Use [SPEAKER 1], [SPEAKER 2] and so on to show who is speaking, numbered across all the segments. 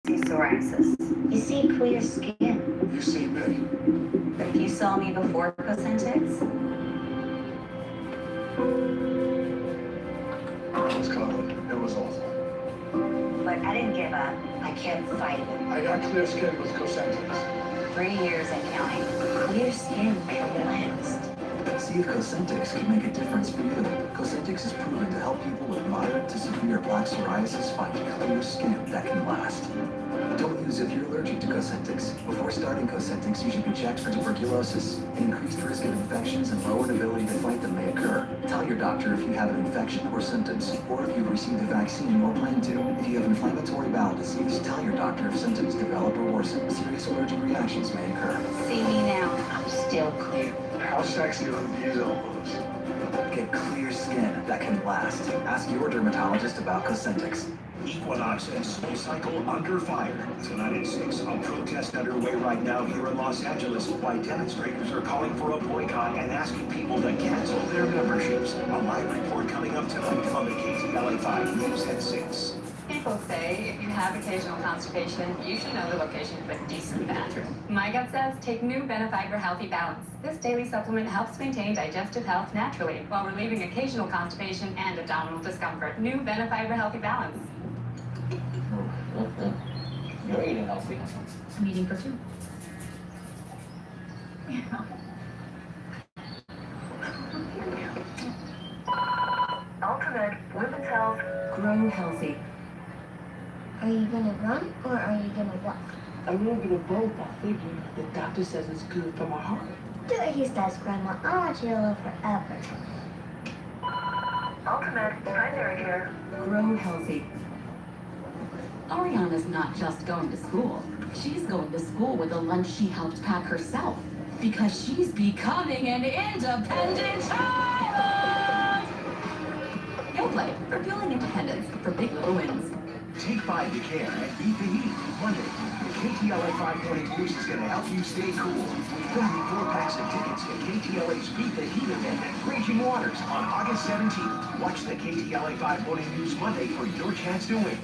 [SPEAKER 1] psoriasis. You see clear skin.
[SPEAKER 2] You see me.
[SPEAKER 1] But if you saw me before Cosentix,
[SPEAKER 2] It was covered. It was awful.
[SPEAKER 1] but I didn't give up. I kept fighting.
[SPEAKER 2] I got clear skin with Cosentix.
[SPEAKER 1] 3 years and counting. Clear skin can last.
[SPEAKER 3] See if Cosentix can make a difference for you. Cosentix is proven to help people with moderate to severe plaque psoriasis find clear skin that can last. Don't use if you're allergic to Cosentix. Before starting Cosentix, you should be checked for tuberculosis. An increased risk of infections and lowered ability to fight them may occur. Tell your doctor if you have an infection or symptoms, or if you've received a vaccine or plan to. If you have inflammatory bowel disease, tell your doctor if symptoms develop or worsen. Serious allergic reactions may occur.
[SPEAKER 1] See me now. I'm still clear.
[SPEAKER 2] How sexy are these elbows?
[SPEAKER 3] Get clear skin that can last. Ask your dermatologist about Cosentix.
[SPEAKER 4] Equinox and Soul Cycle under fire. Tonight at 6, a protest underway right now here in Los Angeles. Why demonstrators are calling for a boycott and asking people to cancel their memberships. A live report coming up tonight from the KTLA 5 News at 6.
[SPEAKER 5] People say if you have occasional constipation, you should know the location of a decent bathroom. My gut says take new Benefiber Healthy Balance. This daily supplement helps maintain digestive health naturally while relieving occasional constipation and abdominal discomfort. New Benefiber Healthy Balance.
[SPEAKER 6] You're eating healthy.
[SPEAKER 5] I'm eating for two.
[SPEAKER 1] Ultimate Women's Health. Grow healthy.
[SPEAKER 7] Are you gonna run or are you gonna walk?
[SPEAKER 6] A little bit of both, I figure. The doctor says it's good for my heart.
[SPEAKER 7] Do what he says, Grandma. I want you to live forever.
[SPEAKER 1] Ultimate Primary Care. Grow healthy.
[SPEAKER 8] Ariana's not just going to school. She's going to school with a lunch she helped pack herself. Because she's becoming an independent child! Yoplait, for fueling independence, for big little wins.
[SPEAKER 4] Take 5 to care and beat the heat. Monday, the KTLA 5 Morning Boost is going to help you stay cool. Filming 4 packs of tickets to KTLA's Beat the Heat event at Raging Waters on August 17th. Watch the KTLA 5 Morning News Monday for your chance to win.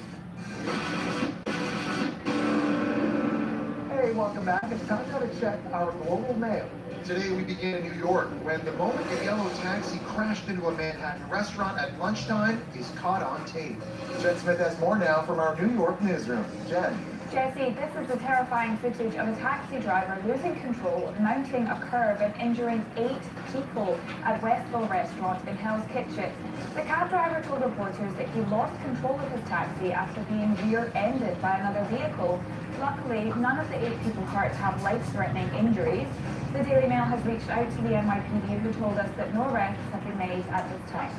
[SPEAKER 9] Hey, welcome back. It's time now to check our global mail.
[SPEAKER 10] Today we begin in New York when the moment a yellow taxi crashed into a Manhattan restaurant at lunchtime is caught on tape.
[SPEAKER 9] Jen Smith has more now from our New York newsroom. Jen.
[SPEAKER 11] Jesse, this is the terrifying footage of a taxi driver losing control, mounting a curb and injuring 8 people at Westville restaurant in Hell's Kitchen. The cab driver told reporters that he lost control of his taxi after being rear-ended by another vehicle. Luckily, none of the 8 people hurt have life-threatening injuries. The Daily Mail has reached out to the NYPD, who told us that no arrests have been made at this time.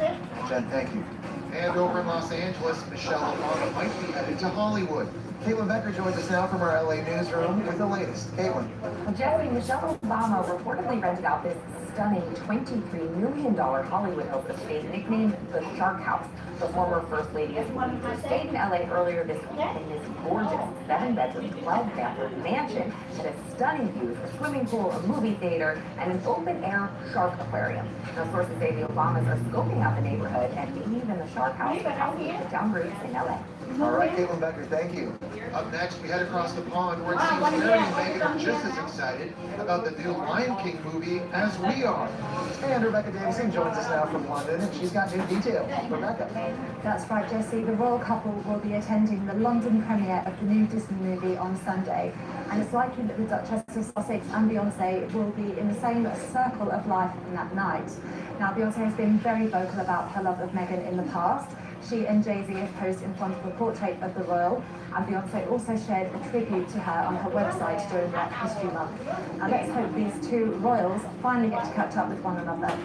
[SPEAKER 9] Jen, thank you.
[SPEAKER 10] And over in Los Angeles, Michelle Obama might be headed to Hollywood.
[SPEAKER 9] Caitlin Becker joins us now from our LA newsroom with the latest. Caitlin.
[SPEAKER 11] Well, Jesse, Michelle Obama reportedly rented out this stunning $23 million Hollywood Hills estate nicknamed the Shark House. The former First Lady stayed in LA earlier this week in this gorgeous 7-bedroom, 12-bathroom mansion that has stunning views, a swimming pool, a movie theater, and an open-air shark aquarium. Now, sources say the Obamas are scoping out the neighborhood and maybe even the Shark House will help put down roots in LA.
[SPEAKER 9] All right, Caitlin Becker, thank you.
[SPEAKER 10] Up next, we head across the pond where it seems Harry and Meghan are just as excited about the new Lion King movie as we are.
[SPEAKER 9] And Rebecca Davison joins us now from London, and she's got new details. Rebecca.
[SPEAKER 11] That's right, Jesse. The royal couple will be attending the London premiere of the new Disney movie on Sunday. And it's likely that the Duchess of Sussex and Beyoncé will be in the same circle of life on that night. Now, Beyoncé has been very vocal about her love of Meghan in the past. She and Jay-Z have posed in front of a portrait of the royal, and Beyoncé also shared a tribute to her on her website during Black History Month. And let's hope these two royals finally get to catch up with one another.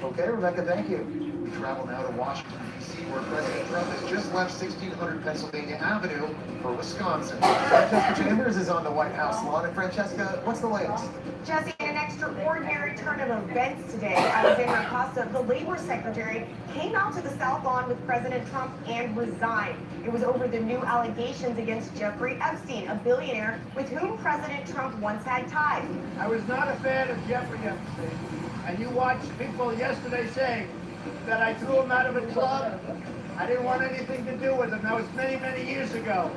[SPEAKER 9] Okay, Rebecca, thank you.
[SPEAKER 10] We travel now to Washington, D.C., where President Trump has just left 1600 Pennsylvania Avenue for Wisconsin.
[SPEAKER 9] Francesca Chambers is on the White House lawn. And Francesca, what's the latest?
[SPEAKER 12] Jesse, an extraordinary turn of events today. Alexandra Acosta, the Labor Secretary, came out to the South Lawn with President Trump and resigned. It was over the new allegations against Jeffrey Epstein, a billionaire with whom President Trump once had ties.
[SPEAKER 13] I was not a fan of Jeffrey Epstein, and you watched people yesterday saying that I threw him out of a club. I didn't want anything to do with him. That was many, many years ago.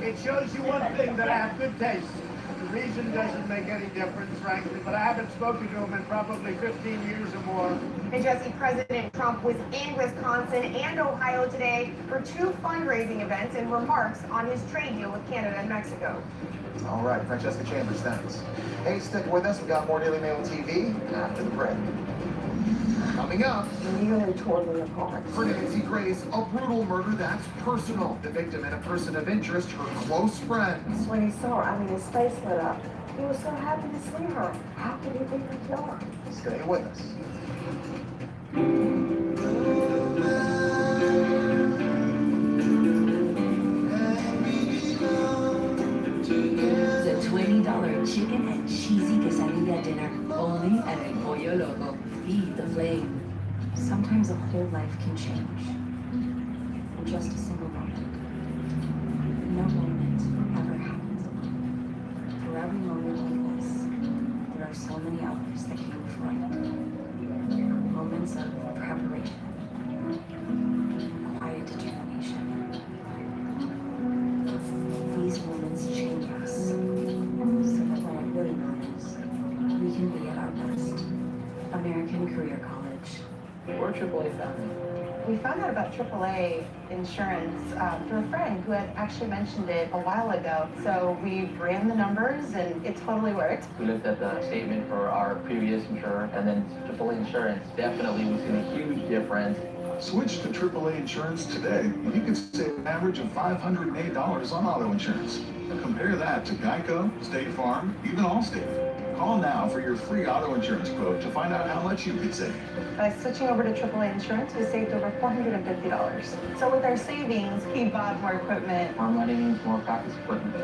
[SPEAKER 13] It shows you one thing, that I have good taste. The reason doesn't make any difference, frankly, but I haven't spoken to him in probably 15 years or more.
[SPEAKER 12] And Jesse, President Trump was in Wisconsin and Ohio today for 2 fundraising events and remarks on his trade deal with Canada and Mexico.
[SPEAKER 10] All right, Francesca Chambers, thanks. Hey, stick with us. We got more Daily Mail TV after the break. Coming up,
[SPEAKER 6] Nearly tore me apart.
[SPEAKER 10] for Nancy Grace, a brutal murder that's personal. The victim and a person of interest, her close friends.
[SPEAKER 6] When he saw her, his face lit up. He was so happy to see her. How could he be the killer?
[SPEAKER 10] Stay with us.
[SPEAKER 14] The $20 chicken and cheesy quesadilla dinner, only at El Pollo Loco. Feed the flame.
[SPEAKER 15] Sometimes a whole life can change in just a single moment. No moment ever happens alone. For every moment like this, there are so many others that came before it. Moments of preparation, quiet determination. These moments change us, so that when it really matters, we can be at our best. American Career College.
[SPEAKER 9] We're AAA family.
[SPEAKER 16] We found out about AAA insurance through a friend who had actually mentioned it a while ago. So we ran the numbers and it totally worked.
[SPEAKER 9] We looked at the statement for our previous insurer, and then AAA insurance. Definitely, we've seen a huge difference.
[SPEAKER 2] Switch to AAA insurance today, and you can save an average of $508 on auto insurance. Compare that to Geico, State Farm, even Allstate. Call now for your free auto insurance quote to find out how much you could save.
[SPEAKER 16] By switching over to AAA insurance, we saved over $450. So with our savings, he bought more equipment.
[SPEAKER 9] More money means more practice equipment.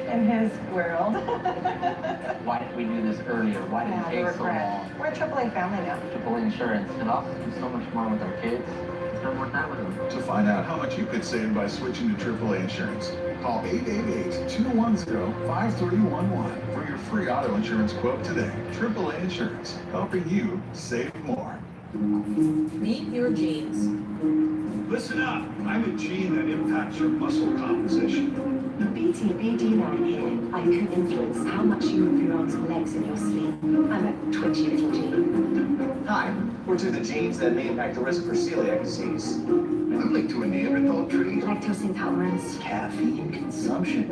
[SPEAKER 16] In his world.
[SPEAKER 9] Why didn't we do this earlier? Why did it take so long?
[SPEAKER 16] We're a AAA family now.
[SPEAKER 9] AAA insurance can also do so much more with our kids. Spend more time with them.
[SPEAKER 2] To find out how much you could save by switching to AAA insurance, call 888-210-5311 for your free auto insurance quote today. AAA Insurance, helping you save more.
[SPEAKER 14] Meet your genes.
[SPEAKER 17] Listen up. I'm a gene that impacts your muscle composition.
[SPEAKER 14] The BTBD9 I can influence how much you move your arms and legs in your sleep. I'm a twitchy little gene.
[SPEAKER 4] Hi, we're to the genes that may impact the risk for celiac disease. I'm linked to a Neanderthal tree.
[SPEAKER 14] Lactose intolerance.
[SPEAKER 3] Caffeine consumption.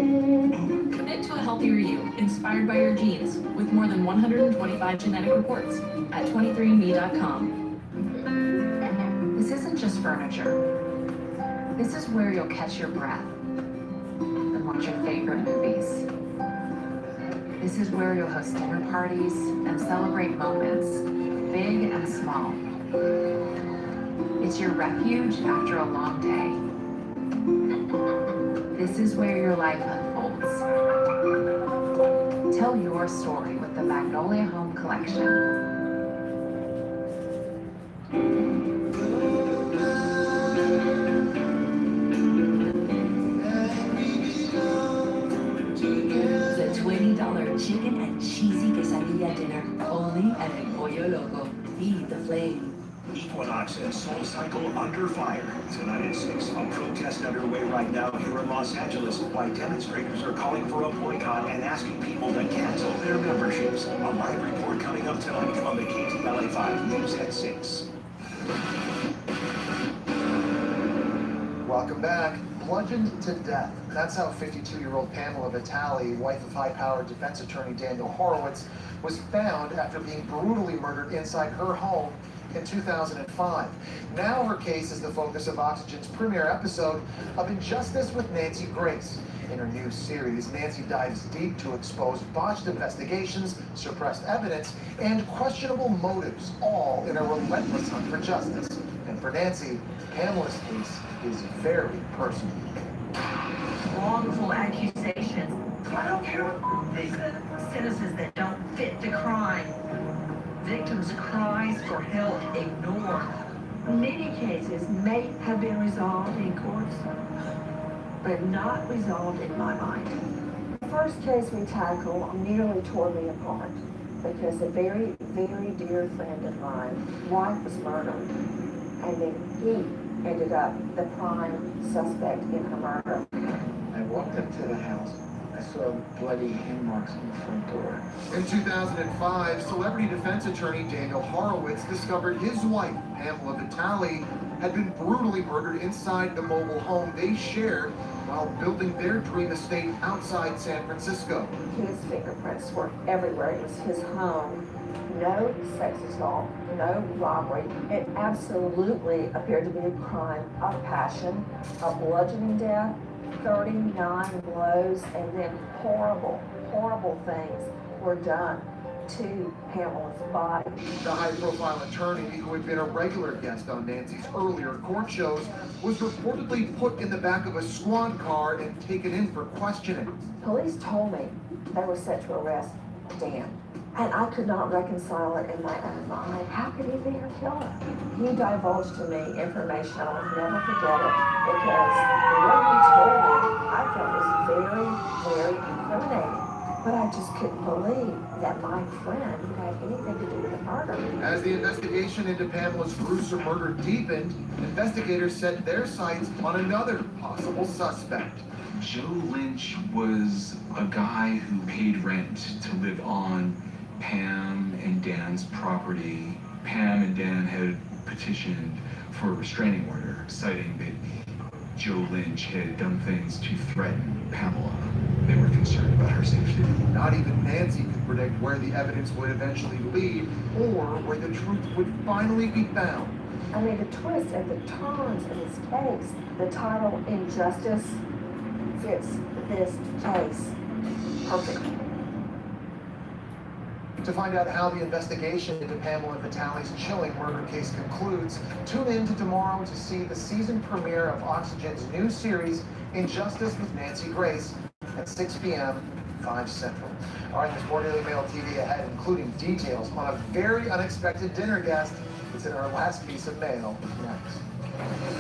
[SPEAKER 8] Commit to a healthier you, inspired by your genes, with more than 125 genetic reports at 23andMe.com. This isn't just furniture. This is where you'll catch your breath and watch your favorite movies. This is where you'll host dinner parties and celebrate moments, big and small. It's your refuge after a long day. This is where your life unfolds. Tell your story with the Magnolia Home Collection.
[SPEAKER 14] The $20 chicken and cheesy quesadilla dinner, only at El Pollo Loco. Feed the flame.
[SPEAKER 4] Equinox and SoulCycle under fire. Tonight at 6, a protest underway right now here in Los Angeles. Why demonstrators are calling for a boycott and asking people to cancel their memberships. A live report coming up tonight on the KTLA 5 News at 6.
[SPEAKER 10] Welcome back. Bludgeoned to death. That's how 52-year-old Pamela Vitale, wife of high-powered defense attorney Daniel Horowitz, was found after being brutally murdered inside her home in 2005. Now her case is the focus of Oxygen's premiere episode of Injustice with Nancy Grace. In her new series, Nancy dives deep to expose botched investigations, suppressed evidence, and questionable motives, all in a relentless hunt for justice. And for Nancy, Pamela's case is very personal.
[SPEAKER 18] Wrongful accusations. I don't care what they said. Sentences that don't fit the crime. Victims' cries for help ignored.
[SPEAKER 6] Many cases may have been resolved in courts, but not resolved in my mind. The first case we tackled nearly tore me apart because a very, very dear friend of mine, wife was murdered, and then he ended up the prime suspect in her murder.
[SPEAKER 10] And
[SPEAKER 19] walked up to the house, I saw bloody hand marks on the front door.
[SPEAKER 10] In 2005, celebrity defense attorney Daniel Horowitz discovered his wife, Pamela Vitale, had been brutally murdered inside the mobile home they shared while building their dream estate outside San Francisco.
[SPEAKER 6] His fingerprints were everywhere. It was his home. No sex assault, no robbery. It absolutely appeared to be a crime of passion, a bludgeoning death, 39 blows, and then horrible, horrible things were done to Pamela's body.
[SPEAKER 10] The high-profile attorney, who had been a regular guest on Nancy's earlier court shows, was reportedly put in the back of a squad car and taken in for questioning.
[SPEAKER 6] Police told me they were set to arrest Dan, and I could not reconcile it in my own mind. How could he be her killer? He divulged to me information I will never forget it, because what he told me I felt was very, very incriminating. But I just couldn't believe that my friend would have anything to do with the murder.
[SPEAKER 10] As the investigation into Pamela's gruesome murder deepened, investigators set their sights on another possible suspect.
[SPEAKER 20] Joe Lynch was a guy who paid rent to live on Pam and Dan's property. Pam and Dan had petitioned for a restraining order, citing that Joe Lynch had done things to threaten Pamela. They were concerned about her safety.
[SPEAKER 10] Not even Nancy could predict where the evidence would eventually lead, or where the truth would finally be found.
[SPEAKER 6] I mean, the twist and the turns in this case, the title Injustice fits this case perfectly.
[SPEAKER 10] To find out how the investigation into Pamela Vitale's chilling murder case concludes, tune in to tomorrow to see the season premiere of Oxygen's new series, Injustice with Nancy Grace, at 6 p.m., 5 Central. All right, there's more Daily Mail TV ahead, including details on a very unexpected dinner guest. It's in our last piece of mail next.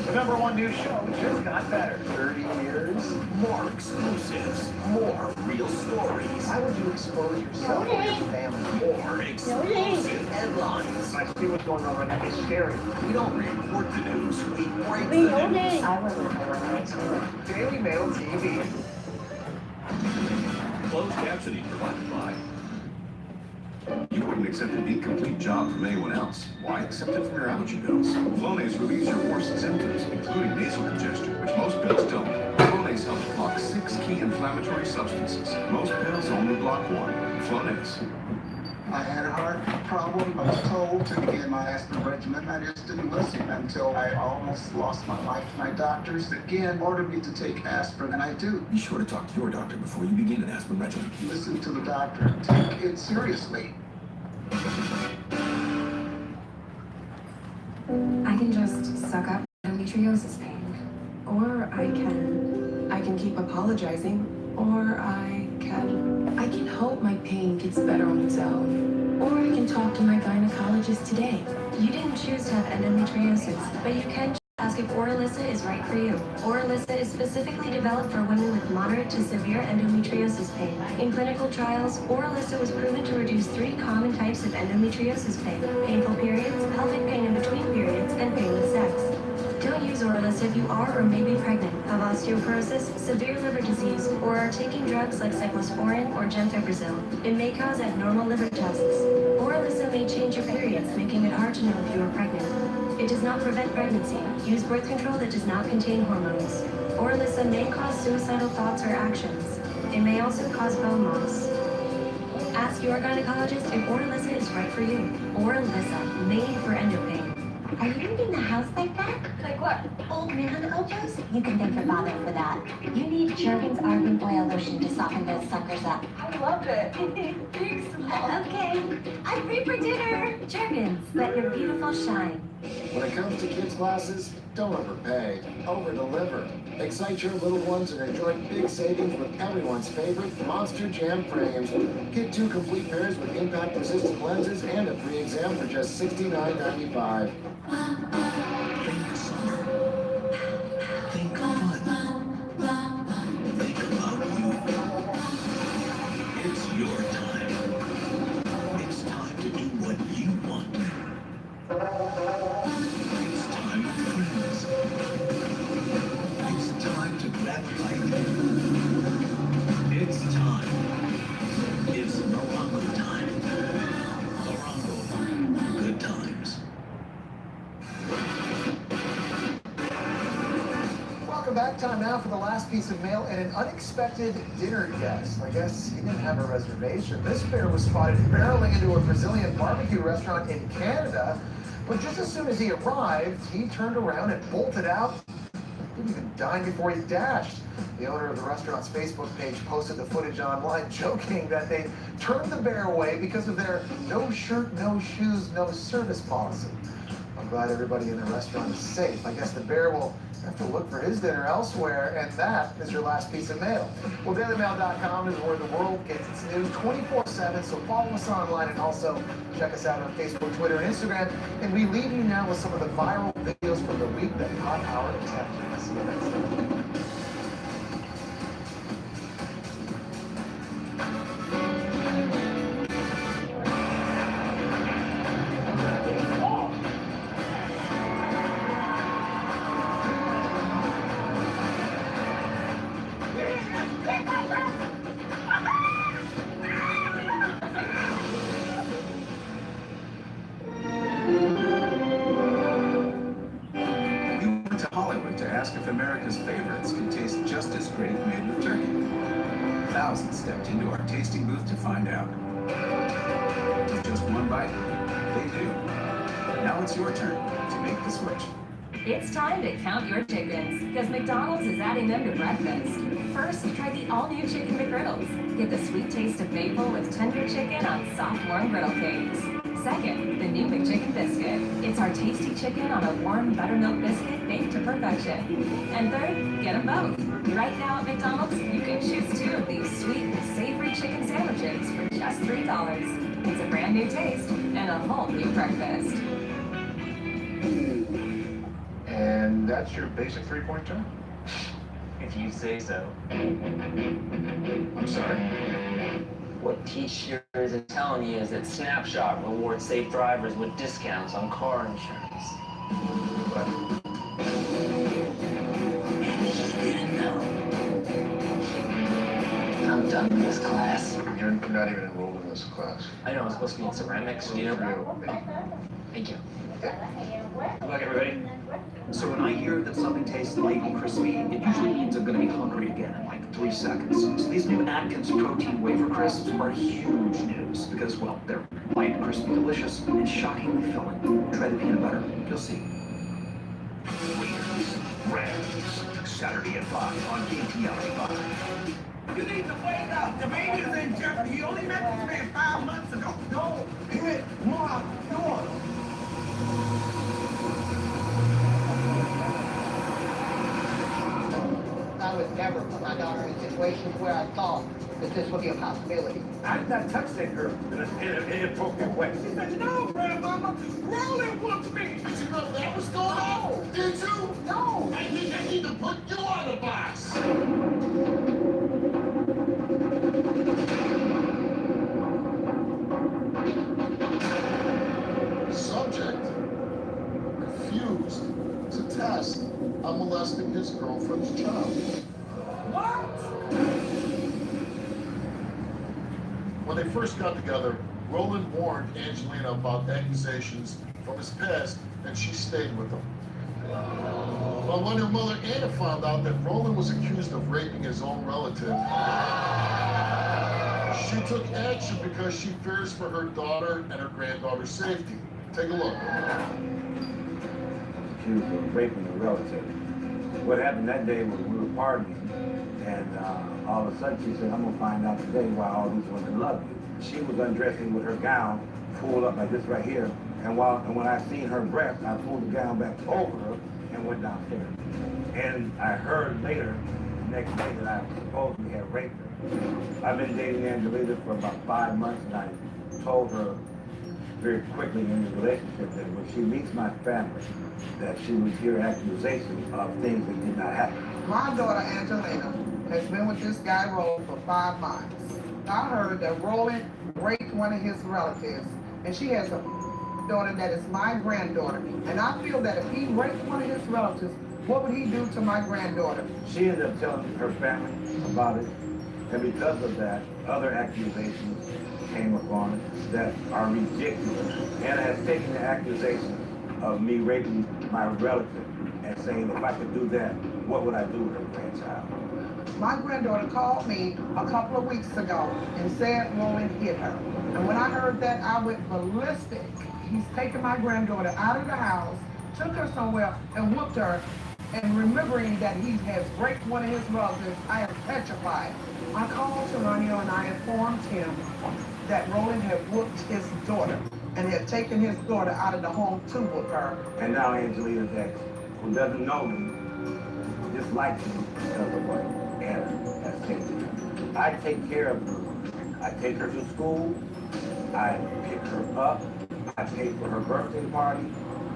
[SPEAKER 4] The #1 news show just got better.
[SPEAKER 10] 30 years,
[SPEAKER 4] More exclusives, more real stories.
[SPEAKER 10] Why would you expose yourself and your family?
[SPEAKER 4] More exclusive headlines. I see what's going on right now. It's scary. We don't report the news. We break the news.
[SPEAKER 6] I wasn't
[SPEAKER 4] Daily Mail TV.
[SPEAKER 17] Closed captioning provided by. You wouldn't accept an incomplete job from anyone else. Why accept it from your allergy pills? Flonase relieves your worst symptoms, including nasal congestion, which most pills don't. Flonase helps block 6 key inflammatory substances. Most pills only block 1. Flonase.
[SPEAKER 21] I had a heart problem. I was told to begin my aspirin regimen. I just didn't listen until I almost lost my life. My doctors again ordered me to take aspirin, and I do.
[SPEAKER 4] Be sure to talk to your doctor before you begin an aspirin regimen.
[SPEAKER 21] Listen to the doctor. Take it seriously.
[SPEAKER 15] I can just suck up endometriosis pain. Or I can keep apologizing. Or I can hope my pain gets better on its own. Or I can talk to my gynecologist today. You didn't choose to have endometriosis, but you can ask if Orilissa is right for you. Orilissa is specifically developed for women with moderate to severe endometriosis pain. In clinical trials, Orilissa was proven to reduce 3 common types of endometriosis pain: painful periods, pelvic pain in between periods, and pain with sex. Don't use Orilissa if you are or may be pregnant, have osteoporosis, severe liver disease, or are taking drugs like cyclosporin or gemfibrozil. It may cause abnormal liver tests. Orilissa may change your periods, making it hard to know if you are pregnant. It does not prevent pregnancy. Use birth control that does not contain hormones. Orilissa may cause suicidal thoughts or actions. It may also cause bone loss. Ask your gynecologist if Orilissa is right for you. Orilissa, made for endo pain.
[SPEAKER 7] Are you leaving the house like that?
[SPEAKER 5] Like what?
[SPEAKER 7] Old man elbows? You can thank your father for that. You need Jergens Argan Oil Lotion to soften those suckers up.
[SPEAKER 5] I love it. Big small.
[SPEAKER 7] Okay, I'm free for dinner.
[SPEAKER 15] Jergens, let your beautiful shine.
[SPEAKER 22] When it comes to kids' classes, don't overpay, over-deliver. Excite your little ones and enjoy big savings with everyone's favorite Monster Jam frames. Get 2 complete pairs with impact-resistant lenses and a free exam for just $69.95.
[SPEAKER 4] Think summer. Think fun. Think about you. It's your time. It's time to do what you want. It's time with friends. It's time to grab life.
[SPEAKER 10] Check time now for the last piece of mail and an unexpected dinner guest. I guess he didn't have a reservation. This bear was spotted barreling into a Brazilian barbecue restaurant in Canada, but just as soon as he arrived, he turned around and bolted out. Didn't even dine before he dashed. The owner of the restaurant's Facebook page posted the footage online, joking that they turned the bear away because of their no shirt, no shoes, no service policy. I'm glad everybody in the restaurant is safe. I guess the bear will have to look for his dinner elsewhere, and that is your last piece of mail. Well, dailymail.com is where the world gets its news 24/7, so follow us online and also check us out on Facebook, Twitter, and Instagram. And we leave you now with some of the viral videos from the week that caught our attention. See you next time.
[SPEAKER 1] If America's favorites can taste just as great made with turkey. Thousands stepped into our tasting booth to find out. With just one bite, they do. Now it's your turn to make the switch.
[SPEAKER 15] It's time to count your chickens, because McDonald's is adding them to breakfast. First, try the all-new Chicken McGriddles. Get the sweet taste of maple with tender chicken on soft, warm griddle cakes. Second, the new McChicken Biscuit. It's our tasty chicken on a warm buttermilk biscuit baked to perfection. And third, get them both. Right now at McDonald's, you can choose 2 of these sweet and savory chicken sandwiches for just $3. It's a brand new taste and a whole new breakfast.
[SPEAKER 10] And that's your basic three-point turn?
[SPEAKER 9] If you say so.
[SPEAKER 10] I'm sorry?
[SPEAKER 9] What T-shirt is telling you is that Snapshot rewards safe drivers with discounts on car insurance.
[SPEAKER 10] What?
[SPEAKER 9] I'm done with this class.
[SPEAKER 10] You're not even enrolled in this class.
[SPEAKER 9] I know, I'm supposed to be in ceramics. Do you know? Thank you.
[SPEAKER 11] Good luck, everybody. So when I hear that something tastes light and crispy, it usually means I'm going to be hungry again in like 3 seconds. So these new Atkins protein wafer crisps are huge news because, well, they're light, crispy, delicious, and shockingly filling. Try the peanut butter. You'll see.
[SPEAKER 4] Wieners, Rams, Saturday at 5 on KTLA 5. You need to wake up. The baby's in jeopardy. He only met this man 5 months ago. Don't hit my daughter.
[SPEAKER 23] I would never put my daughter in situations where I thought that this would be a possibility.
[SPEAKER 4] I did not touch that girl in an inappropriate way. She said, no, Grandmama, Roland wants me. Did you know that was going on? Did you? No. I think I need to put you on the box.
[SPEAKER 24] Subject refused to test on molesting his girlfriend's child.
[SPEAKER 4] What?
[SPEAKER 24] When they first got together, Roland warned Angelina about accusations from his past, and she stayed with him. But when her mother Anna found out that Roland was accused of raping his own relative, she took action because she fears for her daughter and her granddaughter's safety. Take a look.
[SPEAKER 25] Accused of raping a relative. What happened that day was we were partying, and all of a sudden she said, I'm gonna find out today why all these women love you. She was undressing with her gown pulled up like this right here, and when I seen her breast, I pulled the gown back over her and went downstairs. And I heard later, the next day, that I supposedly had raped her. I've been dating Angelina for about 5 months, and I told her very quickly in the relationship that when she meets my family, that she would hear accusations of things that did not happen.
[SPEAKER 23] My daughter, Angelina, has been with this guy, Roland, for 5 months. I heard that Roland raped one of his relatives, and she has a daughter that is my granddaughter. And I feel that if he raped one of his relatives, what would he do to my granddaughter?
[SPEAKER 25] She ended up telling her family about it, and because of that, other accusations came upon it that are ridiculous. Anna has taken the accusations of me raping my relative and saying if I could do that, what would I do with her grandchild?
[SPEAKER 23] My granddaughter called me a couple of weeks ago and said Roland hit her. And when I heard that, I went ballistic. He's taken my granddaughter out of the house, took her somewhere, and whooped her. And remembering that he has raped one of his relatives, I am petrified. I called Taranio and I informed him that Roland had whooped his daughter and had taken his daughter out of the home to whoop her.
[SPEAKER 25] And now Angelina's ex, who doesn't know me, dislikes me because of what Anna has said to her. I take care of her. I take her to school. I pick her up. I pay for her birthday party.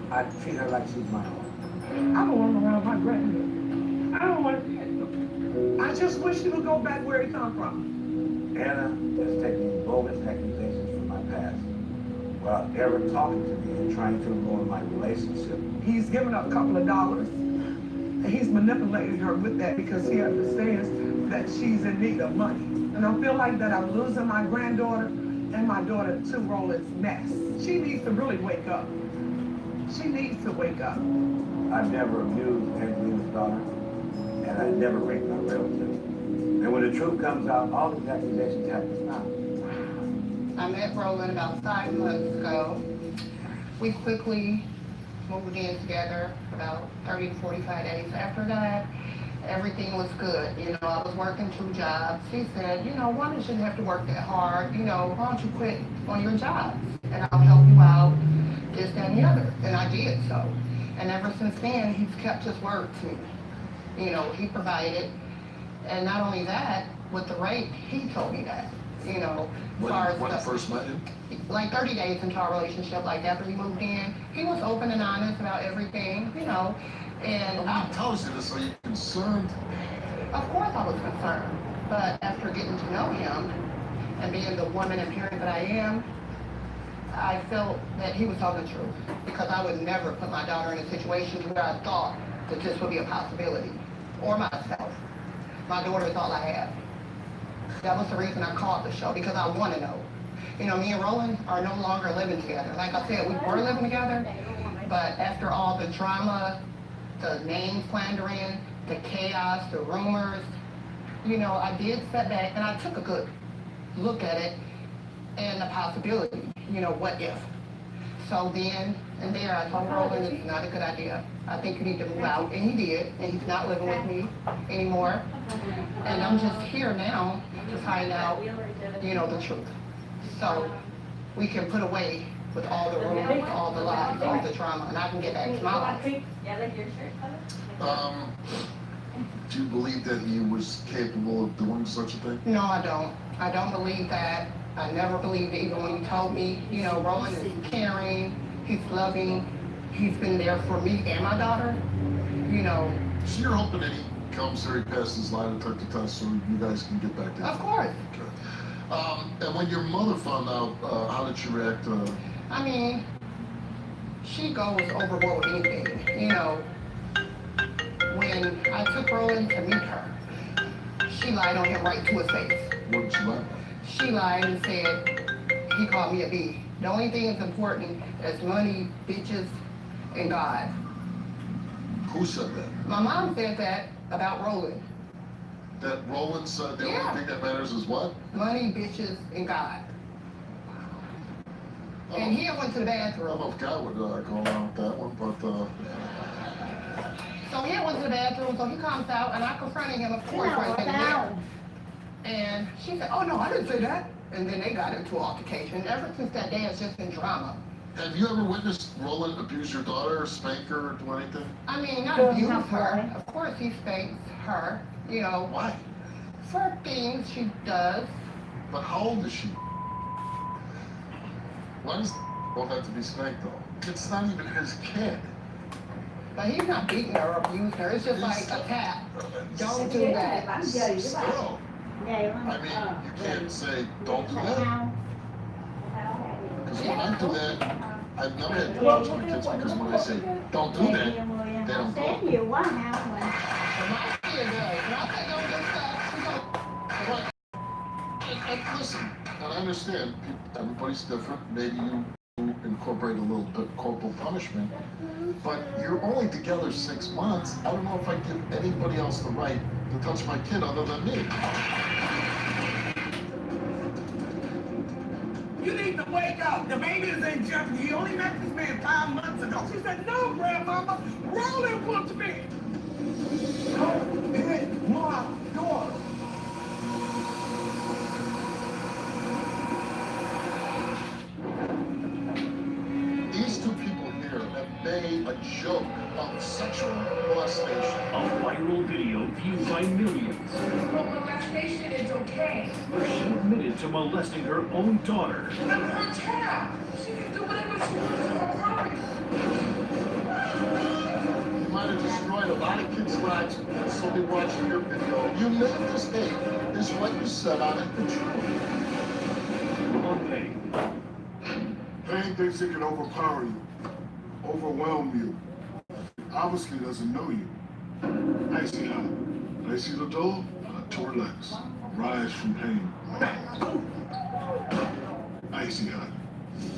[SPEAKER 25] I treat her like she's my own.
[SPEAKER 23] I don't want him around my granddaughter. I don't want to hit him. I just wish he would go back where he come from.
[SPEAKER 25] Anna is taking bogus accusations from my past without ever talking to me and trying to ruin my relationship.
[SPEAKER 23] He's given up a couple of dollars. And he's manipulating her with that because he understands that she's in need of money. And I feel like that I'm losing my granddaughter and my daughter to Roland's mess. She needs to really wake up. She needs to wake up.
[SPEAKER 25] I've never abused Angelina's daughter, and I never raped my relative. And when the truth comes out, all these accusations have to stop.
[SPEAKER 2] I met Roland about 5 months ago. We quickly moved in together about 30 to 45 days after that. Everything was good. You know, I was working 2 jobs. He said, you know, one, you shouldn't have to work that hard. You know, why don't you quit on your jobs? And I'll help you out, this, that, and the other. And I did so. And ever since then, he's kept his word to me. You know, he provided. And not only that, with the rape, he told me that. You know,
[SPEAKER 24] when you first met him?
[SPEAKER 2] Like 30 days into our relationship, like after we moved in, he was open and honest about everything, you know. And
[SPEAKER 24] when he tells you this, are you concerned?
[SPEAKER 2] Of course I was concerned. But after getting to know him and being the woman and parent that I am, I felt that he was telling the truth. Because I would never put my daughter in a situation where I thought that this would be a possibility. Or myself. My daughter is all I have. That was the reason I called the show, because I want to know. You know, me and Roland are no longer living together. Like I said, we were living together, but after all the drama, the name slandering, the chaos, the rumors, you know, I did sit back and I took a good look at it and the possibility, you know, what if? So then and there, I told Roland it's not a good idea. I think you need to move out, and he did, and he's not living with me anymore. And I'm just here now to find out, you know, the truth. So we can put away with all the rumors, all the lies, all the drama, and I can get back to my life.
[SPEAKER 24] Do you believe that he was capable of doing such a thing?
[SPEAKER 2] No, I don't. I don't believe that. I never believed it, even when you told me, you know, Roland is caring, he's loving, he's been there for me and my daughter, you know.
[SPEAKER 24] So you're hoping that he comes here, he passes his lie detector test so you guys can get back together?
[SPEAKER 2] Of course.
[SPEAKER 24] Okay. And when your mother found out, how did she react?
[SPEAKER 2] I mean, she goes overboard with anything, you know. When I took Roland to meet her, she lied on him right to his face.
[SPEAKER 24] What did she lie?
[SPEAKER 2] She lied and said he called me a B. The only thing that's important is money, bitches, and God.
[SPEAKER 24] Who said that?
[SPEAKER 2] My mom said that about Roland.
[SPEAKER 24] That Roland said the only thing that matters is what?
[SPEAKER 2] Money, bitches, and God. And he went to the bathroom.
[SPEAKER 24] I don't know if God would go along with that one, but...
[SPEAKER 2] So he went to the bathroom, so he comes out, and I confronted him, of course, right then and there. And she said, oh, no, I didn't say that. And then they got into an altercation. Ever since that day, it's just been drama.
[SPEAKER 24] Have you ever witnessed Roland abuse your daughter, or spank her, or do anything?
[SPEAKER 2] I mean, not abuse her. Of course he spanks her, you know.
[SPEAKER 24] Why?
[SPEAKER 2] For things she does.
[SPEAKER 24] But how old is she? Why does both have to be spanked, though? It's not even his kid.
[SPEAKER 2] But he's not beating her or abusing her. It's just like a tap. Don't do that.
[SPEAKER 24] Still. I mean, you can't say, don't do that. Because when I do that, I've never had problems with my kids, because when I say, don't do that, they don't go.
[SPEAKER 2] My kid does. When I say don't do stuff, she goes.
[SPEAKER 24] Listen, and I understand, everybody's different. Maybe you incorporate a little bit corporal punishment, but you're only together 6 months. I don't know if I give anybody else the right to touch my kid other than me.
[SPEAKER 1] You need to wake up. The baby is in jeopardy. He only met this man 5 months ago. She said, no, grandmama. Roland wants me.
[SPEAKER 24] Don't hit my daughter. These two people here have made a joke about sexual molestation.
[SPEAKER 3] A viral video viewed by millions.
[SPEAKER 18] Well, molestation is okay.
[SPEAKER 3] Where she admitted to molesting her own daughter.
[SPEAKER 18] Let her tell. She can do whatever she wants to her property.
[SPEAKER 24] You might have destroyed a lot of kids' lives because somebody watching your video. You made this mistake. Is what you said on it the truth?
[SPEAKER 3] On Pain.
[SPEAKER 24] Pain thinks it can overpower you, overwhelm you. Obviously doesn't know you. I see her. I see the door, to her legs. Rise from pain. I see her.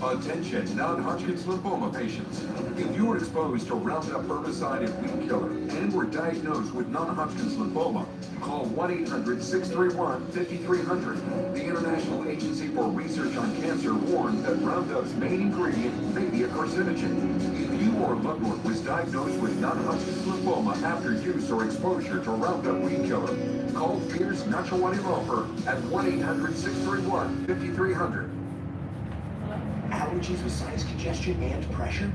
[SPEAKER 17] Attention, non-Hodgkin's lymphoma patients. If you were exposed to Roundup herbicide and weed killer and were diagnosed with non-Hodgkin's lymphoma, call 1-800-631-5300. The International Agency for Research on Cancer warned that Roundup's main ingredient may be a carcinogen. If you or a loved one was diagnosed with non-Hodgkin's lymphoma after use or exposure to Roundup weed killer, call Pierce Nachawati Law Firm at 1-800-631-5300.
[SPEAKER 4] Allergies with sinus congestion and pressure?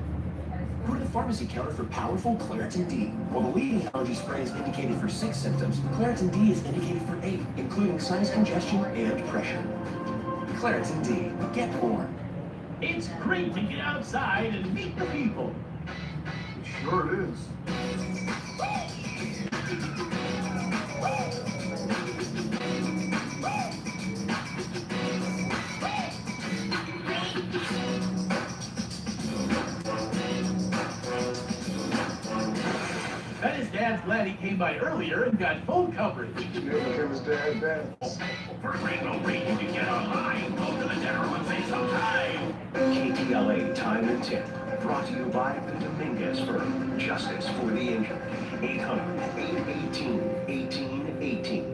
[SPEAKER 4] Go to the pharmacy counter for powerful Claritin D. While the leading allergy spray is indicated for 6 symptoms, Claritin D is indicated for 8, including sinus congestion and pressure. Claritin D. Get more.
[SPEAKER 3] It's great to get outside and meet the people.
[SPEAKER 24] Sure it is.
[SPEAKER 3] Bet his dad's glad he came by earlier and got phone coverage.
[SPEAKER 24] You ever give his dad that?
[SPEAKER 3] For a great low rate, you can get online. Go to the general and save some time.
[SPEAKER 4] KTLA Time and Tip. Brought to you by the Dominguez Firm. Justice for the Injured. 800-818-1818.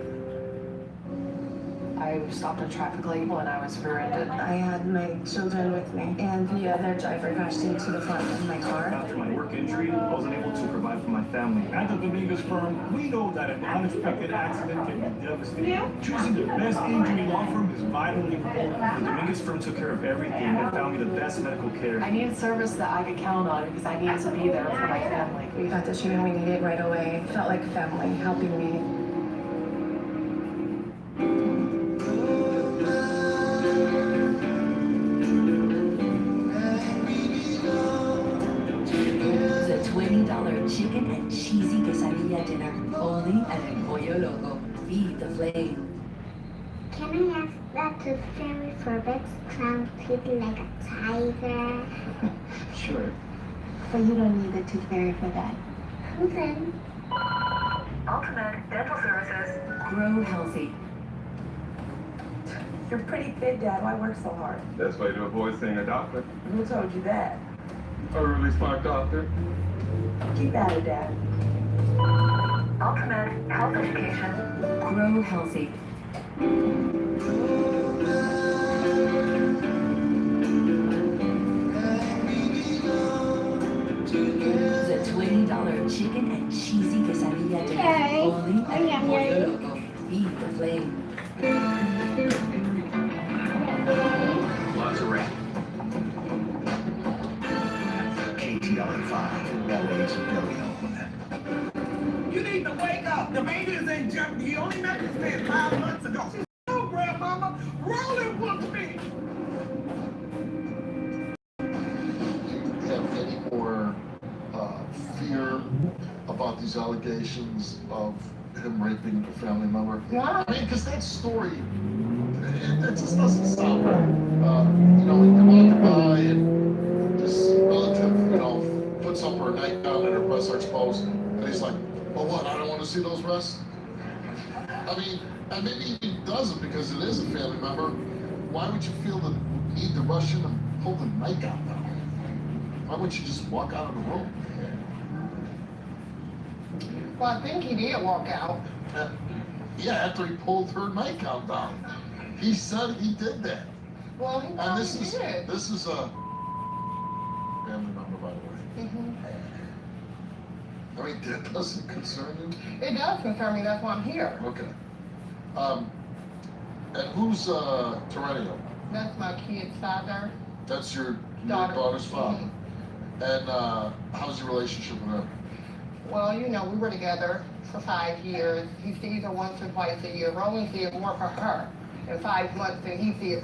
[SPEAKER 15] I stopped a traffic light when I was rear-ended.
[SPEAKER 8] I had my children with me, and the other driver crashed into the front of my car.
[SPEAKER 3] After my work injury, I wasn't able to provide for my family. At the Dominguez Firm, we know that an unexpected accident can be devastating. Choosing the best injury law firm is vitally important. The Dominguez Firm took care of everything and found me the best medical care.
[SPEAKER 15] I needed service that I could count on because I needed to be there for my family.
[SPEAKER 8] We got the treatment we needed right away. Felt like family helping me.
[SPEAKER 12] $20 chicken and cheesy quesadilla dinner, only at El Pollo Loco. Feed the flame.
[SPEAKER 13] Can I ask that to family for best clown teeth like a tiger?
[SPEAKER 12] Sure.
[SPEAKER 13] But you don't need the tooth fairy for that. Okay.
[SPEAKER 18] Ultimate Dental Services.
[SPEAKER 12] Grow healthy.
[SPEAKER 6] You're pretty fit, Dad. Why work so hard?
[SPEAKER 16] That's why to avoid seeing a doctor.
[SPEAKER 6] Who told you that?
[SPEAKER 16] A really smart doctor.
[SPEAKER 6] Keep at it, Dad.
[SPEAKER 18] Ultimate Health Education.
[SPEAKER 12] Grow healthy. The $20 chicken and cheesy quesadilla dinner, only at El Pollo Loco. Feed the flame.
[SPEAKER 4] Lots of rain. KTLA 5, LA's very own.
[SPEAKER 1] You need to wake up. The baby is in jeopardy. He only met this man 5 months ago. She said, no, grandmama. Roland wants me.
[SPEAKER 24] Do you have any more fear about these allegations of him raping a family member?
[SPEAKER 2] Yeah.
[SPEAKER 24] I mean, because that story, it just doesn't sound right. You know, you walk by and this relative, you know, puts up her nightgown and her breasts are exposed, and he's like, well, what, I don't want to see those breasts? I mean, and maybe he doesn't because it is a family member. Why would you feel the need to rush in and pulled the nightgown down? Why wouldn't she just walk out of the room?
[SPEAKER 2] Well, I think he did walk out.
[SPEAKER 24] Yeah, after he pulled her nightgown down. He said he did that.
[SPEAKER 2] Well, he
[SPEAKER 24] And
[SPEAKER 2] probably
[SPEAKER 24] this is
[SPEAKER 2] did.
[SPEAKER 24] a family member, by the way. I mean, that doesn't concern you?
[SPEAKER 2] It does concern me. That's why I'm here.
[SPEAKER 24] Okay. And who's Terrenio?
[SPEAKER 2] That's my kid's father.
[SPEAKER 24] That's your
[SPEAKER 2] Mm-hmm.
[SPEAKER 24] daughter's father. And how's your relationship with him?
[SPEAKER 2] Well, you know, we were together for 5 years. He sees her once or twice a year. Roland sees more for her in 5 months than he sees.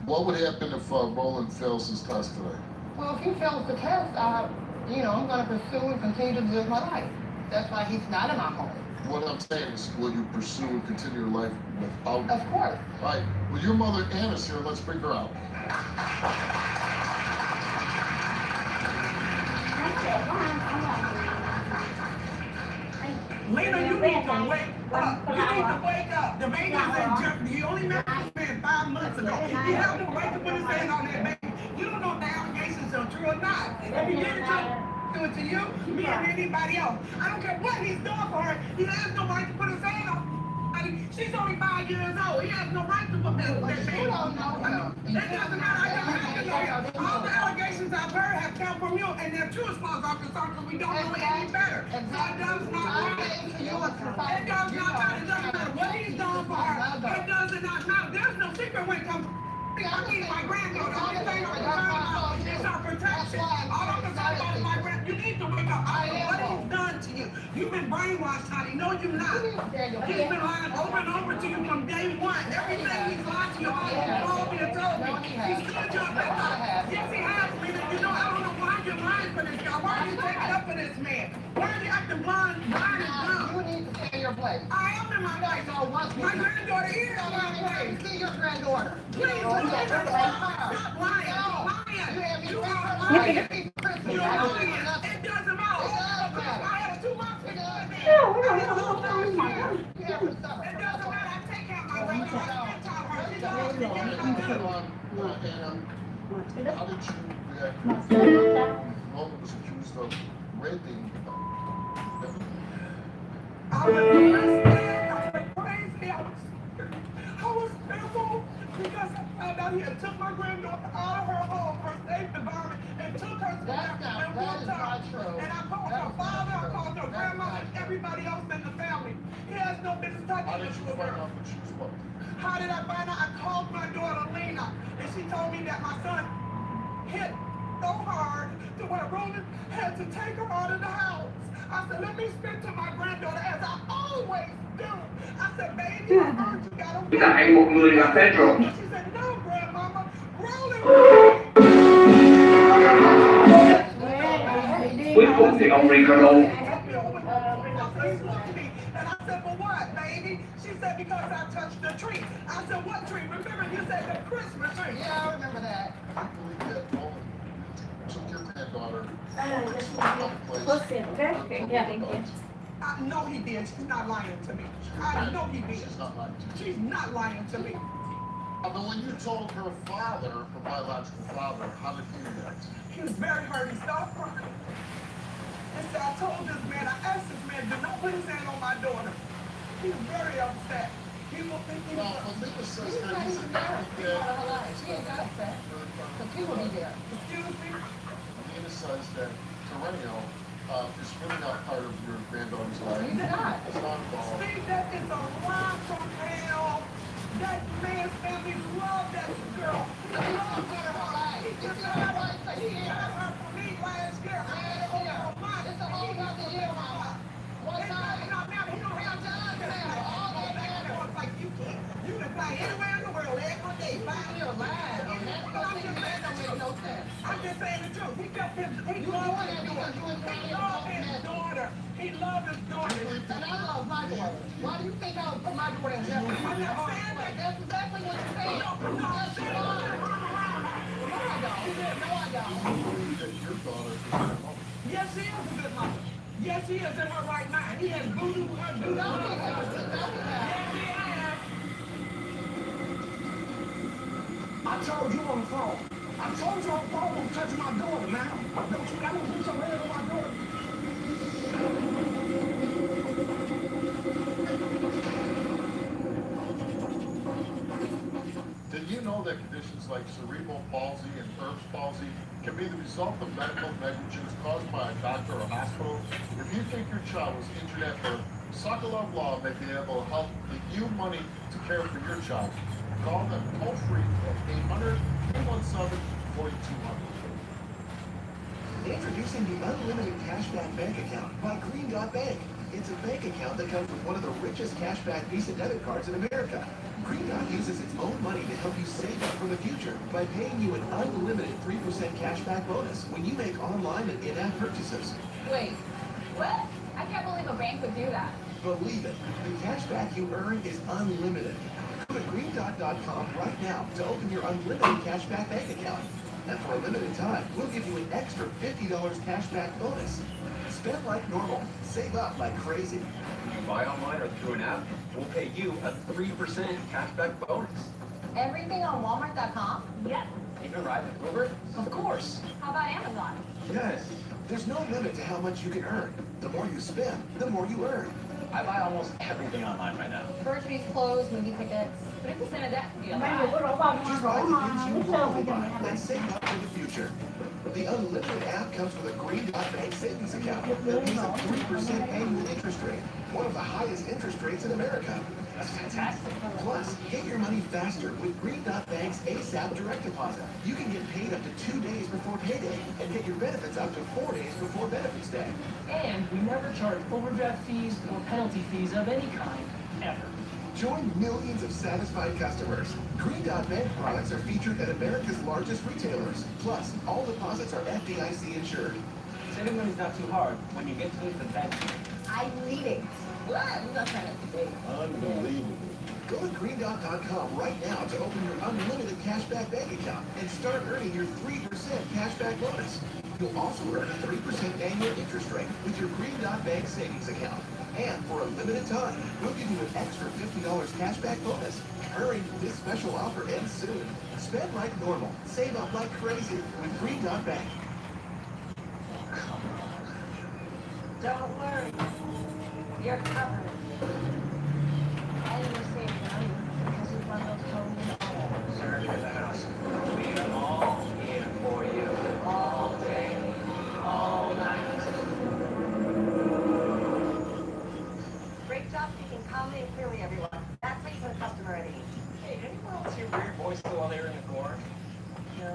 [SPEAKER 24] What would happen if Roland fails his test today?
[SPEAKER 2] Well, if he fails the test, I'm going to pursue and continue to live my life. That's why he's not in my home.
[SPEAKER 24] What I'm saying is, will you pursue and continue your life without him?
[SPEAKER 2] Of course.
[SPEAKER 24] All right. Well, your mother, Anna's here. Let's bring her out.
[SPEAKER 5] Lena, you need to wake up. You need to wake up. The baby's in jeopardy. He only met this man 5 months ago. You have the right to put his hand on that baby. You don't know if the allegations are true or not. If he did it to you, me or anybody else. I don't care what he's doing for her. He has no right to put his hand on. She's only 5 years old. He has no right to put that baby.
[SPEAKER 2] don't know him.
[SPEAKER 5] It doesn't matter. I don't know him. All the allegations I've heard have come from you, and they're true as far as I'm concerned, because we don't know any better. So it does not matter. It does not matter. It doesn't matter what he's done for her. It does not matter. There's no secret when it comes to I mean, my granddaughter, all the thing I'm concerned about is our protection. All I'm concerned about is my granddaughter. You need to wake up. I don't know what he's done to you. You've been brainwashed, honey. No, you're not. He's been lying over and over to you from day one. Everything he's lied to you about, he called me and told me. He stood you up and yes, he has, Lena. You know, I don't know why you're lying for this guy. Why are you taking up for this man? Why are you acting blind and dumb?
[SPEAKER 2] You need to stay in your place.
[SPEAKER 5] I am in my place. My granddaughter is in my place.
[SPEAKER 2] See your granddaughter.
[SPEAKER 5] Please, stop lying. You are lying. You're lying. It doesn't matter. I have 2 months to go. It doesn't matter. I take care of my granddaughter.
[SPEAKER 24] How did you react when Roland was accused of raping?
[SPEAKER 5] I was crazy. I was fearful because I found out he had took my granddaughter out of her home, her safe environment, and took her to and one time. And I called her father, I called her grandma, and everybody else in the family. He has no business touching this with her. How did I find out? I called my daughter Lena, and she told me that my son hit so hard to where Roland had to take her out of the house. I said, let me speak to my granddaughter as I always do. I said, baby, I heard you got a
[SPEAKER 14] Kita hãy một người là Pedro.
[SPEAKER 5] She said, no, grandmama, Roland.
[SPEAKER 14] Cuối cùng thì ông Ricardo.
[SPEAKER 5] And I said, for what, baby? She said, because I touched the tree. I said, what tree? Remember you said the Christmas tree.
[SPEAKER 2] Yeah, I remember that.
[SPEAKER 24] I believe that Roland took your granddaughter.
[SPEAKER 5] Yeah, thank you. I know he did. She's not lying to me. I know he did.
[SPEAKER 24] She's not lying to you.
[SPEAKER 5] She's not lying to me.
[SPEAKER 24] But when you told her father, her biological father, how did he react?
[SPEAKER 5] He was very hurt. He started crying. And so I told this man, I asked this man, do not put his hand on my daughter. He was very upset. He will think he was
[SPEAKER 24] Lena says
[SPEAKER 2] He's
[SPEAKER 24] that
[SPEAKER 2] not
[SPEAKER 24] he's
[SPEAKER 2] even
[SPEAKER 24] a
[SPEAKER 2] there. He's
[SPEAKER 24] dad.
[SPEAKER 2] out of her life. She ain't got upset. Because he will be there.
[SPEAKER 5] Excuse me?
[SPEAKER 24] Lena says that Terrenio is really not part of your granddaughter's life.
[SPEAKER 2] He's not.
[SPEAKER 24] It's not involved.
[SPEAKER 5] See, that is a lie from hell. That man's family love that girl. They love her. He just got her right. He had her for me last year. I had her over a month. It's a whole other year, mama. One time. He don't have time now. All that man like you can. You can fly anywhere in the world every day. Find your line. I'm just saying the truth. He loved his daughter. He loved his daughter.
[SPEAKER 2] And I love my daughter. Why do you think I would put my daughter in jeopardy?
[SPEAKER 5] I'm not saying that.
[SPEAKER 2] That's exactly what you're saying.
[SPEAKER 5] No,
[SPEAKER 2] Yes, you are. No, I don't.
[SPEAKER 24] Your daughter is your mom.
[SPEAKER 5] yes, she is a good mother. Yes, she is in her right mind. He has voodoo her. Yes, he has. I told you on the phone. I told you on the phone, don't touch my daughter, man. Don't you ever put your hand on my daughter.
[SPEAKER 24] Did you know that conditions like cerebral palsy and Erb's palsy can be the result of medical negligence caused by a doctor or hospital? If you think your child was injured at birth, Sokolov Law may be able to help get you money to care for your child. Call them toll-free at 800-217-4200.
[SPEAKER 4] Introducing the Unlimited Cashback Bank Account by Green Dot Bank. It's a bank account that comes with one of the richest cashback Visa debit cards in America. Green Dot uses its own money to help you save up for the future by paying you an unlimited 3% cashback bonus when you make online and in-app purchases.
[SPEAKER 7] Wait, what? I can't believe a bank would do that.
[SPEAKER 4] Believe it, the cashback you earn is unlimited. Go to greendot.com right now to open your unlimited cashback bank account. And for a limited time, we'll give you an extra $50 cashback bonus. Spend like normal, save up like crazy.
[SPEAKER 11] If you buy online or through an app, we'll pay you a 3% cashback bonus.
[SPEAKER 7] Everything on Walmart.com?
[SPEAKER 11] Yep. Even ride with Uber? Of course.
[SPEAKER 7] How about Amazon?
[SPEAKER 4] Yes. There's no limit to how much you can earn. The more you spend, the more you earn.
[SPEAKER 11] I buy almost everything online right now.
[SPEAKER 7] Groceries, clothes, movie tickets. 3% of that could be a lot.
[SPEAKER 4] Just buy the things you want to buy and save up for the future. The Unlimited app comes with a Green Dot Bank savings account that pays a 3% annual interest rate, one of the highest interest rates in America.
[SPEAKER 11] That's fantastic.
[SPEAKER 4] Plus, get your money faster with Green Dot Bank's ASAP direct deposit. You can get paid up to 2 days before payday and get your benefits up to 4 days before benefits day.
[SPEAKER 19] And we never charge overdraft fees or penalty fees of any kind, ever.
[SPEAKER 4] Join millions of satisfied customers. Green Dot Bank products are featured at America's largest retailers. Plus, all deposits are FDIC insured.
[SPEAKER 11] Saving money's not too hard when you get to the bank.
[SPEAKER 7] I need it. What? I'm not trying to debate.
[SPEAKER 4] Unbelievable. Go to greendot.com right now to open your unlimited cashback bank account and start earning your 3% cashback bonus. You'll also earn a 3% annual interest rate with your Green Dot Bank savings account. And for a limited time, we'll give you an extra $50 cashback bonus. Hurry, this special offer ends soon. Spend like normal, save up like crazy with Green Dot Bank.
[SPEAKER 6] Don't worry. You're covered. And you're safe money because you bundled home and
[SPEAKER 11] Search for the house. We are all here for you. All day, all night.
[SPEAKER 6] Great job speaking calmly and clearly, everyone. That's how you put a customer at ease.
[SPEAKER 11] Hey, did anyone else hear weird voices while they were in the car?
[SPEAKER 6] No.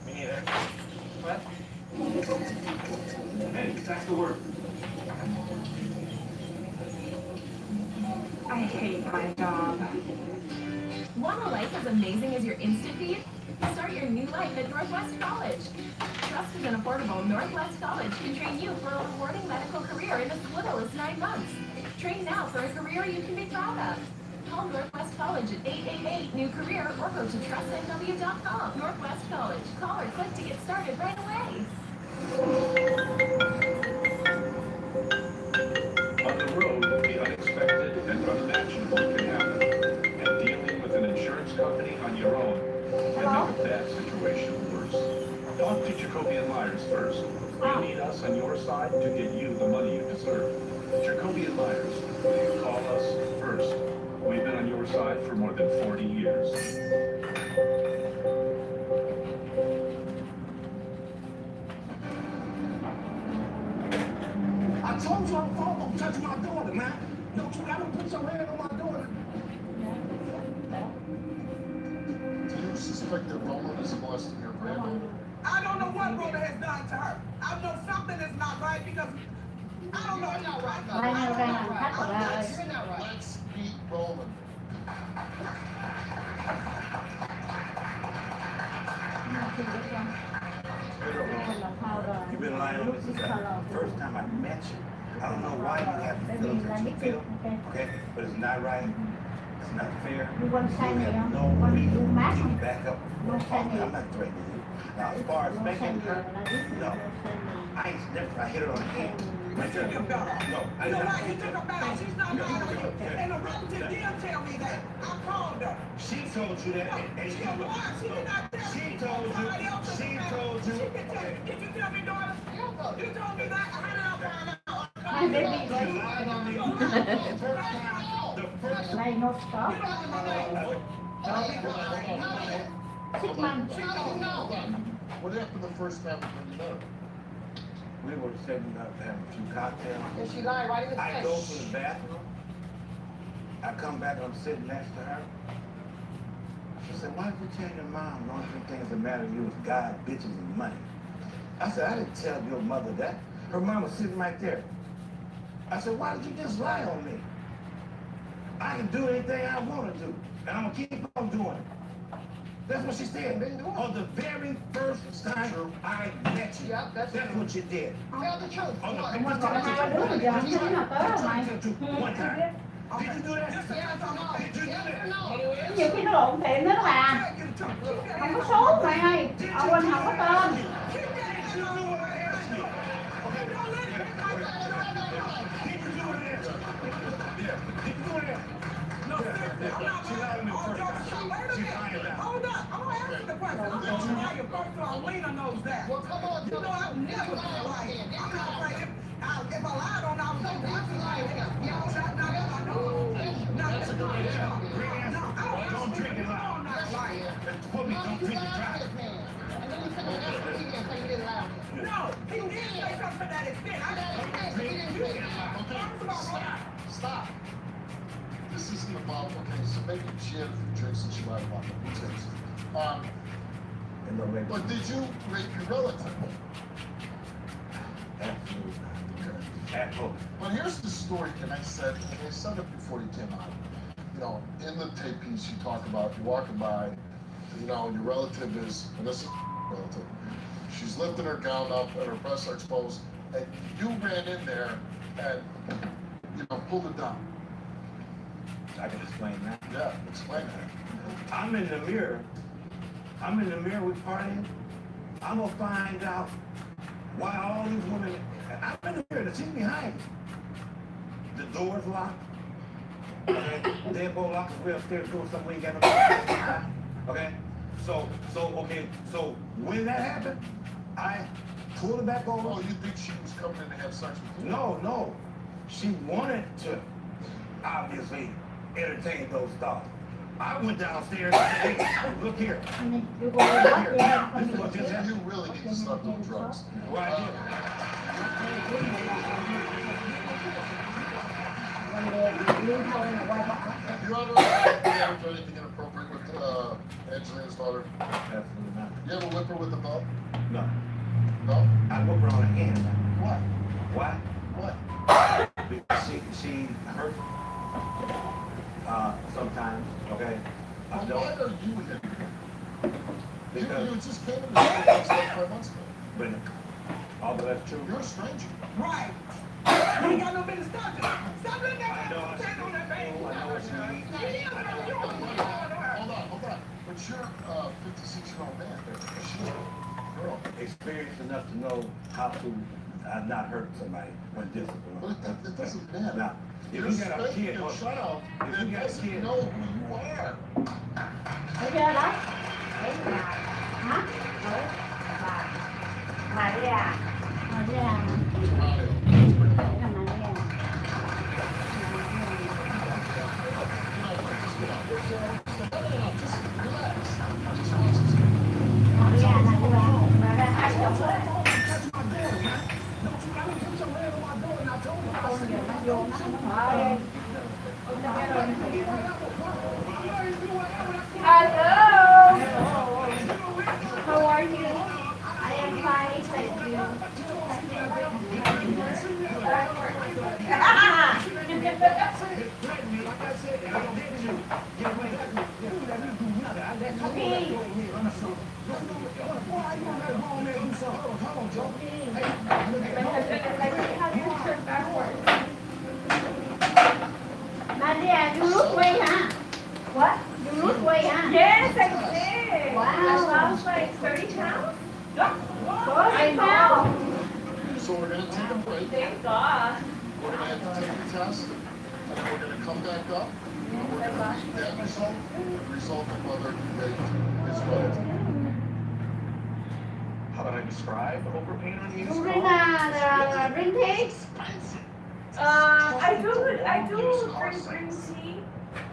[SPEAKER 11] Me neither. What? Hey, that's the word.
[SPEAKER 8] I hate my job.
[SPEAKER 7] Want a life as amazing as your Instant Feed? Start your new life at Northwest College. Trusted and affordable, Northwest College can train you for a rewarding medical career in as little as 9 months. Train now for a career you can be proud of. Call Northwest College at 888-NEW-CAREER or go to trustnw.com. Northwest College. Call or click to get started right away.
[SPEAKER 17] On the road, the unexpected and unimaginable can happen. And dealing with an insurance company on your own can make a bad situation worse. Talk to Jacobian Myers first. We need us on your side to get you the money you deserve. Jacobian Myers, will you call us first? We've been on your side for more than 40 years.
[SPEAKER 5] I told you on the phone, don't touch my daughter, man. Don't you ever put your hand on my daughter.
[SPEAKER 24] Do you suspect that Roland is molesting your granddaughter?
[SPEAKER 5] I don't know what Rhoda has done to her. I know something is not right because I don't know. You're not right.
[SPEAKER 24] You're
[SPEAKER 5] not right.
[SPEAKER 24] Let's beat Roland.
[SPEAKER 25] You've been lying on me since the first time I met you. I don't know why you have the feelings that you feel, okay? But it's not right. It's not fair. You have no reason to back up. I'm not threatening you. Now, as far as spanking her, no. I ain't sniffed. I hit her on the head.
[SPEAKER 5] But you took her.
[SPEAKER 25] No, I
[SPEAKER 5] You know
[SPEAKER 25] did
[SPEAKER 5] why
[SPEAKER 25] not.
[SPEAKER 5] you took her back? She's not mad at you. And the relative did tell me that. I called her.
[SPEAKER 25] She told you that. And
[SPEAKER 5] She was. She did not tell me.
[SPEAKER 25] She told you. She told you.
[SPEAKER 5] She can tell you. Did you tell me, daughter? You told me that. How did I find out?
[SPEAKER 25] You lied on me. The first
[SPEAKER 9] Này nó có. Sức mạnh.
[SPEAKER 24] What happened the first time when you met her?
[SPEAKER 25] We were sitting up having a few cocktails.
[SPEAKER 2] And she lied right in his
[SPEAKER 25] I
[SPEAKER 2] face.
[SPEAKER 25] go to the bathroom. I come back, I'm sitting next to her. She said, why did you tell your mom the only things that matter to you is God, bitches, and money? I said, I didn't tell your mother that. Her mom was sitting right there. I said, why did you just lie on me? I can do anything I want to do, and I'm going to keep on doing it. That's what she said. On the very first time I met you, that's what you did.
[SPEAKER 2] Tell the truth.
[SPEAKER 25] On the
[SPEAKER 9] Mà
[SPEAKER 25] very
[SPEAKER 9] còn
[SPEAKER 25] first
[SPEAKER 9] hai
[SPEAKER 25] time
[SPEAKER 9] đứa là giờ không thấy nào tới rồi mày.
[SPEAKER 25] one time. Did you do that?
[SPEAKER 2] Yes or no?
[SPEAKER 25] Did you do
[SPEAKER 2] Yes or
[SPEAKER 25] that?
[SPEAKER 2] no?
[SPEAKER 9] Nhiều khi nó lộn tiệm nữa đó bà. Không có số mày ơi. Ở quên không có tên.
[SPEAKER 25] Did you do what I asked you? Okay. Did you do what I asked you? Yeah. Did you do that?
[SPEAKER 5] No, seriously, I'm not
[SPEAKER 25] She lied on me first time. She lied about it.
[SPEAKER 5] Hold up. I'm going to ask you the question. I'm going to lie your first time. Lena knows that.
[SPEAKER 2] Well, come on.
[SPEAKER 5] You know, I've never been lying. I'm not afraid. If I lied on, I was going to be lying. No, that's a good answer.
[SPEAKER 25] Don't drink and lie.
[SPEAKER 5] I'm not lying.
[SPEAKER 25] For me, don't drink and drive.
[SPEAKER 2] And then you said that he didn't say you didn't lie.
[SPEAKER 5] No, he did say something to that extent. I
[SPEAKER 24] Stop. This isn't about, okay, so maybe she had a few drinks and she lied about it. Who cares? But did you rape your relative?
[SPEAKER 25] Absolutely not. Absolutely.
[SPEAKER 24] But here's the story, and I said it before you came out. You know, in the tape piece, you talk about you're walking by, you know, your relative is, and this is relative, she's lifting her gown up and her breasts are exposed, and you ran in there and, you know, pulled it down.
[SPEAKER 25] I can explain that.
[SPEAKER 24] Yeah, explain that.
[SPEAKER 25] I'm in the mirror. With partying. I'm gonna find out why all these women. I'm in the mirror. The seat behind me. The door's locked. Okay. They're both locked. We're upstairs doing something we ain't got no. Okay. So when that happened, I pulled it back over.
[SPEAKER 24] Oh, you think she was coming in to have sex with you?
[SPEAKER 25] No. She wanted to, obviously, entertain those thoughts. I went downstairs and said, hey, look here. This is what just happened.
[SPEAKER 24] You really need to stop doing drugs.
[SPEAKER 25] Right here.
[SPEAKER 24] You ever do anything inappropriate with Angelina's daughter?
[SPEAKER 25] Absolutely not.
[SPEAKER 24] You ever whip her with a belt?
[SPEAKER 25] No.
[SPEAKER 24] No?
[SPEAKER 25] I whip her on the hand.
[SPEAKER 24] Why?
[SPEAKER 25] Why?
[SPEAKER 24] What?
[SPEAKER 25] Because she hurt sometimes, okay? I
[SPEAKER 24] Why
[SPEAKER 25] don't.
[SPEAKER 24] are you here?
[SPEAKER 25] Because,
[SPEAKER 24] You just came in the house like 5 months ago.
[SPEAKER 25] but although that's true.
[SPEAKER 24] You're a stranger.
[SPEAKER 5] Right. You ain't got no business stopping. Stop looking at me. Stand on that baby.
[SPEAKER 24] Hold on. But you're a 56-year-old man. She's a girl.
[SPEAKER 25] Experienced enough to know how to not hurt somebody when disciplined.
[SPEAKER 24] But it doesn't matter.
[SPEAKER 25] Now, if
[SPEAKER 24] You're
[SPEAKER 25] you got a
[SPEAKER 24] spanking
[SPEAKER 25] kid,
[SPEAKER 24] your child
[SPEAKER 25] if
[SPEAKER 24] that
[SPEAKER 25] you got a
[SPEAKER 24] doesn't
[SPEAKER 25] kid,
[SPEAKER 24] know who you are.
[SPEAKER 9] Thấy chưa đó? Đấy là hả? Maria. Maria. Hello. How are you? I am fine, thank you. Maria, you look way, huh? What? You lose weight, huh?
[SPEAKER 7] Yes, I did.
[SPEAKER 9] Wow.
[SPEAKER 7] I lost like 30 pounds.
[SPEAKER 9] I know.
[SPEAKER 24] So we're gonna take a break.
[SPEAKER 7] Thank God.
[SPEAKER 24] We're gonna have to take a test, and then we're gonna come back up. And we're gonna read that result, the result of whether they is right.
[SPEAKER 11] How about I describe overpaying on used
[SPEAKER 9] You bring
[SPEAKER 11] cars?
[SPEAKER 9] the green tea?
[SPEAKER 7] I do drink green tea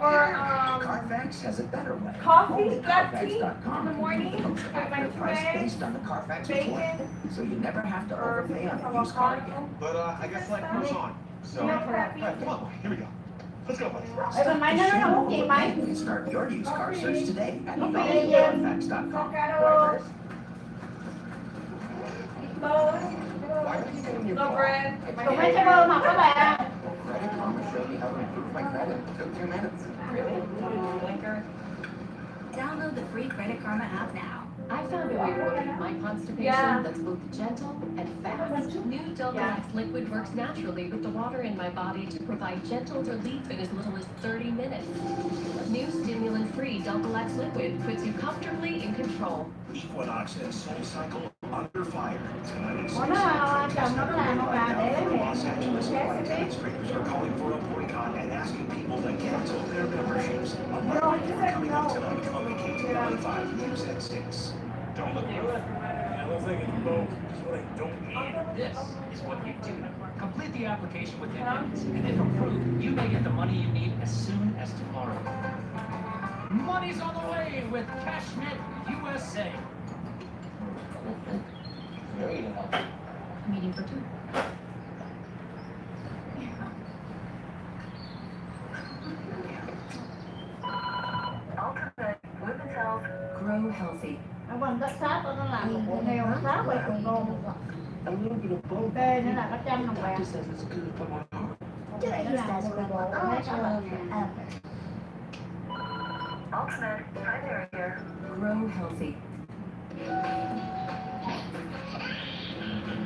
[SPEAKER 7] or
[SPEAKER 4] Carfax has a better way.
[SPEAKER 7] coffee, black tea in
[SPEAKER 4] Carfax.com.
[SPEAKER 7] the morning with my
[SPEAKER 4] Price
[SPEAKER 7] bread,
[SPEAKER 4] based on the Carfax report,
[SPEAKER 7] bacon,
[SPEAKER 4] so you never have to
[SPEAKER 7] or
[SPEAKER 4] overpay on a used car again.
[SPEAKER 7] avocado.
[SPEAKER 11] But I guess like goes on. So,
[SPEAKER 7] No
[SPEAKER 11] all
[SPEAKER 7] coffee.
[SPEAKER 11] right, come on, here we go. Let's go, buddy.
[SPEAKER 9] Ê, mày nói nó không kịp mày.
[SPEAKER 4] You can start your used car search today at
[SPEAKER 9] Carfax.com.
[SPEAKER 4] Carfax.com.
[SPEAKER 7] No bread.
[SPEAKER 9] Tụi mấy cái bơ mập đó bà.
[SPEAKER 4] Credit Karma showed me how to improve my credit. Took 2 minutes.
[SPEAKER 15] Download the free Credit Karma app now.
[SPEAKER 10] I found a way to relieve my constipation that's both gentle and fast. New Double X liquid works naturally with the water in my body to provide gentle relief in as little as 30 minutes. New stimulant-free Double X liquid puts you comfortably in control.
[SPEAKER 4] Equinox and Soul Cycle under fire. Tonight
[SPEAKER 9] Ủa nó chồng nó có làm không bà để
[SPEAKER 4] Los Angeles demonstrators are calling for a boycott and asking people to cancel their memberships. A month coming up tonight on the KTLA5 News at 6.
[SPEAKER 3] Don't look good. Yeah, looks like it's both. Just what I don't need.
[SPEAKER 19] This is what you do. Complete the application within minutes, and if approved, you may get the money you need as soon as tomorrow. Money's on the way with CashNet USA.
[SPEAKER 10] Meeting for two.
[SPEAKER 15] Ultimate Women's Health. Grow healthy.
[SPEAKER 9] Ở bên đất sát nó làm một bộ heo nó sát về cùng đô. Kê nữa là có trăm đồng bạc. Để nó làm một bộ hết cả lần.
[SPEAKER 15] Ultimate primary care. Grow healthy.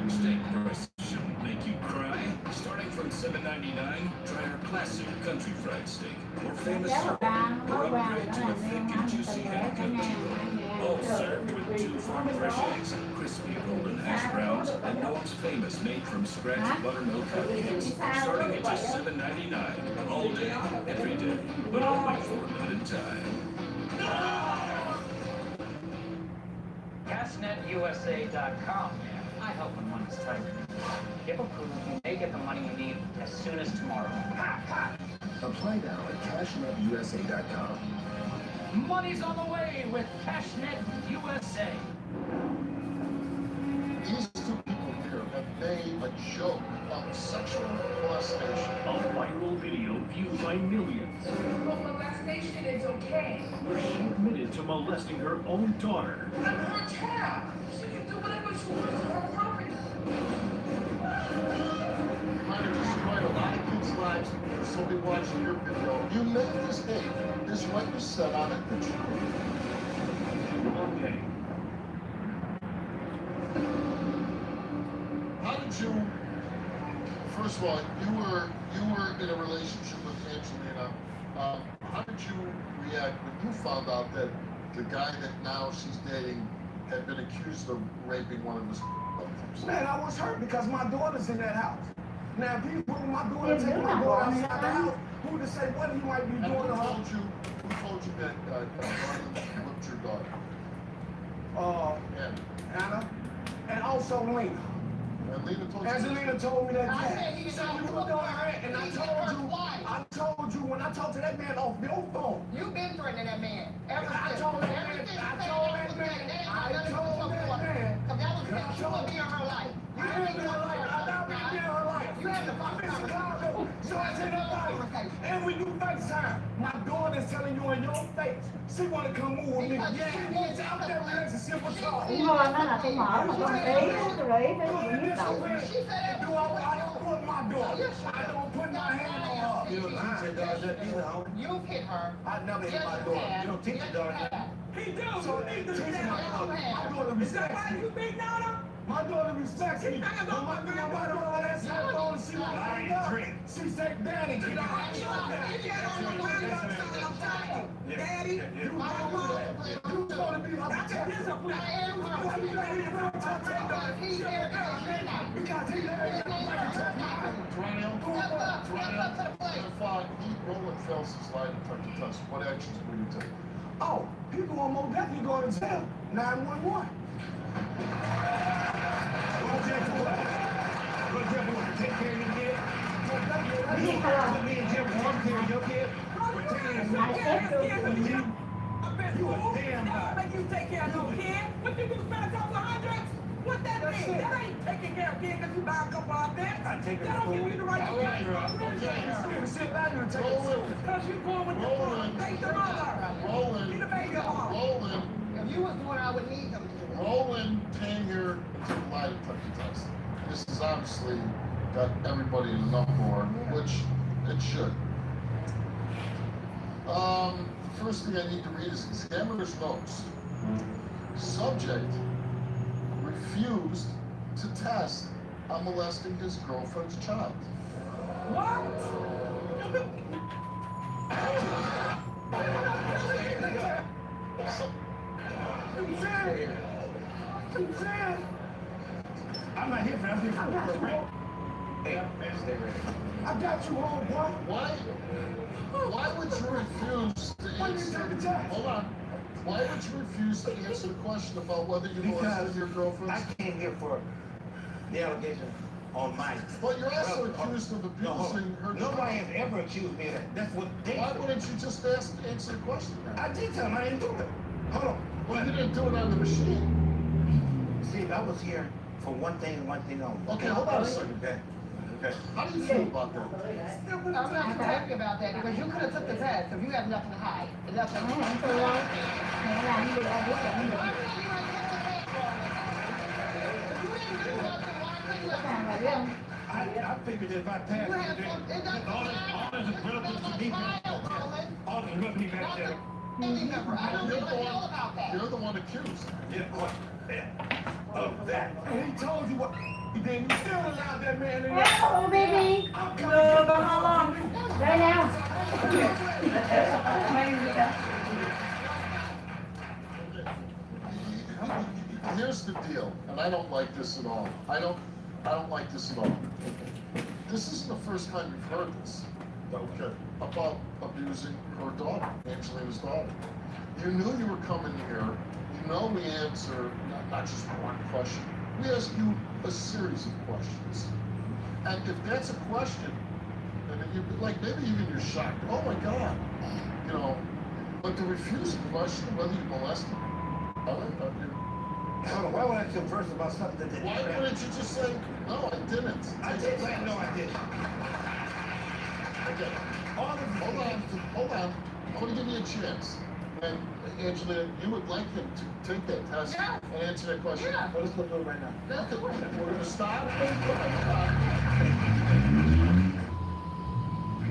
[SPEAKER 20] Steak prices shouldn't make you cry. Starting from $7.99, try our classic country fried steak. Or famous circle, or upgrade to a thick and juicy uncut T-bone. All served with 2 farm fresh eggs, crispy golden hash browns, and Noam's famous made from scratch buttermilk cupcakes. Starting at just $7.99, all day, every day, but only for a limited time.
[SPEAKER 19] CashNetUSA.com. I help when money's tight. If approved, you may get the money you need as soon as tomorrow.
[SPEAKER 4] Apply now at CashNetUSA.com.
[SPEAKER 19] Money's on the way with CashNet USA.
[SPEAKER 24] These 2 people here have made a joke of sexual molestation.
[SPEAKER 3] A viral video viewed by millions.
[SPEAKER 7] But molestation is okay.
[SPEAKER 3] Where she admitted to molesting her own daughter.
[SPEAKER 7] Her child. She can do whatever she wants with her property.
[SPEAKER 24] Trying to destroy a lot of kids' lives for somebody watching your video. You made this hate. This is what you said on it that you did.
[SPEAKER 3] Okay.
[SPEAKER 24] How did you? First of all, you were in a relationship with Angelina. How did you react when you found out that the guy that now she's dating had been accused of raping one of his relatives?
[SPEAKER 5] Man, I was hurt because my daughter's in that house. Now, if you put my daughter, take my daughter outside the house, who to say what he might be
[SPEAKER 24] And
[SPEAKER 5] doing to her?
[SPEAKER 24] who told you that Marlon whipped your daughter?
[SPEAKER 5] Anna, and also Lena.
[SPEAKER 24] And Lena told you.
[SPEAKER 5] Angelina told me that.
[SPEAKER 2] I said he
[SPEAKER 5] So
[SPEAKER 2] got
[SPEAKER 5] you
[SPEAKER 2] to
[SPEAKER 5] were doing her, and I
[SPEAKER 2] He's
[SPEAKER 5] told
[SPEAKER 2] her
[SPEAKER 5] you.
[SPEAKER 2] wife.
[SPEAKER 5] I told you when I talked to that man off your phone.
[SPEAKER 2] You've been threatening that man. Ever
[SPEAKER 5] I
[SPEAKER 2] since.
[SPEAKER 5] told that
[SPEAKER 2] Ever
[SPEAKER 5] man.
[SPEAKER 2] since
[SPEAKER 5] I
[SPEAKER 2] you
[SPEAKER 5] told
[SPEAKER 2] said
[SPEAKER 5] that
[SPEAKER 2] that
[SPEAKER 5] man.
[SPEAKER 2] was
[SPEAKER 5] I
[SPEAKER 2] nothing to
[SPEAKER 5] told
[SPEAKER 2] do with
[SPEAKER 5] that man.
[SPEAKER 2] Because that was because you would be in her life.
[SPEAKER 5] You didn't be in her life. I never be in her life.
[SPEAKER 2] You had to fuck
[SPEAKER 5] I'm in
[SPEAKER 2] her.
[SPEAKER 5] Chicago, so I said nobody. And we do FaceTime. My daughter's telling you in your face. She wanna come move with me. Yeah, she's out there relationship with y'all.
[SPEAKER 9] Ngon đó là tôi mở mà con ý, tôi ý tới nó nhức đầu.
[SPEAKER 5] I don't put my daughter. I don't put my hand on her.
[SPEAKER 4] You don't teach your daughter that either, homie.
[SPEAKER 2] You hit her.
[SPEAKER 4] I never hit my daughter. You don't teach your daughter that.
[SPEAKER 5] He does.
[SPEAKER 4] So you need to teach my daughter.
[SPEAKER 5] My daughter respects me.
[SPEAKER 4] You beating on her?
[SPEAKER 5] My daughter respects me. My daughter has her phone. She
[SPEAKER 4] I ain't drink.
[SPEAKER 5] She said, Daddy, get out.
[SPEAKER 4] Yeah,
[SPEAKER 5] You gonna be like a discipline. I am going to be ready to go to he's there. We got to take that.
[SPEAKER 24] Roland fails his lie detector test. What actions will you take?
[SPEAKER 5] Oh, people are most definitely going to jail. 911. Take care of your kid. Me and Jim want to care of your kid. You a damn guy. Make you take care of no kid. What you do, spend a couple of hundreds? What that mean? That ain't taking care of kids because you buy a couple of things. I take it for you the right to sit back and take it serious. Because you going with your mom. Take the mother.
[SPEAKER 24] Roland.
[SPEAKER 5] Be the baby mom.
[SPEAKER 24] Roland.
[SPEAKER 2] If you was doing, I would need them to.
[SPEAKER 24] Roland came here to the lie detector test. This has obviously got everybody in an uproar, which it should. The first thing I need to read is examiner's notes. Subject refused to test on molesting his girlfriend's child.
[SPEAKER 5] What? I'm not here for that. I'm here for the ring. Hey, man, stay ready. I got you home, boy.
[SPEAKER 24] Why would you refuse to answer? Hold on. Why would you refuse to answer the question about whether you molested your girlfriend?
[SPEAKER 25] I came here for the allegation on my.
[SPEAKER 24] But you're also accused of abusing her.
[SPEAKER 25] Nobody has ever accused me of that. That's what they.
[SPEAKER 24] Why wouldn't you just answer the question?
[SPEAKER 25] I did tell him I didn't do it. Hold on.
[SPEAKER 24] Well, you didn't do it on the machine.
[SPEAKER 25] See, I was here for one thing and one thing only.
[SPEAKER 24] Okay, hold on a second.
[SPEAKER 25] Okay.
[SPEAKER 24] How do you feel about that?
[SPEAKER 2] I'm not so happy about that because you could have took the test if you have nothing to hide. Nothing.
[SPEAKER 5] I figured if I passed all this is relevant to me. All this relevant back there.
[SPEAKER 24] You're the one accused.
[SPEAKER 5] Of that. And he told you what he did. You still allowed that man in there.
[SPEAKER 9] Hello, baby. Go home. Right now.
[SPEAKER 24] Here's the deal, and I don't like this at all. I don't like this at all. This isn't the first time you've heard this. Okay. About abusing her daughter, Angelina's daughter. You knew you were coming here. You know we answer not just one question. We ask you a series of questions. And if that's a question, and you like maybe even you're shocked, oh my God, you know, but to refuse a question whether you molested
[SPEAKER 25] Why would I converse about something that didn't happen?
[SPEAKER 24] Why wouldn't you just say, no, I didn't?
[SPEAKER 25] I did say, no, I didn't.
[SPEAKER 24] Okay. Hold on. I want to give you a chance. And Angela, you would like him to take that test and answer that question?
[SPEAKER 2] Yeah.
[SPEAKER 25] Well, let's look at it right now.
[SPEAKER 24] Okay. We're going to stop.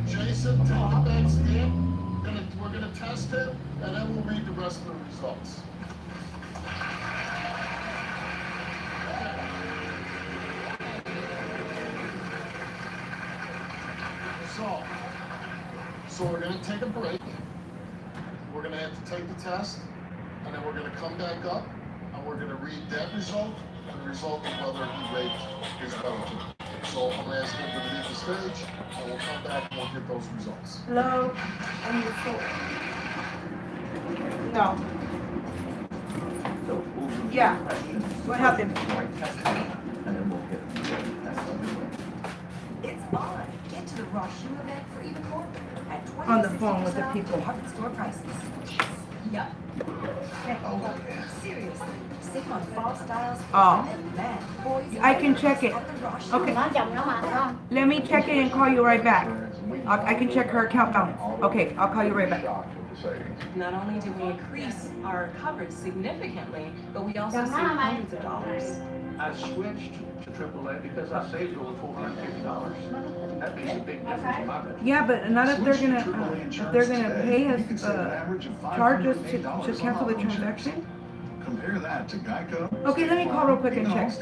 [SPEAKER 24] Jason, take the back stand. We're going to test him, and then we'll read the rest of the results. So we're going to take a break. We're going to have to take the test, and then we're going to come back up, and we're going to read that result and the result of whether he raped his relative. So I'm going to ask him to leave the stage, and we'll come back and we'll get those results.
[SPEAKER 9] Hello? I'm your phone. No. Yeah. What happened?
[SPEAKER 12] It's on. Get to the raw shoe event for even more. At 20
[SPEAKER 9] On the phone with the people.
[SPEAKER 12] Department store prices. Yeah. Oh, seriously. Save on fall styles for women, men, boys.
[SPEAKER 9] I can check it. Okay. Let me check it and call you right back. I can check her account balance. Okay, I'll call you right back.
[SPEAKER 13] Not only did we increase our coverage significantly, but we also saved hundreds of dollars.
[SPEAKER 16] I switched to AAA because I saved over $450. That makes a big difference in my budget.
[SPEAKER 9] Yeah, but not if they're gonna pay us, charge us to cancel the transaction.
[SPEAKER 17] Compare that to Geico.
[SPEAKER 9] Okay, let me call real quick and check.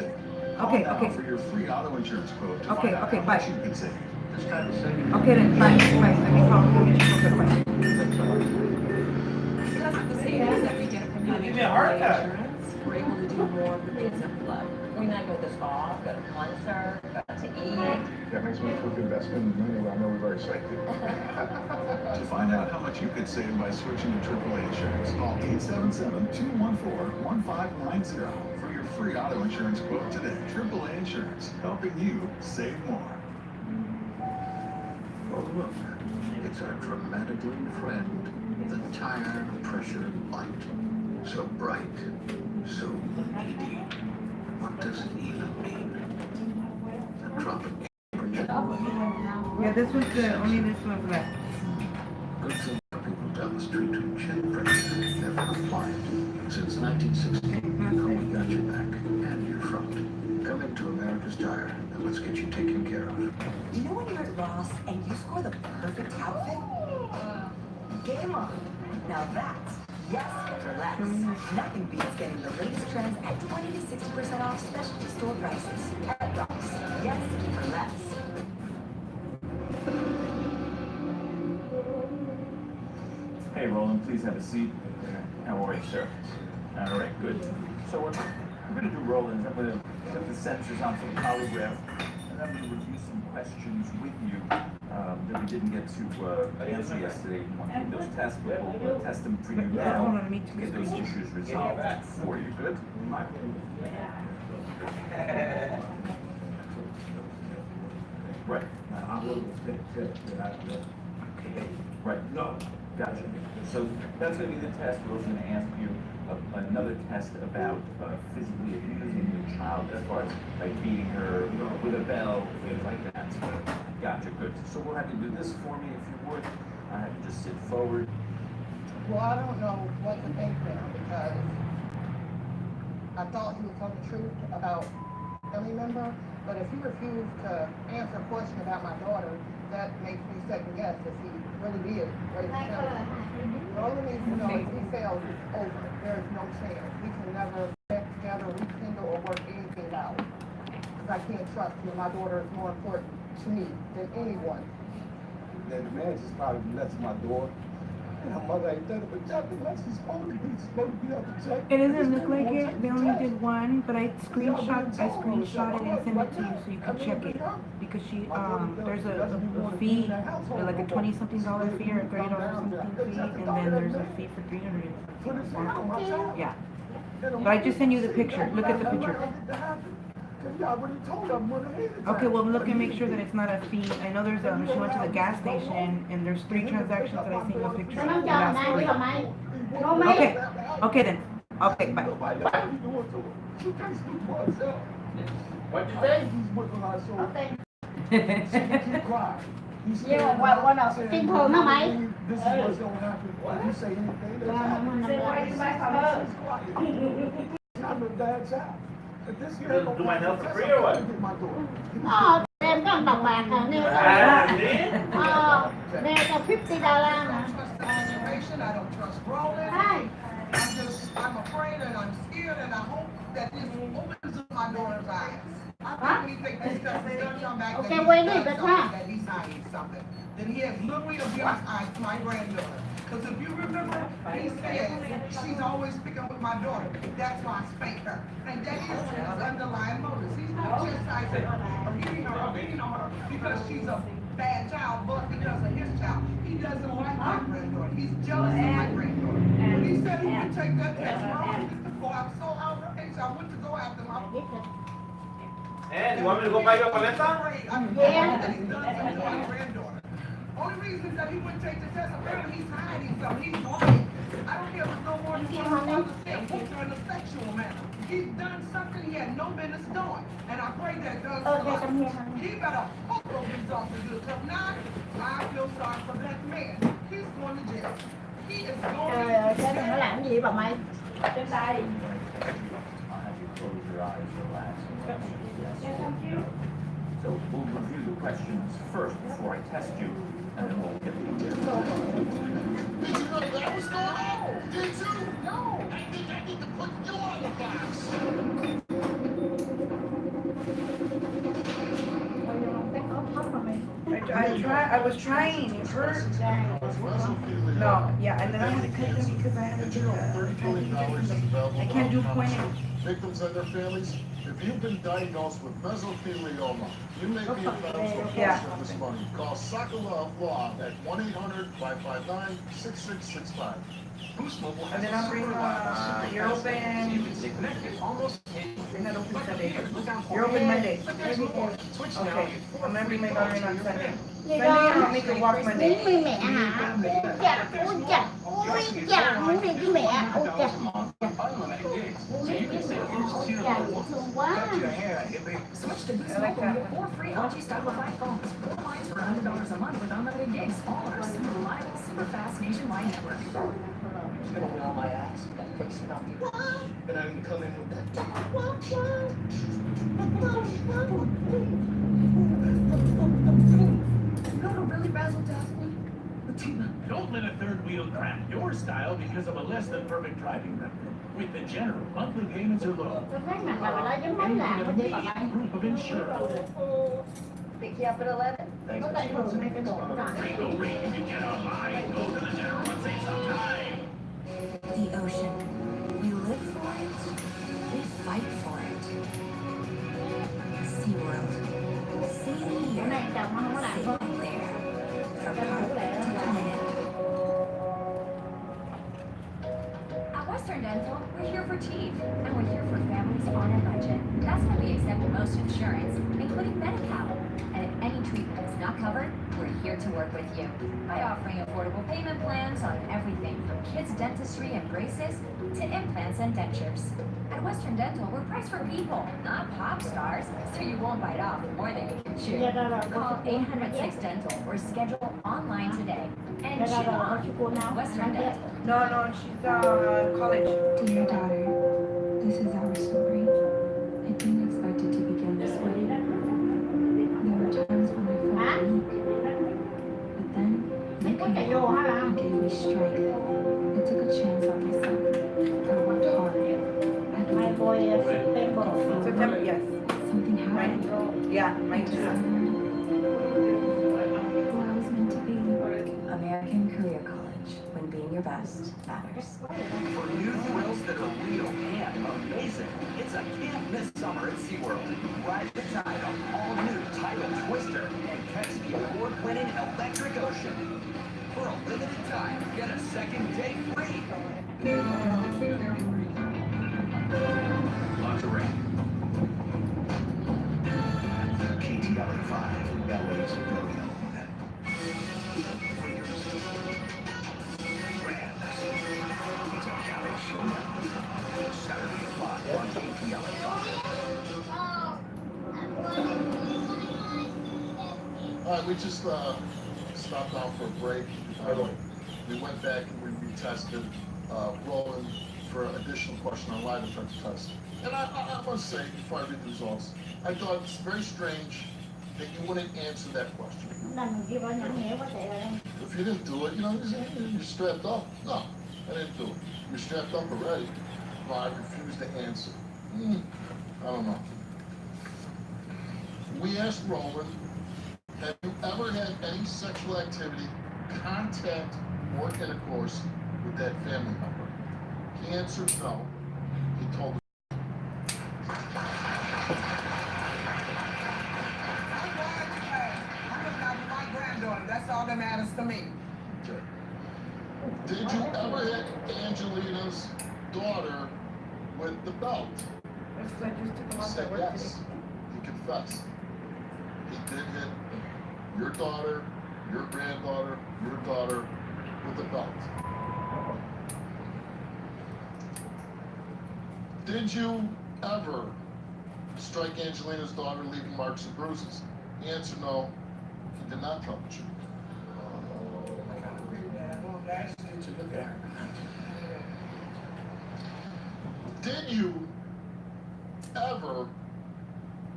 [SPEAKER 9] Okay.
[SPEAKER 17] For your free auto insurance quote. To
[SPEAKER 9] Okay,
[SPEAKER 17] find out
[SPEAKER 9] okay,
[SPEAKER 17] how
[SPEAKER 9] bye.
[SPEAKER 17] much you can save. This kind of saving.
[SPEAKER 9] Okay then, bye. Let me call real quick.
[SPEAKER 13] insurance, we're able to do more of the basic flow. We might go to the spa, go to a concert, go out to eat.
[SPEAKER 24] That makes me feel good about spending money. I know we're very safe.
[SPEAKER 17] To find out how much you could save by switching to AAA insurance, call 877-214-1590 for your free auto insurance quote today. AAA Insurance, helping you save more.
[SPEAKER 4] Oh, look, it's our dramatic little friend, the tire pressure light. So bright, so needy. What does it even mean? A drop of temperature.
[SPEAKER 1] Yeah, this was only this one left.
[SPEAKER 4] Good thing for people down the street who check pressure never compliant. Since 1960, you know we got your back and your front. Come into America's Tire and let's get you taken care of.
[SPEAKER 12] You know when you're at Ross and you score the perfect outfit? Game on. Now that's yes for less. Nothing beats getting the latest trends at 20 to 60% off specialty store prices. At Ross, yes for less.
[SPEAKER 18] Hey, Roland, please have a seat. How are you, sir? All right, good. So what I'm going to do, Roland, is I'm going to put the sensors on some polygraph, and I'm going to review some questions with you that we didn't get to answer yesterday. Those tests, we'll test them for you now to get those issues resolved for you. Good? Right. Right. No. Gotcha. So that's going to be the test. We're also going to ask you another test about physically abusing your child, as far as like beating her with a bell, things like that. Gotcha. Good. So we'll have you do this for me, if you would. I have you just sit forward.
[SPEAKER 2] Well, I don't know what to think now, because I thought he was telling the truth about family member, but if he refused to answer a question about my daughter, that makes me second guess if he really did raise his family. Roland needs to know if he fails, it's over. There is no chance. We can never get together, rekindle, or work anything out. Because I can't trust him. My daughter is more important to me than anyone.
[SPEAKER 24] Then the man just probably left my door. And her mother ain't done it, but Jackie, like she's supposed to be up to check.
[SPEAKER 1] It doesn't look like it. They only did one, but I screenshot it and sent it to you so you can check it. Because there's a fee, like a $20-something fee or a $30-something fee, and then there's a fee for $300. Yeah. But I just sent you the picture. Look at the picture. Okay, well look and make sure that it's not a fee. I know there's she went to the gas station and there's 3 transactions that I sent you a picture of. Okay, okay then. Okay, bye.
[SPEAKER 9] What'd you say? Yeah, what else? Tin thường hả mày?
[SPEAKER 18] Do my nails for free or what?
[SPEAKER 9] Em có một đồng bạc nè, nêu cho $50 nè.
[SPEAKER 5] I don't trust Roland. I'm afraid and I'm scared and I hope that this opens up my daughter's eyes. I really think this stuff is going to come back that he's hiding something. That he has literally abused my granddaughter. Because if you remember, he said she's always picking with my daughter. That's why I spanked her. And that is his underlying motives. He's not chastising her or hitting her or beating on her because she's a bad child, but because of his child. He doesn't like my granddaughter. He's jealous of my granddaughter. When he said he would take that test wrong, I'm so outraged. I went to go after my
[SPEAKER 18] You want me to go buy you a paleta?
[SPEAKER 5] Only reason that he wouldn't take the test, apparently he's hiding something. He's lying. I don't care if it's no more than in a sexual manner. He's done something he had no business doing. And I pray that does he better hope those results are good. Because now I feel sorry for that man. He's going to jail. He is going to jail.
[SPEAKER 9] Thế đừng có làm gì bà mày. Trên tay.
[SPEAKER 18] So we'll review the questions first before I test you, and then we'll get into it.
[SPEAKER 24] Did you know that was going on? Did you? No. I think I need to put you on the box.
[SPEAKER 1] I was trying. It hurt.
[SPEAKER 24] mesothelioma.
[SPEAKER 1] No, yeah, and then I had to cut them because I had
[SPEAKER 24] And
[SPEAKER 1] to
[SPEAKER 24] you
[SPEAKER 1] do
[SPEAKER 24] know $30 billion is available
[SPEAKER 1] I
[SPEAKER 24] to
[SPEAKER 1] can't do
[SPEAKER 24] help
[SPEAKER 1] point.
[SPEAKER 24] victims and their families. If you've been diagnosed with mesothelioma, you may be entitled to a portion of this money. Call Sakala Law at 1-800-559-6665.
[SPEAKER 11] Boost Mobile has
[SPEAKER 1] And then
[SPEAKER 11] a
[SPEAKER 1] I'm bringing, you're open.
[SPEAKER 11] so you can stay connected almost
[SPEAKER 1] You're not open Sunday. You're open Monday.
[SPEAKER 11] Switch
[SPEAKER 1] Okay, I'm gonna bring my daughter in on Sunday.
[SPEAKER 9] Vậy
[SPEAKER 1] Sunday,
[SPEAKER 9] đó.
[SPEAKER 1] I'll make her walk Monday.
[SPEAKER 9] Muốn mẹ hả? Ôi chà, ôi chà, muốn đi với mẹ. Ôi chà. Ôi chà, dễ thương quá.
[SPEAKER 7] Switch to Boost Mobile with 4 free LG Style 5 phones. 4 lines for $100 a month with unlimited gigs. All on our super reliable, super fast nationwide network.
[SPEAKER 11] Open all my ass, that quick stuff. And I can come in with that.
[SPEAKER 7] Go to Billy Basil Daphne.
[SPEAKER 18] Don't let a third wheel cramp your style because of a less than perfect driving record. With the General, monthly payments are low.
[SPEAKER 9] Tôi thấy mặt là đó giống bánh lạc bên đây bà bay.
[SPEAKER 18] Group of insurance.
[SPEAKER 9] Pick you up at 11. Có tận hưởng này cái đồ nó rồi.
[SPEAKER 18] Go read, you get online, go to the General and save some time.
[SPEAKER 15] The ocean. We live for it. We fight for it. SeaWorld. See the
[SPEAKER 9] Cái
[SPEAKER 15] year.
[SPEAKER 9] này chồng nó không có làm không?
[SPEAKER 15] There. From
[SPEAKER 9] Cái này
[SPEAKER 15] park
[SPEAKER 9] có lẽ
[SPEAKER 15] to
[SPEAKER 9] là
[SPEAKER 15] planet.
[SPEAKER 7] At Western Dental, we're here for teeth, and we're here for families on a budget. That's why we accept most insurance, including Medi-Cal. And if any treatment is not covered, we're here to work with you by offering affordable payment plans on everything from kids' dentistry and braces to implants and dentures. At Western Dental, we're priced for people, not pop stars, so you won't bite off more than you can chew. Call 800-6-DENTAL or schedule online today. And chew on Western Dental.
[SPEAKER 1] No, she's college.
[SPEAKER 15] Dear daughter, this is our story. I didn't expect it to begin this way. There were times when I felt weak. But then, you came along and gave me strength. I took a chance on myself. I worked hard. I
[SPEAKER 1] September, yes.
[SPEAKER 15] Something happened.
[SPEAKER 1] Yeah, mine too.
[SPEAKER 15] Who I was meant to be. American Career College. When being your best matters.
[SPEAKER 11] For new thrills that are real and amazing, it's a can't miss summer at SeaWorld. Ride the tide on all-new Untitled Twister and catch the award-winning Electric Ocean. For a limited time, get a second day free.
[SPEAKER 4] Lingerie. KTLA 5, LA's very own. It's a Cali showdown. Saturday at 5 on KTLA 5.
[SPEAKER 24] All right, we just stopped out for a break. We went back and we retested Roland for an additional question on lie detector test. And I must say, before I read the results, I thought it's very strange that you wouldn't answer that question. If you didn't do it, you're strapped up. No, I didn't do it. You're strapped up already. No, I refuse to answer. I don't know. We asked Roland, have you ever had any sexual activity, contact, or intercourse with that family member? He answered no. He told us.
[SPEAKER 5] My granddaughter, that's all that matters to me.
[SPEAKER 24] Okay. Did you ever hit Angelina's daughter with the belt? He said yes. He confessed. He did hit your daughter, your granddaughter, your daughter with the belt. Did you ever strike Angelina's daughter, leaving marks and bruises? The answer no. He did not tell the truth. Did you ever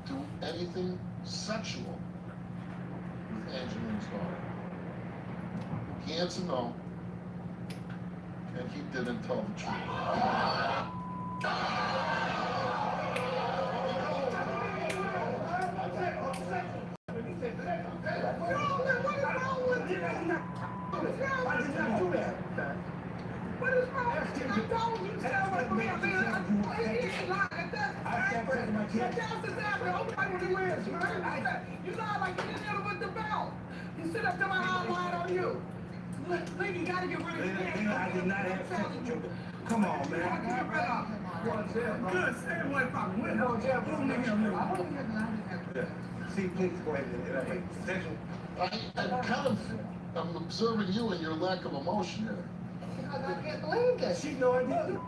[SPEAKER 24] do anything sexual with Angelina's daughter? He answered no, and he didn't tell the truth.
[SPEAKER 5] told you to stay away from me. I mean, he ain't lying. That's exactly. I'm like what you is, man. You lie like you didn't deal with the belt. You sit up to my house lying on you. Look, you gotta get rid of this.
[SPEAKER 25] I did not have sex with you. Come on, man.
[SPEAKER 5] Good, stay away from me.
[SPEAKER 25] See, please go ahead. Sexual.
[SPEAKER 24] I'm observing you and your lack of emotion here.
[SPEAKER 2] Because I can't believe this.
[SPEAKER 25] She know I did.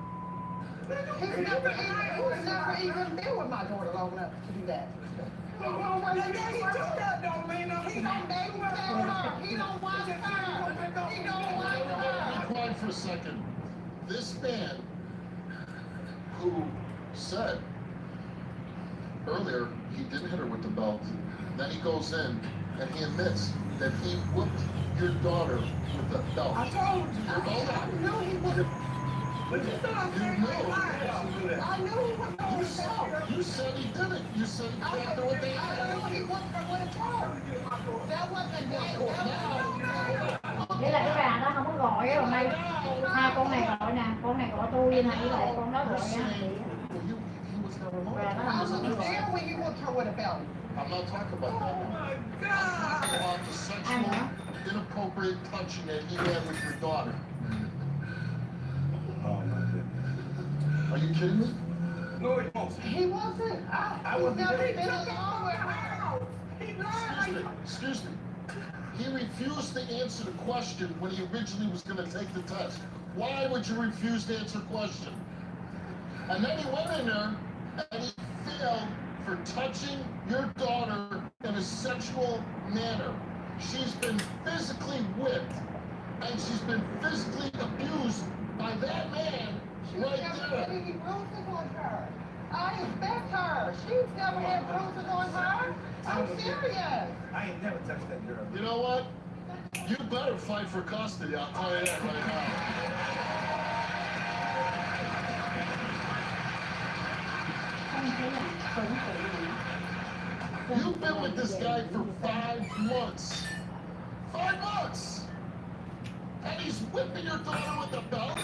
[SPEAKER 2] He's never even been with my daughter long enough to do that. He don't want her.
[SPEAKER 24] Be quiet for a second. This man who said earlier he didn't hit her with the belt, then he goes in and he admits that he whipped your daughter with the belt.
[SPEAKER 5] I told you.
[SPEAKER 24] I
[SPEAKER 2] knew he would.
[SPEAKER 5] But you thought I said
[SPEAKER 2] I knew he was going to sell.
[SPEAKER 24] You said he did it. You said he can't do it.
[SPEAKER 2] I knew he wasn't going to tell. That wasn't
[SPEAKER 9] Nghĩa là cái bà đó không có gọi á, hôm nay hai con này gọi nè, con này gọi tôi nè, với lại con đó gọi nha. Bà nó
[SPEAKER 2] I
[SPEAKER 9] không
[SPEAKER 2] wasn't
[SPEAKER 9] có
[SPEAKER 2] there when you whipped her with a belt.
[SPEAKER 24] I'm not talking about that. I'm talking about the sexual, inappropriate touching that he had with your daughter.
[SPEAKER 25] Oh, my goodness.
[SPEAKER 24] Are you kidding me?
[SPEAKER 5] No, he wasn't.
[SPEAKER 2] He wasn't. I was never been alone with her.
[SPEAKER 5] He lied.
[SPEAKER 24] Excuse me. He refused to answer the question when he originally was going to take the test. Why would you refuse to answer the question? And then he went in there and he failed for touching your daughter in a sexual manner. She's been physically whipped and she's been physically abused by that man right there.
[SPEAKER 2] Any bruises on her. I expect her. She's never had bruises on her. I'm serious.
[SPEAKER 25] I ain't never touched that girl.
[SPEAKER 24] You know what? You better fight for custody, I'll tell you that right now. You've been with this guy for 5 months. 5 months! And he's whipping your daughter with a belt,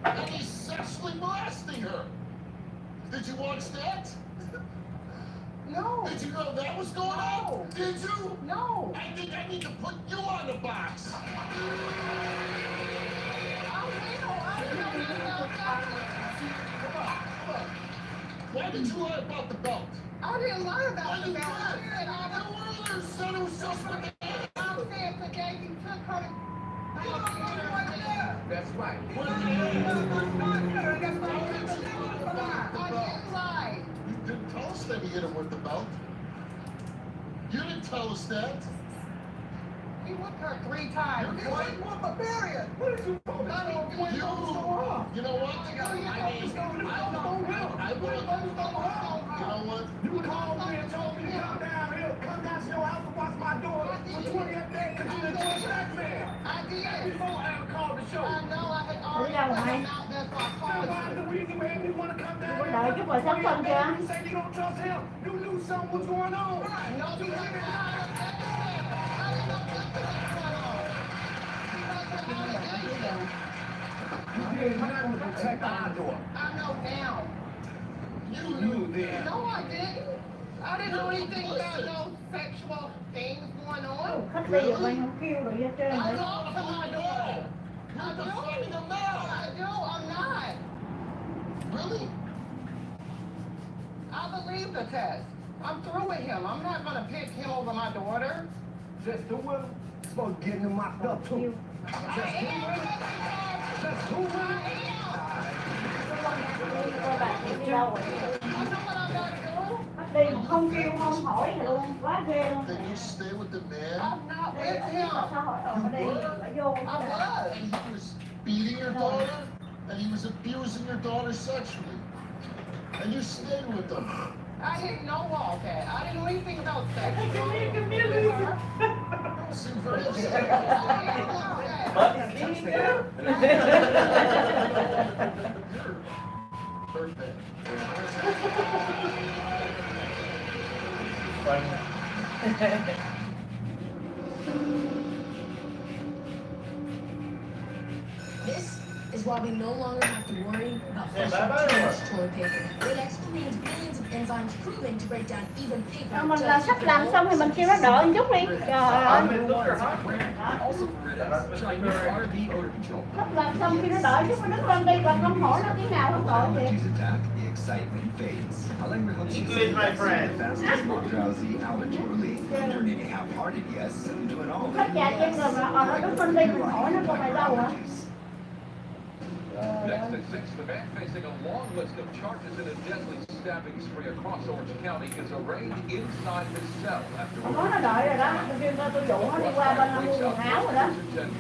[SPEAKER 24] and he's sexually molesting her. Did you watch that?
[SPEAKER 2] No.
[SPEAKER 24] Did you know that was going on? Did you?
[SPEAKER 2] No.
[SPEAKER 24] I think I need to put you on the box. Why did you lie about the belt?
[SPEAKER 2] I didn't lie about the belt.
[SPEAKER 24] You said it was just with the
[SPEAKER 2] I said the day you took her to...
[SPEAKER 5] That's right.
[SPEAKER 2] I didn't lie.
[SPEAKER 24] You didn't tell us that he hit him with the belt. You didn't tell us that.
[SPEAKER 2] He whipped her 3 times.
[SPEAKER 5] You ain't want the barrier. What did you want?
[SPEAKER 24] You know what? You know what?
[SPEAKER 5] You called me and told me to come down here, come down to your house and watch my daughter for 28 days because you didn't touch that man.
[SPEAKER 2] I did.
[SPEAKER 5] Before I ever called the show.
[SPEAKER 2] I know I had already put him out there, so I called
[SPEAKER 5] That's the reason why you want to come down here.
[SPEAKER 9] Đợi chút rồi sắp xong chưa?
[SPEAKER 5] You say you don't trust him. You knew something was going on.
[SPEAKER 2] No, because I didn't
[SPEAKER 5] You protect our door.
[SPEAKER 2] I know now.
[SPEAKER 5] You knew then.
[SPEAKER 2] No, I didn't. I didn't know anything about no sexual things going on.
[SPEAKER 9] Khách đi rồi mày không kêu rồi hết trơn
[SPEAKER 2] I
[SPEAKER 9] rồi.
[SPEAKER 2] talked to my daughter. I do. I'm not.
[SPEAKER 24] Really?
[SPEAKER 2] I believe the test. I'm through with him. I'm not going to pick him over my daughter.
[SPEAKER 5] Just the will. Supposed to get him locked up too. Just who
[SPEAKER 9] Đi mà không kêu không hỏi gì luôn, quá ghê luôn.
[SPEAKER 24] Then you stay with the man.
[SPEAKER 2] I'm not with him.
[SPEAKER 9] Sao hỏi rồi mà đi phải vô.
[SPEAKER 24] And he was beating your daughter, and he was abusing your daughter sexually. And you stayed with him.
[SPEAKER 2] I didn't know all that. I didn't know anything about sex.
[SPEAKER 24] Seems very upset. Birthday.
[SPEAKER 12] This is
[SPEAKER 7] why we no longer have to worry about fresh toilet paper. It actually means billions of enzymes proving to break down even paper.
[SPEAKER 9] Mình là sắp làm xong thì mình kêu nó đợi một chút đi. Trời ơi. Sắp làm xong khi nó đợi chút nó đứng lên đi và không hỏi nó tiếng nào không gọi vậy.
[SPEAKER 4] Excitement fades. English, my friend. Drowsy, allergy relief, turning a half-hearted yes, doing all
[SPEAKER 9] Khách chạy trên rồi mà nó đứng lên đi mình hỏi nó còn mày đâu hả?
[SPEAKER 16] Next at 6, the man facing a long list of charges in a deadly stabbing spree across Orange County is arraigned inside his cell after
[SPEAKER 9] Nó đợi rồi đó, tôi dụ nó đi qua bên mua quần áo rồi đó.